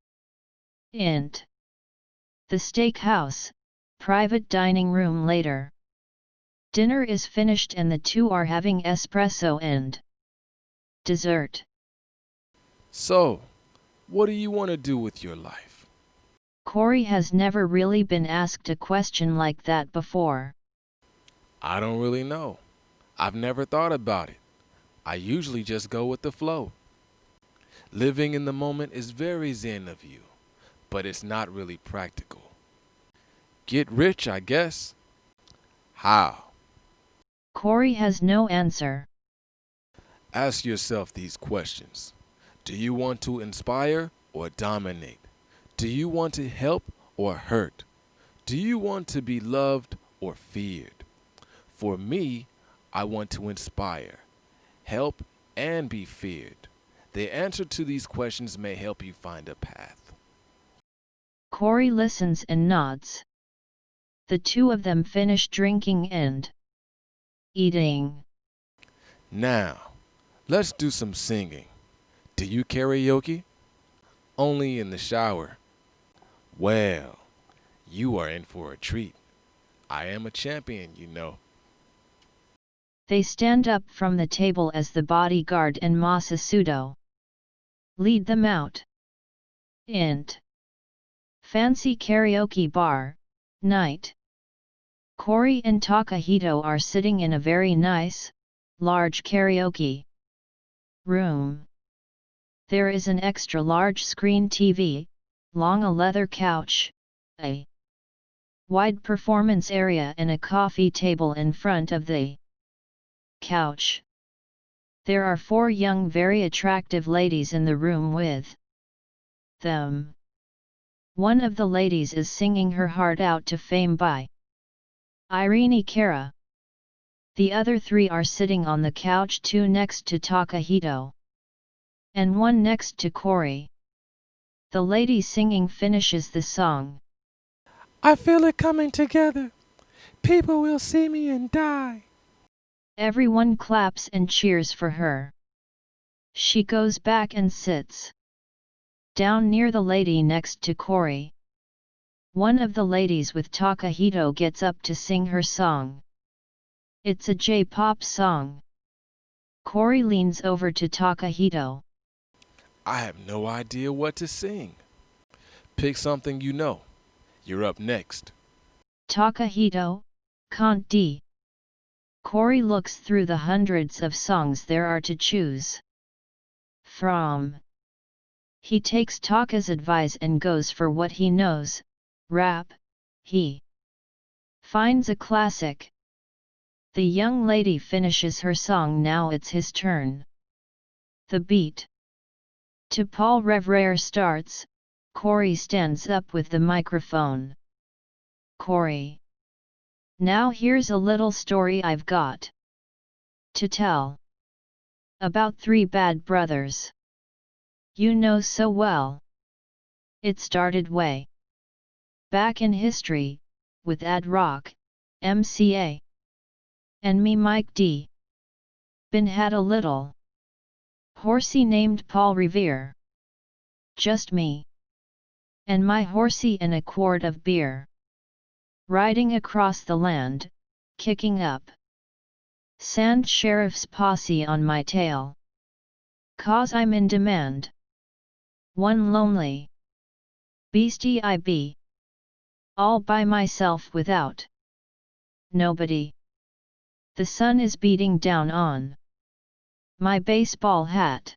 Int. The steakhouse, private dining room later. Dinner is finished and the two are having espresso and dessert. So, what do you want to do with your life? Cory has never really been asked a question like that before. I don't really know. I've never thought about it. I usually just go with the flow. Living in the moment is very zen of you, but it's not really practical. Get rich, I guess. How? Corey has no answer. Ask yourself these questions. Do you want to inspire or dominate? Do you want to help or hurt? Do you want to be loved or feared? For me, I want to inspire, help, and be feared. The answer to these questions may help you find a path. Corey listens and nods. The two of them finish drinking and eating. Now, let's do some singing. Do you karaoke? Only in the shower. Well, you are in for a treat. I am a champion, you know. They stand up from the table as the bodyguard and Masasudo lead them out. Int. Fancy karaoke bar, night. Corey and Takahito are sitting in a very nice, large karaoke room. There is an extra large screen TV, long a leather couch, a wide performance area and a coffee table in front of the couch. There are 4 young very attractive ladies in the room with them. One of the ladies is singing her heart out to Fame by Irene Cara. The other 3 are sitting on the couch, 2 next to Takahito and 1 next to Corey. The lady singing finishes the song. I feel it coming together. People will see me and die. Everyone claps and cheers for her. She goes back and sits down near the lady next to Corey. One of the ladies with Takahito gets up to sing her song. It's a J-pop song. Corey leans over to Takahito. I have no idea what to sing. Pick something you know. You're up next. Takahito, can't D. Corey looks through the hundreds of songs there are to choose from. He takes Taka's advice and goes for what he knows, rap. He finds a classic. The young lady finishes her song. Now it's his turn. The beat to Paul Revere starts. Corey stands up with the microphone. Corey. Now here's a little story I've got to tell about 3 bad brothers you know so well. It started way back in history, with Ad Rock, MCA, and me Mike D. Bin had a little horsey named Paul Revere. Just me and my horsey and a quart of beer. Riding across the land, kicking up sand sheriff's posse on my tail. 'Cause I'm in demand. One lonely beastie I be. All by myself without nobody. The sun is beating down on my baseball hat.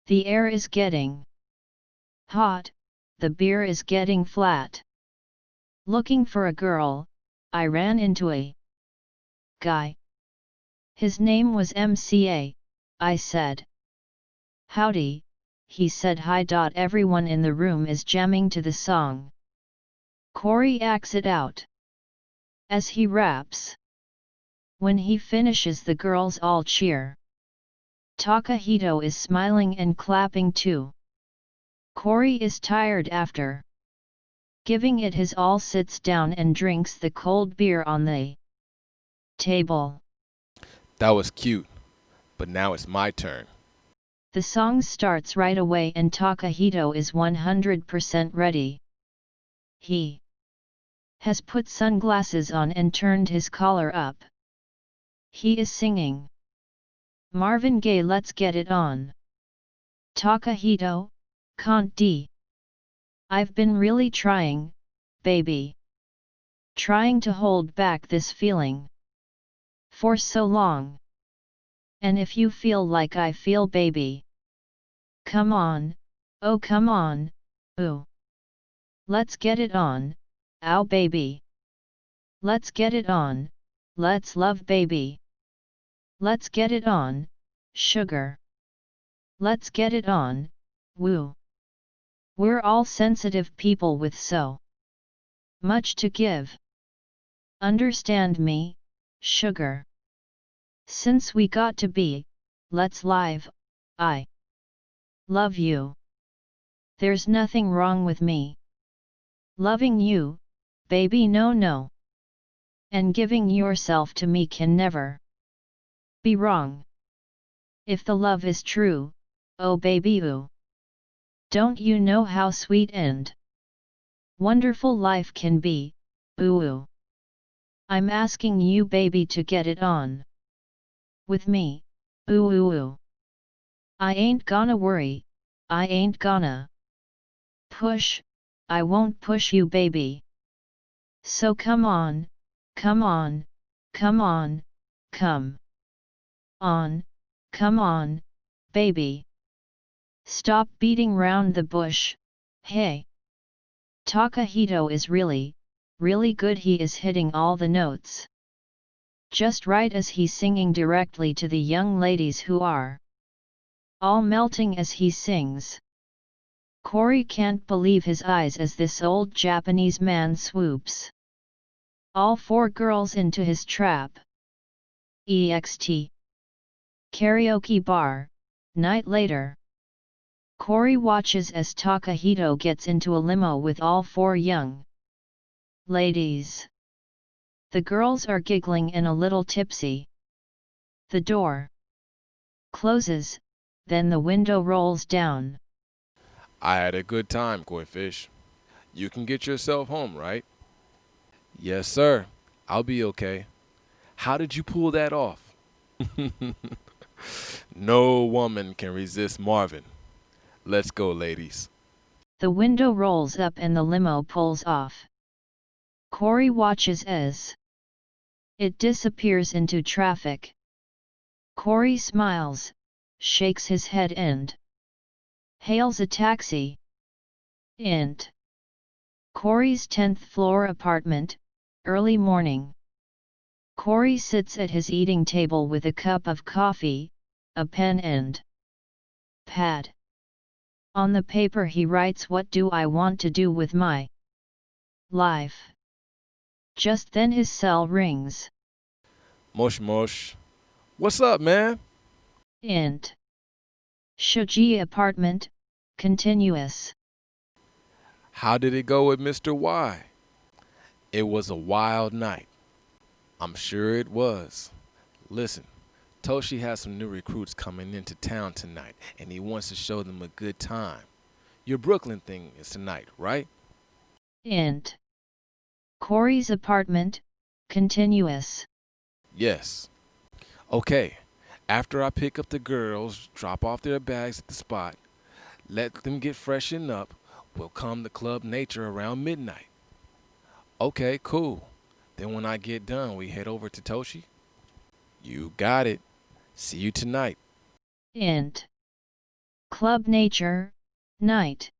The air is getting hot, the beer is getting flat. Looking for a girl, I ran into a guy. His name was MCA, I said. Howdy, he said. Hi. Everyone in the room is jamming to the song. Corey acts it out as he raps. When he finishes, the girls all cheer. Takahito is smiling and clapping too. Corey is tired after giving it his all, sits down and drinks the cold beer on the table. That was cute, but now it's my turn. The song starts right away and Takahito is 100% ready. He has put sunglasses on and turned his collar up. He is singing Marvin Gaye, Let's Get It On. Takahito, can't D. I've been really trying, baby. Trying to hold back this feeling. for so long. And if you feel like I feel, baby, come on, oh come on, ooh. Let's get it on, ow baby. Let's get it on, let's love baby. Let's get it on, sugar. Let's get it on, woo. We're all sensitive people with so much to give. Understand me, sugar. Since we got to be, let's live, I love you. There's nothing wrong with me loving you, baby, no. And giving yourself to me can never be wrong. If the love is true, oh baby ooh. Don't you know how sweet and wonderful life can be, ooh ooh. I'm asking you baby to get it on with me, ooh ooh ooh. I ain't gonna worry, I ain't gonna push, I won't push you baby. So come on, come on, come on, come on, come on, baby. Stop beating round the bush, hey. Takahito is really good, he is hitting all the notes just right as he's singing directly to the young ladies who are all melting as he sings. Cory can't believe his eyes as this old Japanese man swoops all 4 girls into his trap. EXT karaoke bar, night later. Cory watches as Takahito gets into a limo with all 4 young ladies. The girls are giggling and a little tipsy. The door closes, then the window rolls down. I had a good time, Koi Fish. You can get yourself home, right? Yes, sir. I'll be okay. How did you pull that off? No woman can resist Marvin. Let's go, ladies. The window rolls up and the limo pulls off. Cory watches as it disappears into traffic. Cory smiles, shakes his head and hails a taxi. Int. Cory's 10th floor apartment, early morning. Cory sits at his eating table with a cup of coffee, a pen and pad. On the paper he writes, what do I want to do with my life? Just then his cell rings. Mosh mosh. What's up, man? Int. Shoji apartment, continuous. How did it go with Mr. Y? It was a wild night. I'm sure it was. Listen, Toshi has some new recruits coming into town tonight, and he wants to show them a good time. Your Brooklyn thing is tonight, right? Int. Cory's apartment, continuous. Yes. Okay, after I pick up the girls, drop off their bags at the spot, let them get freshened up, we'll come to Club Nature around midnight. Okay, cool. Then when I get done, we head over to Toshi? You got it. See you tonight. Int. Club Nature, night.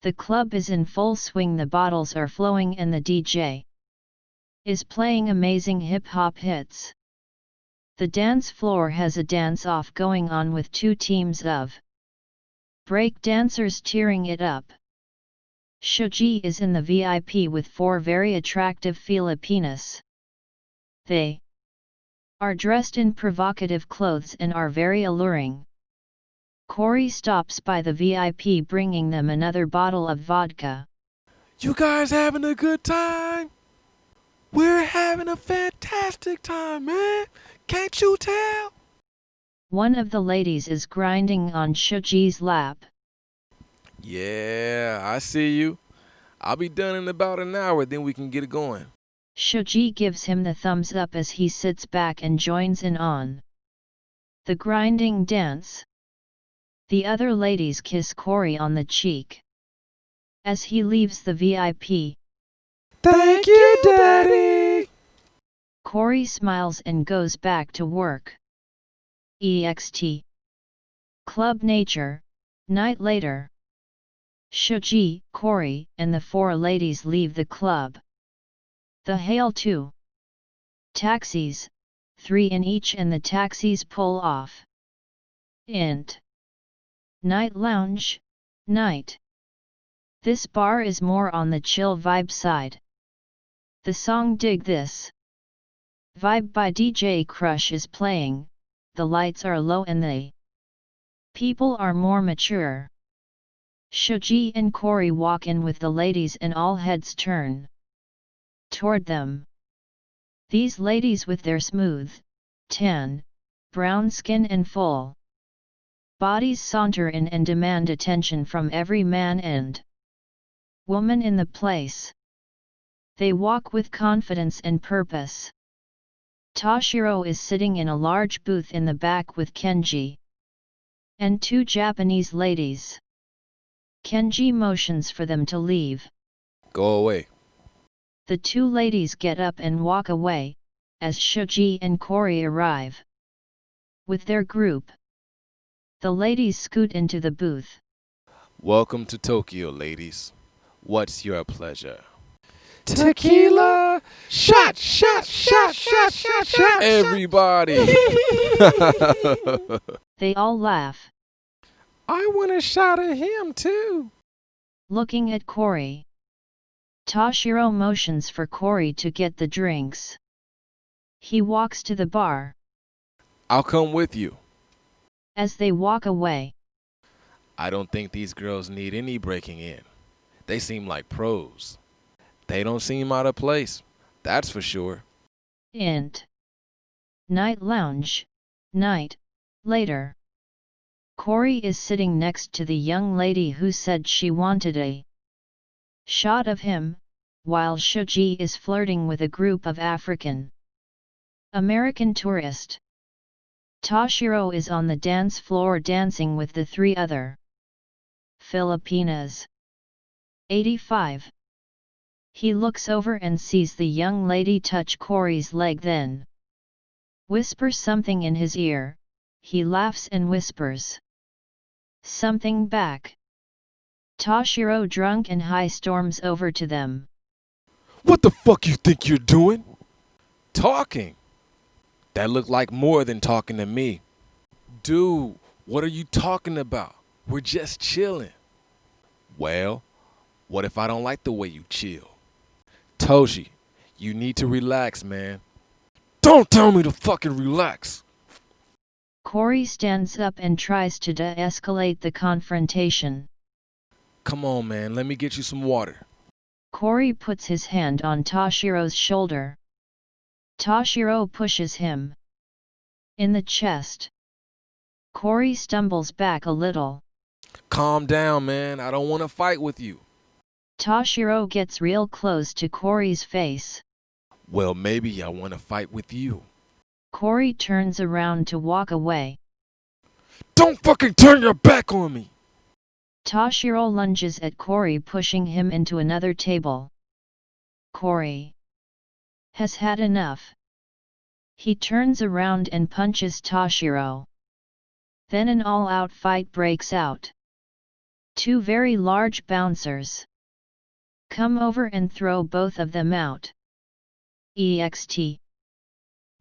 The club is in full swing, the bottles are flowing and the DJ is playing amazing hip-hop hits. The dance floor has a dance-off going on with 2 teams of break dancers tearing it up. Shoji is in the VIP with 4 very attractive Filipinas. They are dressed in provocative clothes and are very alluring. Cory stops by the VIP bringing them another bottle of vodka. You guys having a good time? We're having a fantastic time, man. Can't you tell? One of the ladies is grinding on Shoji's lap. Yeah, I see you. I'll be done in about an hour, then we can get it going. Shoji gives him the thumbs up as he sits back and joins in on the grinding dance. The other ladies kiss Cory on the cheek as he leaves the VIP. Thank you, Daddy! Cory smiles and goes back to work. EXT. Club Nature, night later. Shuji, Cory, and the 4 ladies leave the club. The hail 2 taxis, 3 in each, and the taxis pull off. Int. Night lounge, night. This bar is more on the chill vibe side. The song Dig This Vibe by DJ Crush is playing, the lights are low and the people are more mature. Shuji and Cory walk in with the ladies and all heads turn toward them. These ladies with their smooth, tan, brown skin and full bodies saunter in and demand attention from every man and woman in the place. They walk with confidence and purpose. Toshiro is sitting in a large booth in the back with Kenji and 2 Japanese ladies. Kenji motions for them to leave. Go away. The 2 ladies get up and walk away, as Shuji and Cory arrive with their group. The ladies scoot into the booth. Welcome to Tokyo, ladies. What's your pleasure? Tequila! Shot, shot, shot, shot, shot, shot. Everybody! They all laugh. I want a shot of him too. Looking at Cory. Toshiro motions for Cory to get the drinks. He walks to the bar. I'll come with you. As they walk away. I don't think these girls need any breaking in. They seem like pros. They don't seem out of place, that's for sure. Int. Night lounge, night, later. Cory is sitting next to the young lady who said she wanted a shot of him, while Shuji is flirting with a group of African American tourists. Toshiro is on the dance floor dancing with the 3 other Filipinas. 85. He looks over and sees the young lady touch Cory's leg, then whispers something in his ear. He laughs and whispers something back. Toshiro, drunk and high, storms over to them. What the fuck you think you're doing? Talking. That looked like more than talking to me. Dude, what are you talking about? We're just chilling. Well, what if I don't like the way you chill? Toshi, you need to relax, man. Don't tell me to fucking relax. Cory stands up and tries to de-escalate the confrontation. Come on, man, let me get you some water. Cory puts his hand on Toshiro's shoulder. Toshiro pushes him in the chest. Cory stumbles back a little. Calm down, man, I don't want to fight with you. Toshiro gets real close to Cory's face. Well, maybe I want to fight with you. Cory turns around to walk away. Don't fucking turn your back on me! Toshiro lunges at Cory, pushing him into another table. Cory has had enough. He turns around and punches Toshiro. Then an all-out fight breaks out. 2 very large bouncers come over and throw both of them out. EXT.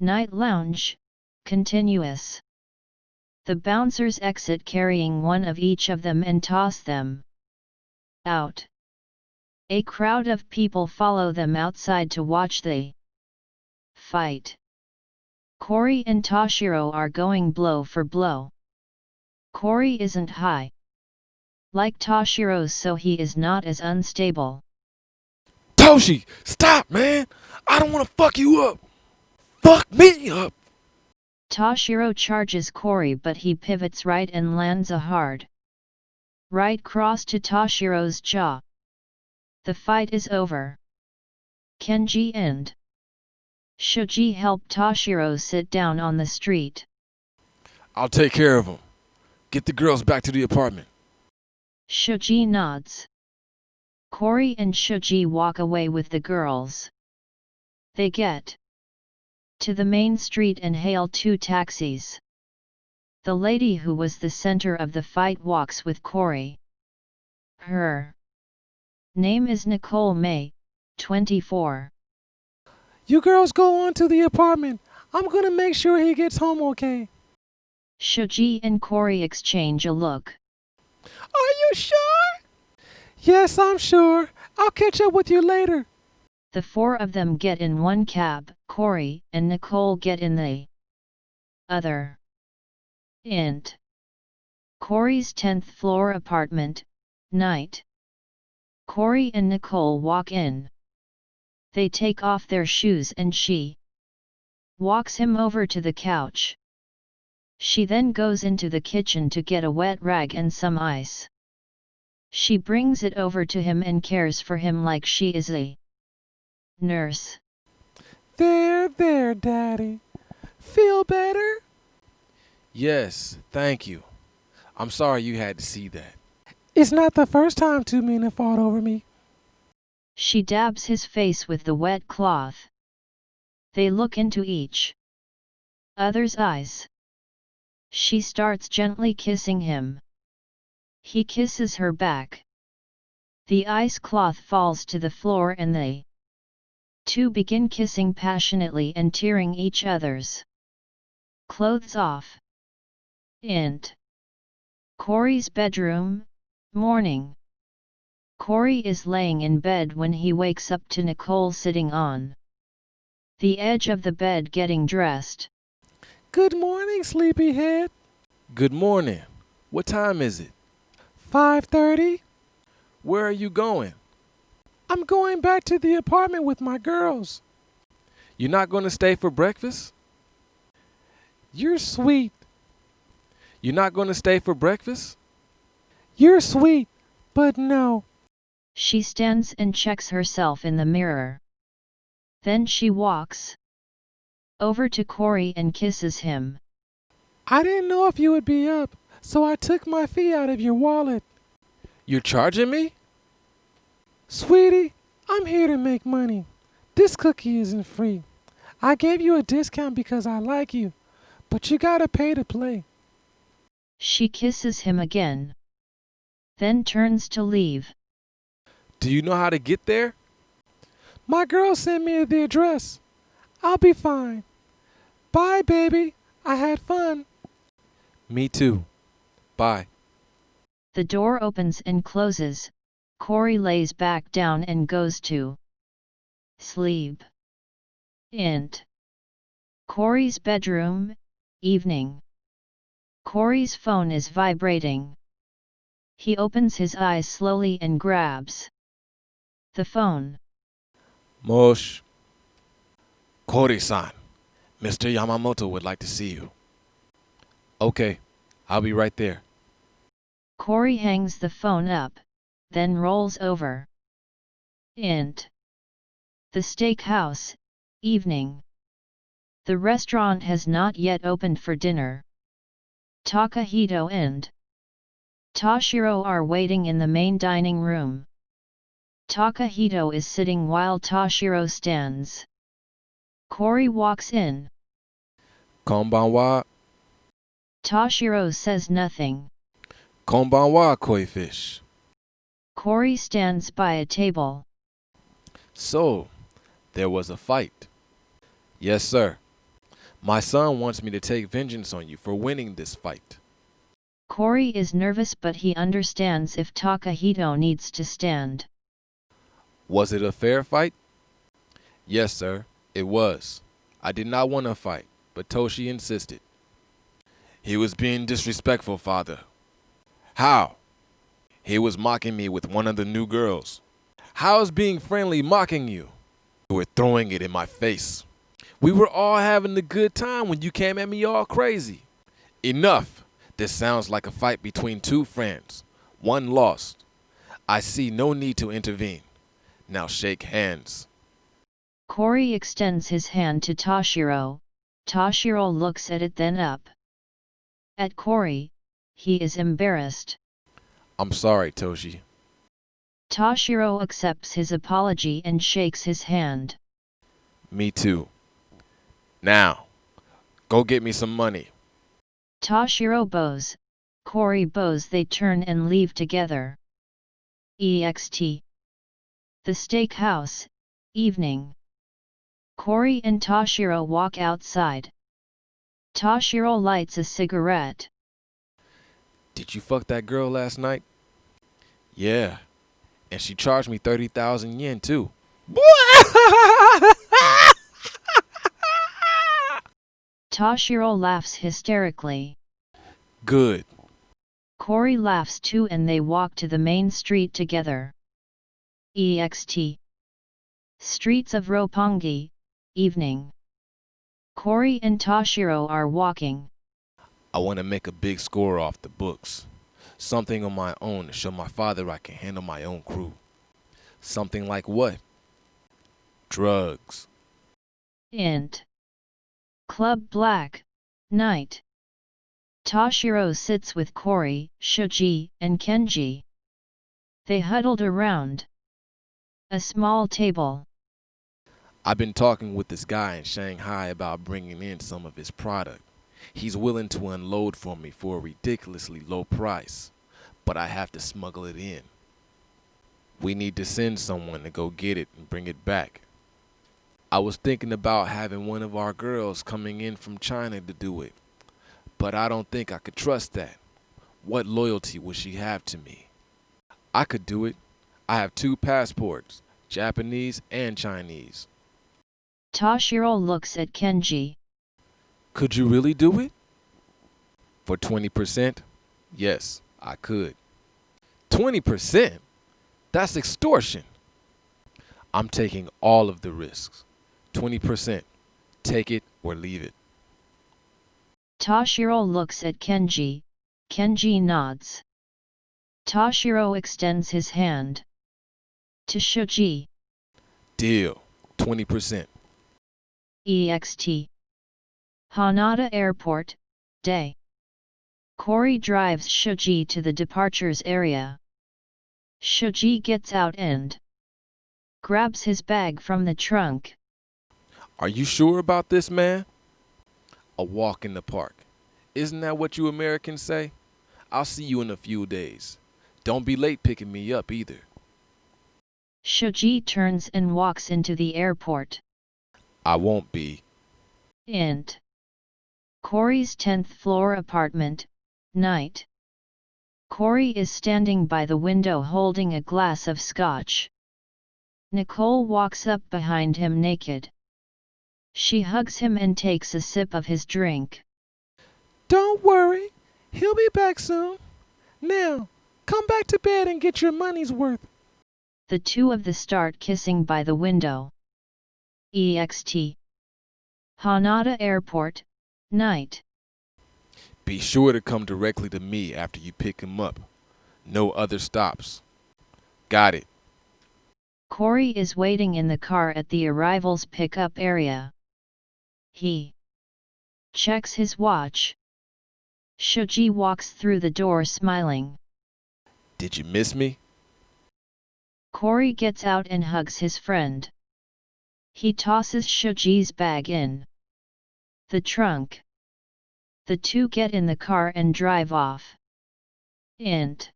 Night lounge, continuous. The bouncers exit carrying 1 of each of them and toss them out. A crowd of people follow them outside to watch the fight. Cory and Toshiro are going blow for blow. Cory isn't high like Toshiro's, so he is not as unstable. Toshi, stop, man! I don't want to fuck you up! Fuck me up! Toshiro charges Cory, but he pivots right and lands a hard right cross to Toshiro's jaw. The fight is over. Kenji and Shuji help Toshiro sit down on the street. I'll take care of him. Get the girls back to the apartment. Shuji nods. Cory and Shuji walk away with the girls. They get to the main street and hail 2 taxis. The lady who was the center of the fight walks with Corey. Her name is Nicole May, 24. You girls go on to the apartment. I'm gonna make sure he gets home okay. Shoji and Corey exchange a look. Are you sure? Yes, I'm sure. I'll catch up with you later. The 4 of them get in one cab. Corey and Nicole get in the other. Int. Corey's 10th floor apartment, night. Corey and Nicole walk in. They take off their shoes and she walks him over to the couch. She then goes into the kitchen to get a wet rag and some ice. She brings it over to him and cares for him like she is a nurse. There, Daddy. Feel better? Yes, thank you. I'm sorry you had to see that. It's not the first time 2 men have fought over me. She dabs his face with the wet cloth. They look into each other's eyes. She starts gently kissing him. He kisses her back. The ice cloth falls to the floor and they 2 begin kissing passionately and tearing each other's clothes off. Int. Corey's bedroom, morning. Corey is laying in bed when he wakes up to Nicole sitting on the edge of the bed getting dressed. Good morning, sleepyhead. Good morning. What time is it? 5:30. Where are you going? I'm going back to the apartment with my girls. You're not going to stay for breakfast? You're sweet. You're not going to stay for breakfast? You're sweet, but no. She stands and checks herself in the mirror. Then she walks over to Corey and kisses him. I didn't know if you would be up, so I took my fee out of your wallet. You're charging me? Sweetie, I'm here to make money. This cookie isn't free. I gave you a discount because I like you, but you gotta pay to play. She kisses him again. Then turns to leave. Do you know how to get there? My girl sent me the address. I'll be fine. Bye, baby. I had fun. Me too. Bye. The door opens and closes. Corey lays back down and goes to sleep. Int. Corey's bedroom, evening. Corey's phone is vibrating. He opens his eyes slowly and grabs the phone. Mosh. Corey-san. Mr. Yamamoto would like to see you. Okay, I'll be right there. Corey hangs the phone up, then rolls over. Int. The steakhouse, evening. The restaurant has not yet opened for dinner. Takahito and Toshiro are waiting in the main dining room. Takahito is sitting while Toshiro stands. Corey walks in. Konbanwa. Toshiro says nothing. Konbanwa, koi fish. Corey stands by a table. So, there was a fight. Yes, sir. My son wants me to take vengeance on you for winning this fight. Corey is nervous but he understands if Takahito needs to stand. Was it a fair fight? Yes, sir, it was. I did not want to fight, but Toshi insisted. He was being disrespectful, father. How? He was mocking me with one of the new girls. How is being friendly mocking you? You were throwing it in my face. We were all having a good time when you came at me all crazy. Enough. This sounds like a fight between 2 friends. One lost. I see no need to intervene. Now shake hands. Corey extends his hand to Toshiro. Toshiro looks at it then up at Corey. He is embarrassed. I'm sorry, Toshi. Toshiro accepts his apology and shakes his hand. Me too. Now, go get me some money. Toshiro bows, Cory bows. They turn and leave together. EXT. The steakhouse, evening. Cory and Toshiro walk outside. Toshiro lights a cigarette. Did you fuck that girl last night? Yeah, and she charged me 30,000 yen too. Toshiro laughs hysterically. Good. Cory laughs too and they walk to the main street together. EXT. Streets of Roppongi, evening. Cory and Toshiro are walking. I want to make a big score off the books. Something on my own to show my father I can handle my own crew. Something like what? Drugs. Int. Club Black, night. Toshiro sits with Cory, Shuji, and Kenji. They huddled around a small table. I've been talking with this guy in Shanghai about bringing in some of his product. He's willing to unload for me for a ridiculously low price, but I have to smuggle it in. We need to send someone to go get it and bring it back. I was thinking about having one of our girls coming in from China to do it, but I don't think I could trust that. What loyalty would she have to me? I could do it. I have 2 passports, Japanese and Chinese. Toshiro looks at Kenji. Could you really do it? For 20%? Yes, I could. 20%? That's extortion. I'm taking all of the risks. 20%. Take it or leave it. Toshiro looks at Kenji. Kenji nods. Toshiro extends his hand to Shuji. Deal. 20%. EXT. Hanada Airport, day. Cory drives Shuji to the departures area. Shuji gets out and grabs his bag from the trunk. Are you sure about this, man? A walk in the park. Isn't that what you Americans say? I'll see you in a few days. Don't be late picking me up either. Shuji turns and walks into the airport. I won't be. Int. Cory's 10th floor apartment, night. Cory is standing by the window holding a glass of scotch. Nicole walks up behind him naked. She hugs him and takes a sip of his drink. Don't worry, he'll be back soon. Now, come back to bed and get your money's worth. The two of them start kissing by the window. EXT. Hanada Airport, night. Be sure to come directly to me after you pick him up. No other stops. Got it. Cory is waiting in the car at the arrivals pickup area. He checks his watch. Shuji walks through the door smiling. Did you miss me? Cory gets out and hugs his friend. He tosses Shuji's bag in the trunk. The two get in the car and drive off. Int.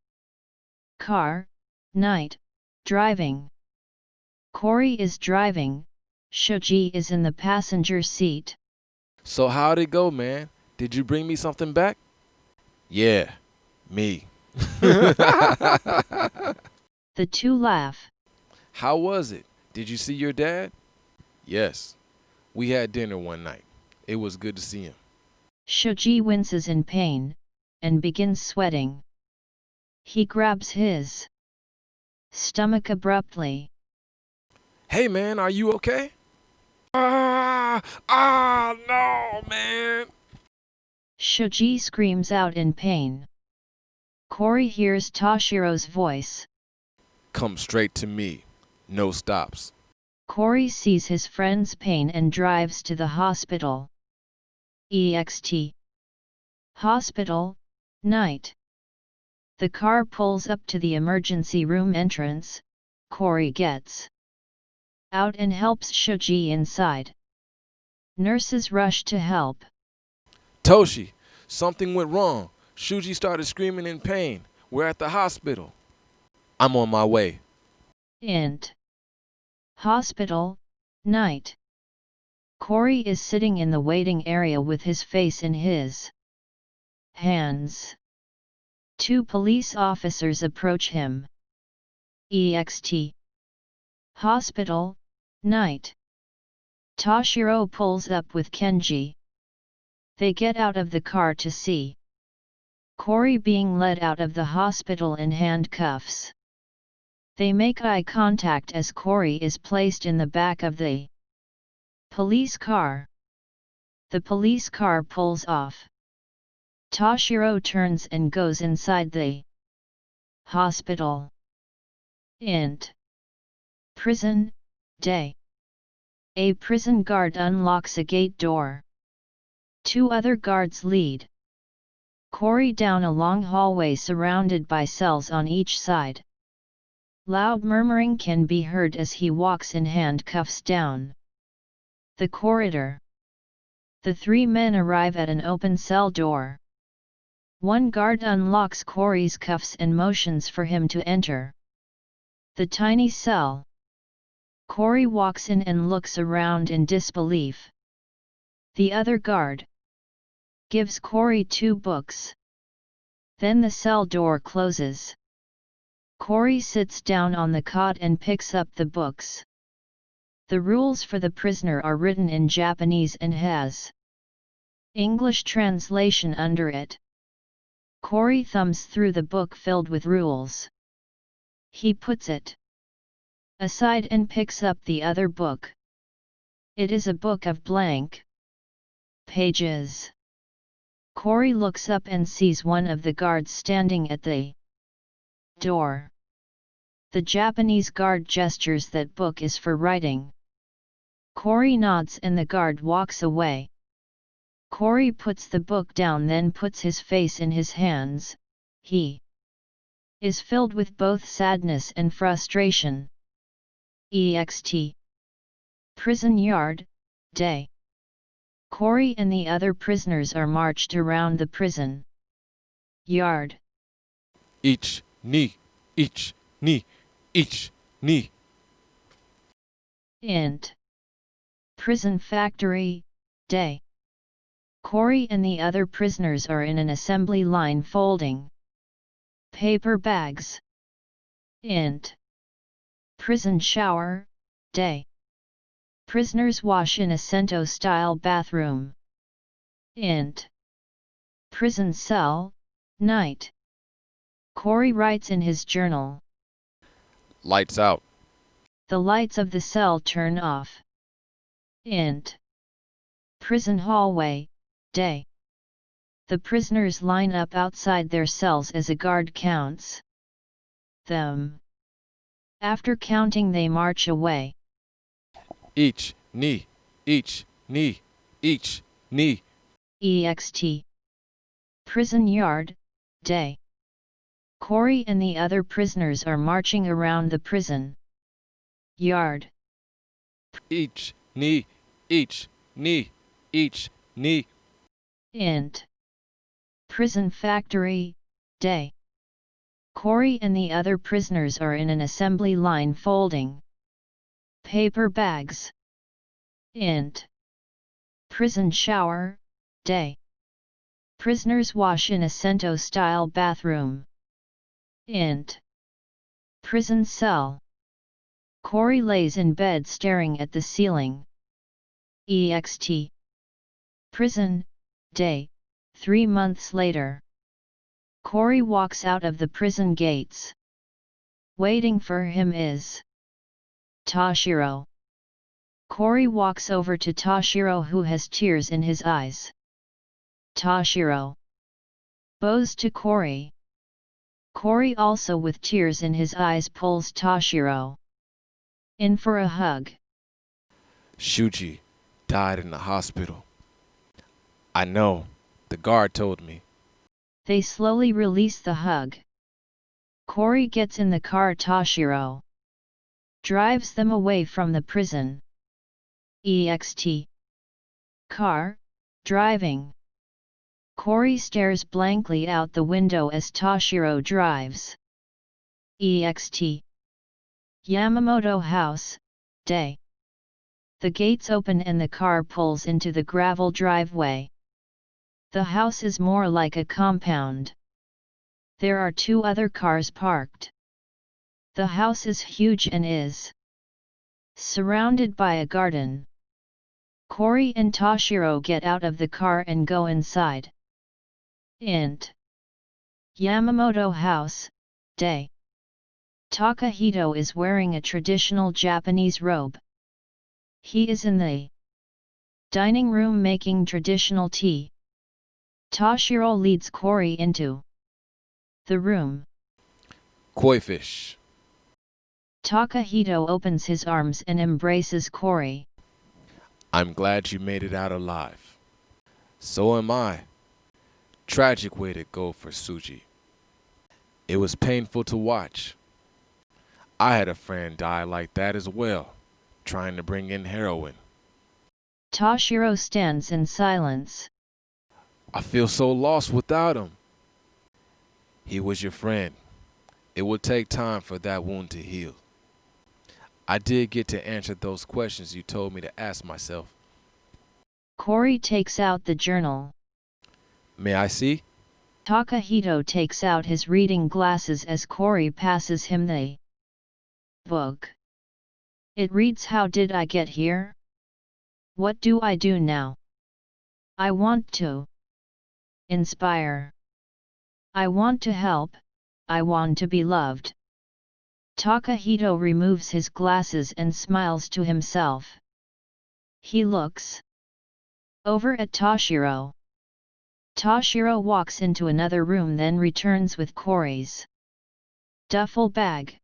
Car, night, driving. Cory is driving, Shuji is in the passenger seat. So how'd it go, man? Did you bring me something back? Yeah, me. The two laugh. How was it? Did you see your dad? Yes. We had dinner one night. It was good to see him. Shuji winces in pain, and begins sweating. He grabs his stomach abruptly. Hey man, are you okay? No, man. Shuji screams out in pain. Cory hears Toshiro's voice. Come straight to me. No stops. Cory sees his friend's pain and drives to the hospital. EXT. Hospital, night. The car pulls up to the emergency room entrance. Cory gets out and helps Shuji inside. Nurses rush to help. Toshi, something went wrong. Shuji started screaming in pain. We're at the hospital. I'm on my way. Int. Hospital, night. Corey is sitting in the waiting area with his face in his hands. 2 police officers approach him. EXT. Hospital, night. Toshiro pulls up with Kenji. They get out of the car to see Corey being led out of the hospital in handcuffs. They make eye contact as Corey is placed in the back of the police car. The police car pulls off. Toshiro turns and goes inside the hospital. Int. Prison, day. A prison guard unlocks a gate door. 2 other guards lead Corey down a long hallway surrounded by cells on each side. Loud murmuring can be heard as he walks in handcuffs down the corridor. The 3 men arrive at an open cell door. 1 guard unlocks Corey's cuffs and motions for him to enter the tiny cell. Corey walks in and looks around in disbelief. The other guard gives Corey 2 books. Then the cell door closes. Corey sits down on the cot and picks up the books. The rules for the prisoner are written in Japanese and has English translation under it. Corey thumbs through the book filled with rules. He puts it aside and picks up the other book. It is a book of blank pages. Corey looks up and sees one of the guards standing at the door. The Japanese guard gestures that book is for writing. Corey nods and the guard walks away. Corey puts the book down, then puts his face in his hands. He is filled with both sadness and frustration. EXT. Prison yard, day. Corey and the other prisoners are marched around the prison yard. Each knee, each knee, each knee. Int. Prison factory, day. Corey and the other prisoners are in an assembly line folding paper bags. Int. Prison shower, day. Prisoners wash in a Sento-style bathroom. Int. Prison cell, night. Corey writes in his journal. Lights out. The lights of the cell turn off. Int. Prison hallway, day. The prisoners line up outside their cells as a guard counts them. After counting, they march away. Each knee, each knee, each knee. EXT. Prison yard, day. Corey and the other prisoners are marching around the prison yard. Each knee, each knee, each knee. Int. Prison factory, day. Corey and the other prisoners are in an assembly line folding paper bags. Int. Prison shower, day. Prisoners wash in a Sento-style bathroom. Int. Prison cell. Corey lays in bed staring at the ceiling. EXT. Prison, day, 3 months later. Corey walks out of the prison gates. Waiting for him is Toshiro. Corey walks over to Toshiro, who has tears in his eyes. Toshiro bows to Corey. Corey, also with tears in his eyes, pulls Toshiro in for a hug. Shuji died in the hospital. I know, the guard told me. They slowly release the hug. Corey gets in the car. Toshiro drives them away from the prison. EXT. Car, driving. Cory stares blankly out the window as Toshiro drives. EXT. Yamamoto House, day. The gates open and the car pulls into the gravel driveway. The house is more like a compound. There are 2 other cars parked. The house is huge and is surrounded by a garden. Cory and Toshiro get out of the car and go inside. Int. Yamamoto House, day. Takahito is wearing a traditional Japanese robe. He is in the dining room making traditional tea. Toshiro leads Cory into the room. Koi fish. Takahito opens his arms and embraces Cory. I'm glad you made it out alive. So am I. Tragic way to go for Suji. It was painful to watch. I had a friend die like that as well, trying to bring in heroin. Toshiro stands in silence. I feel so lost without him. He was your friend. It would take time for that wound to heal. I did get to answer those questions you told me to ask myself. Cory takes out the journal. May I see? Takahito takes out his reading glasses as Cory passes him the book. It reads, How did I get here? What do I do now? I want to inspire. I want to help. I want to be loved. Takahito removes his glasses and smiles to himself. He looks over at Toshiro. Toshiro walks into another room, then returns with Cory's duffel bag.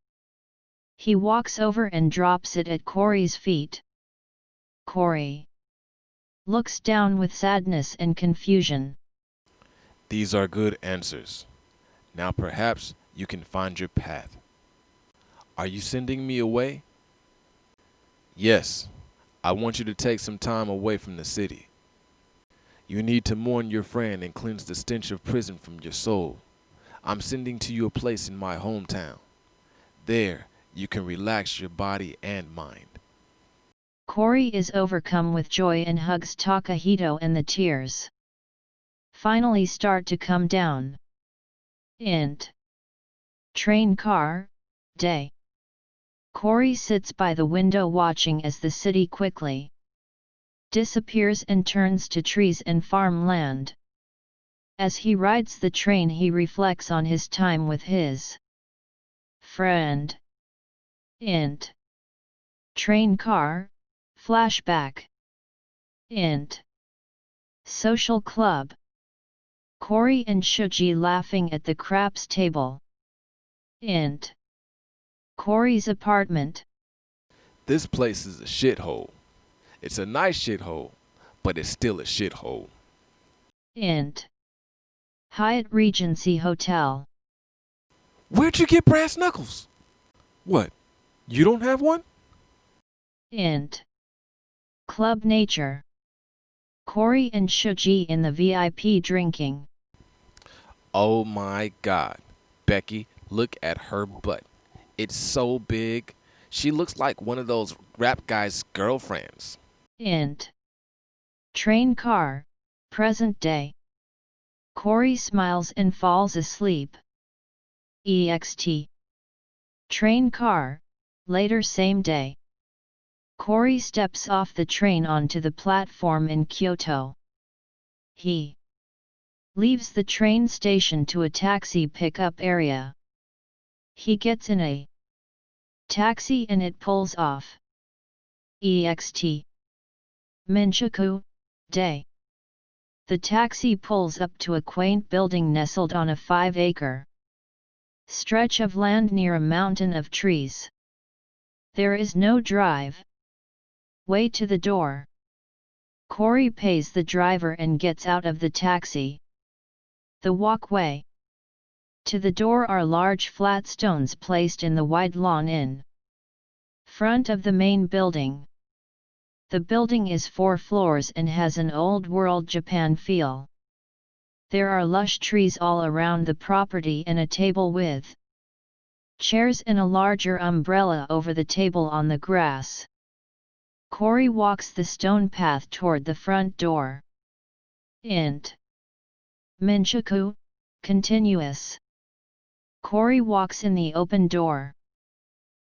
He walks over and drops it at Cory's feet. Cory looks down with sadness and confusion. These are good answers. Now perhaps you can find your path. Are you sending me away? Yes, I want you to take some time away from the city. You need to mourn your friend and cleanse the stench of prison from your soul. I'm sending to you a place in my hometown. There, you can relax your body and mind. Cory is overcome with joy and hugs Takahito, and the tears finally start to come down. Int. Train car, day. Cory sits by the window watching as the city quickly disappears and turns to trees and farmland. As he rides the train, he reflects on his time with his friend. Int. Train car, flashback. Int. Social club. Cory and Shuji laughing at the craps table. Int. Cory's apartment. This place is a shithole. It's a nice shithole, but it's still a shithole. Int. Hyatt Regency Hotel. Where'd you get brass knuckles? What? You don't have one? Int. Club Nature. Cory and Shuji in the VIP drinking. Oh my God. Becky, look at her butt. It's so big. She looks like one of those rap guys' girlfriends. Int. Train car, present day. Cory smiles and falls asleep. EXT. Train car, later same day. Cory steps off the train onto the platform in Kyoto. He leaves the train station to a taxi pickup area. He gets in a taxi and it pulls off. EXT. Minjuku, day. The taxi pulls up to a quaint building nestled on a 5-acre stretch of land near a mountain of trees. There is no drive way to the door. Cory pays the driver and gets out of the taxi. The walkway to the door are large flat stones placed in the wide lawn in front of the main building. The building is 4 floors and has an old-world Japan feel. There are lush trees all around the property and a table with chairs and a larger umbrella over the table on the grass. Cory walks the stone path toward the front door. Int. Minchaku, continuous. Cory walks in the open door.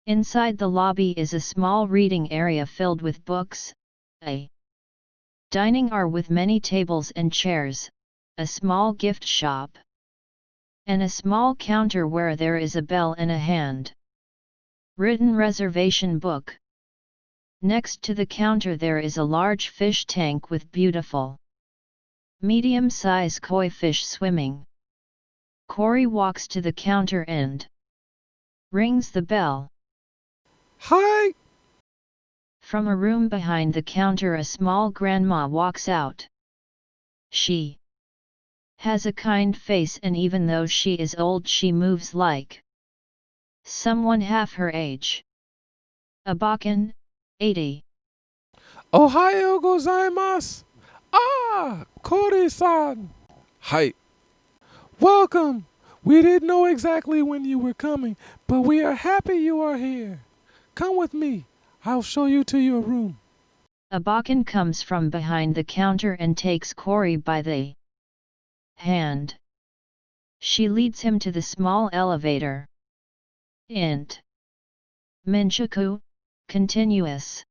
Inside the lobby is a small reading area filled with books, a dining area with many tables and chairs, a small gift shop, and a small counter where there is a bell and a hand-written reservation book. Next to the counter there is a large fish tank with beautiful medium-size koi fish swimming. Cory walks to the counter and rings the bell. Hi! From a room behind the counter a small grandma walks out. She has a kind face and even though she is old she moves like someone half her age. Abakan, 80. Ohayo gozaimasu! Ah, Cory-san! Hi. Welcome! We didn't know exactly when you were coming, but we are happy you are here. Come with me. I'll show you to your room. Abakan comes from behind the counter and takes Cory by the hand. She leads him to the small elevator. Int. Minchaku, continuous.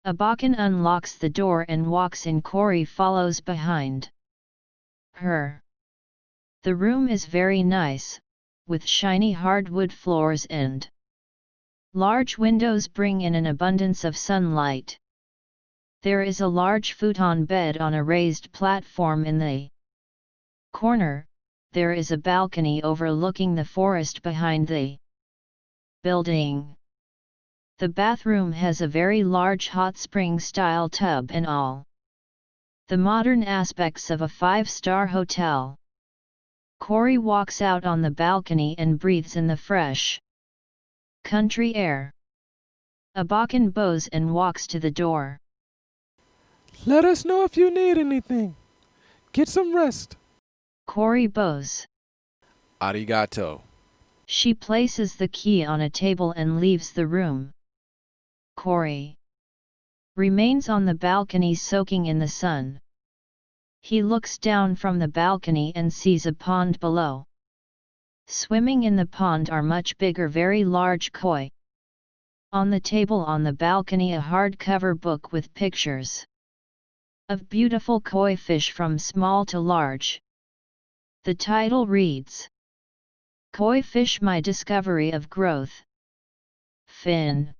Abakan unlocks the door and walks in. Cory follows behind her. The room is very nice, with shiny hardwood floors and large windows bring in an abundance of sunlight. There is a large futon bed on a raised platform in the corner. There is a balcony overlooking the forest behind the building. The bathroom has a very large hot spring-style tub and all the modern aspects of a 5-star hotel. Cory walks out on the balcony and breathes in the fresh country air. Abakan bows and walks to the door. Let us know if you need anything. Get some rest. Cory bows. Arigato. She places the key on a table and leaves the room. Cory remains on the balcony soaking in the sun. He looks down from the balcony and sees a pond below. Swimming in the pond are much bigger very large koi. On the table on the balcony a hardcover book with pictures of beautiful koi fish from small to large. The title reads, Koi Fish My Discovery of Growth. Fin.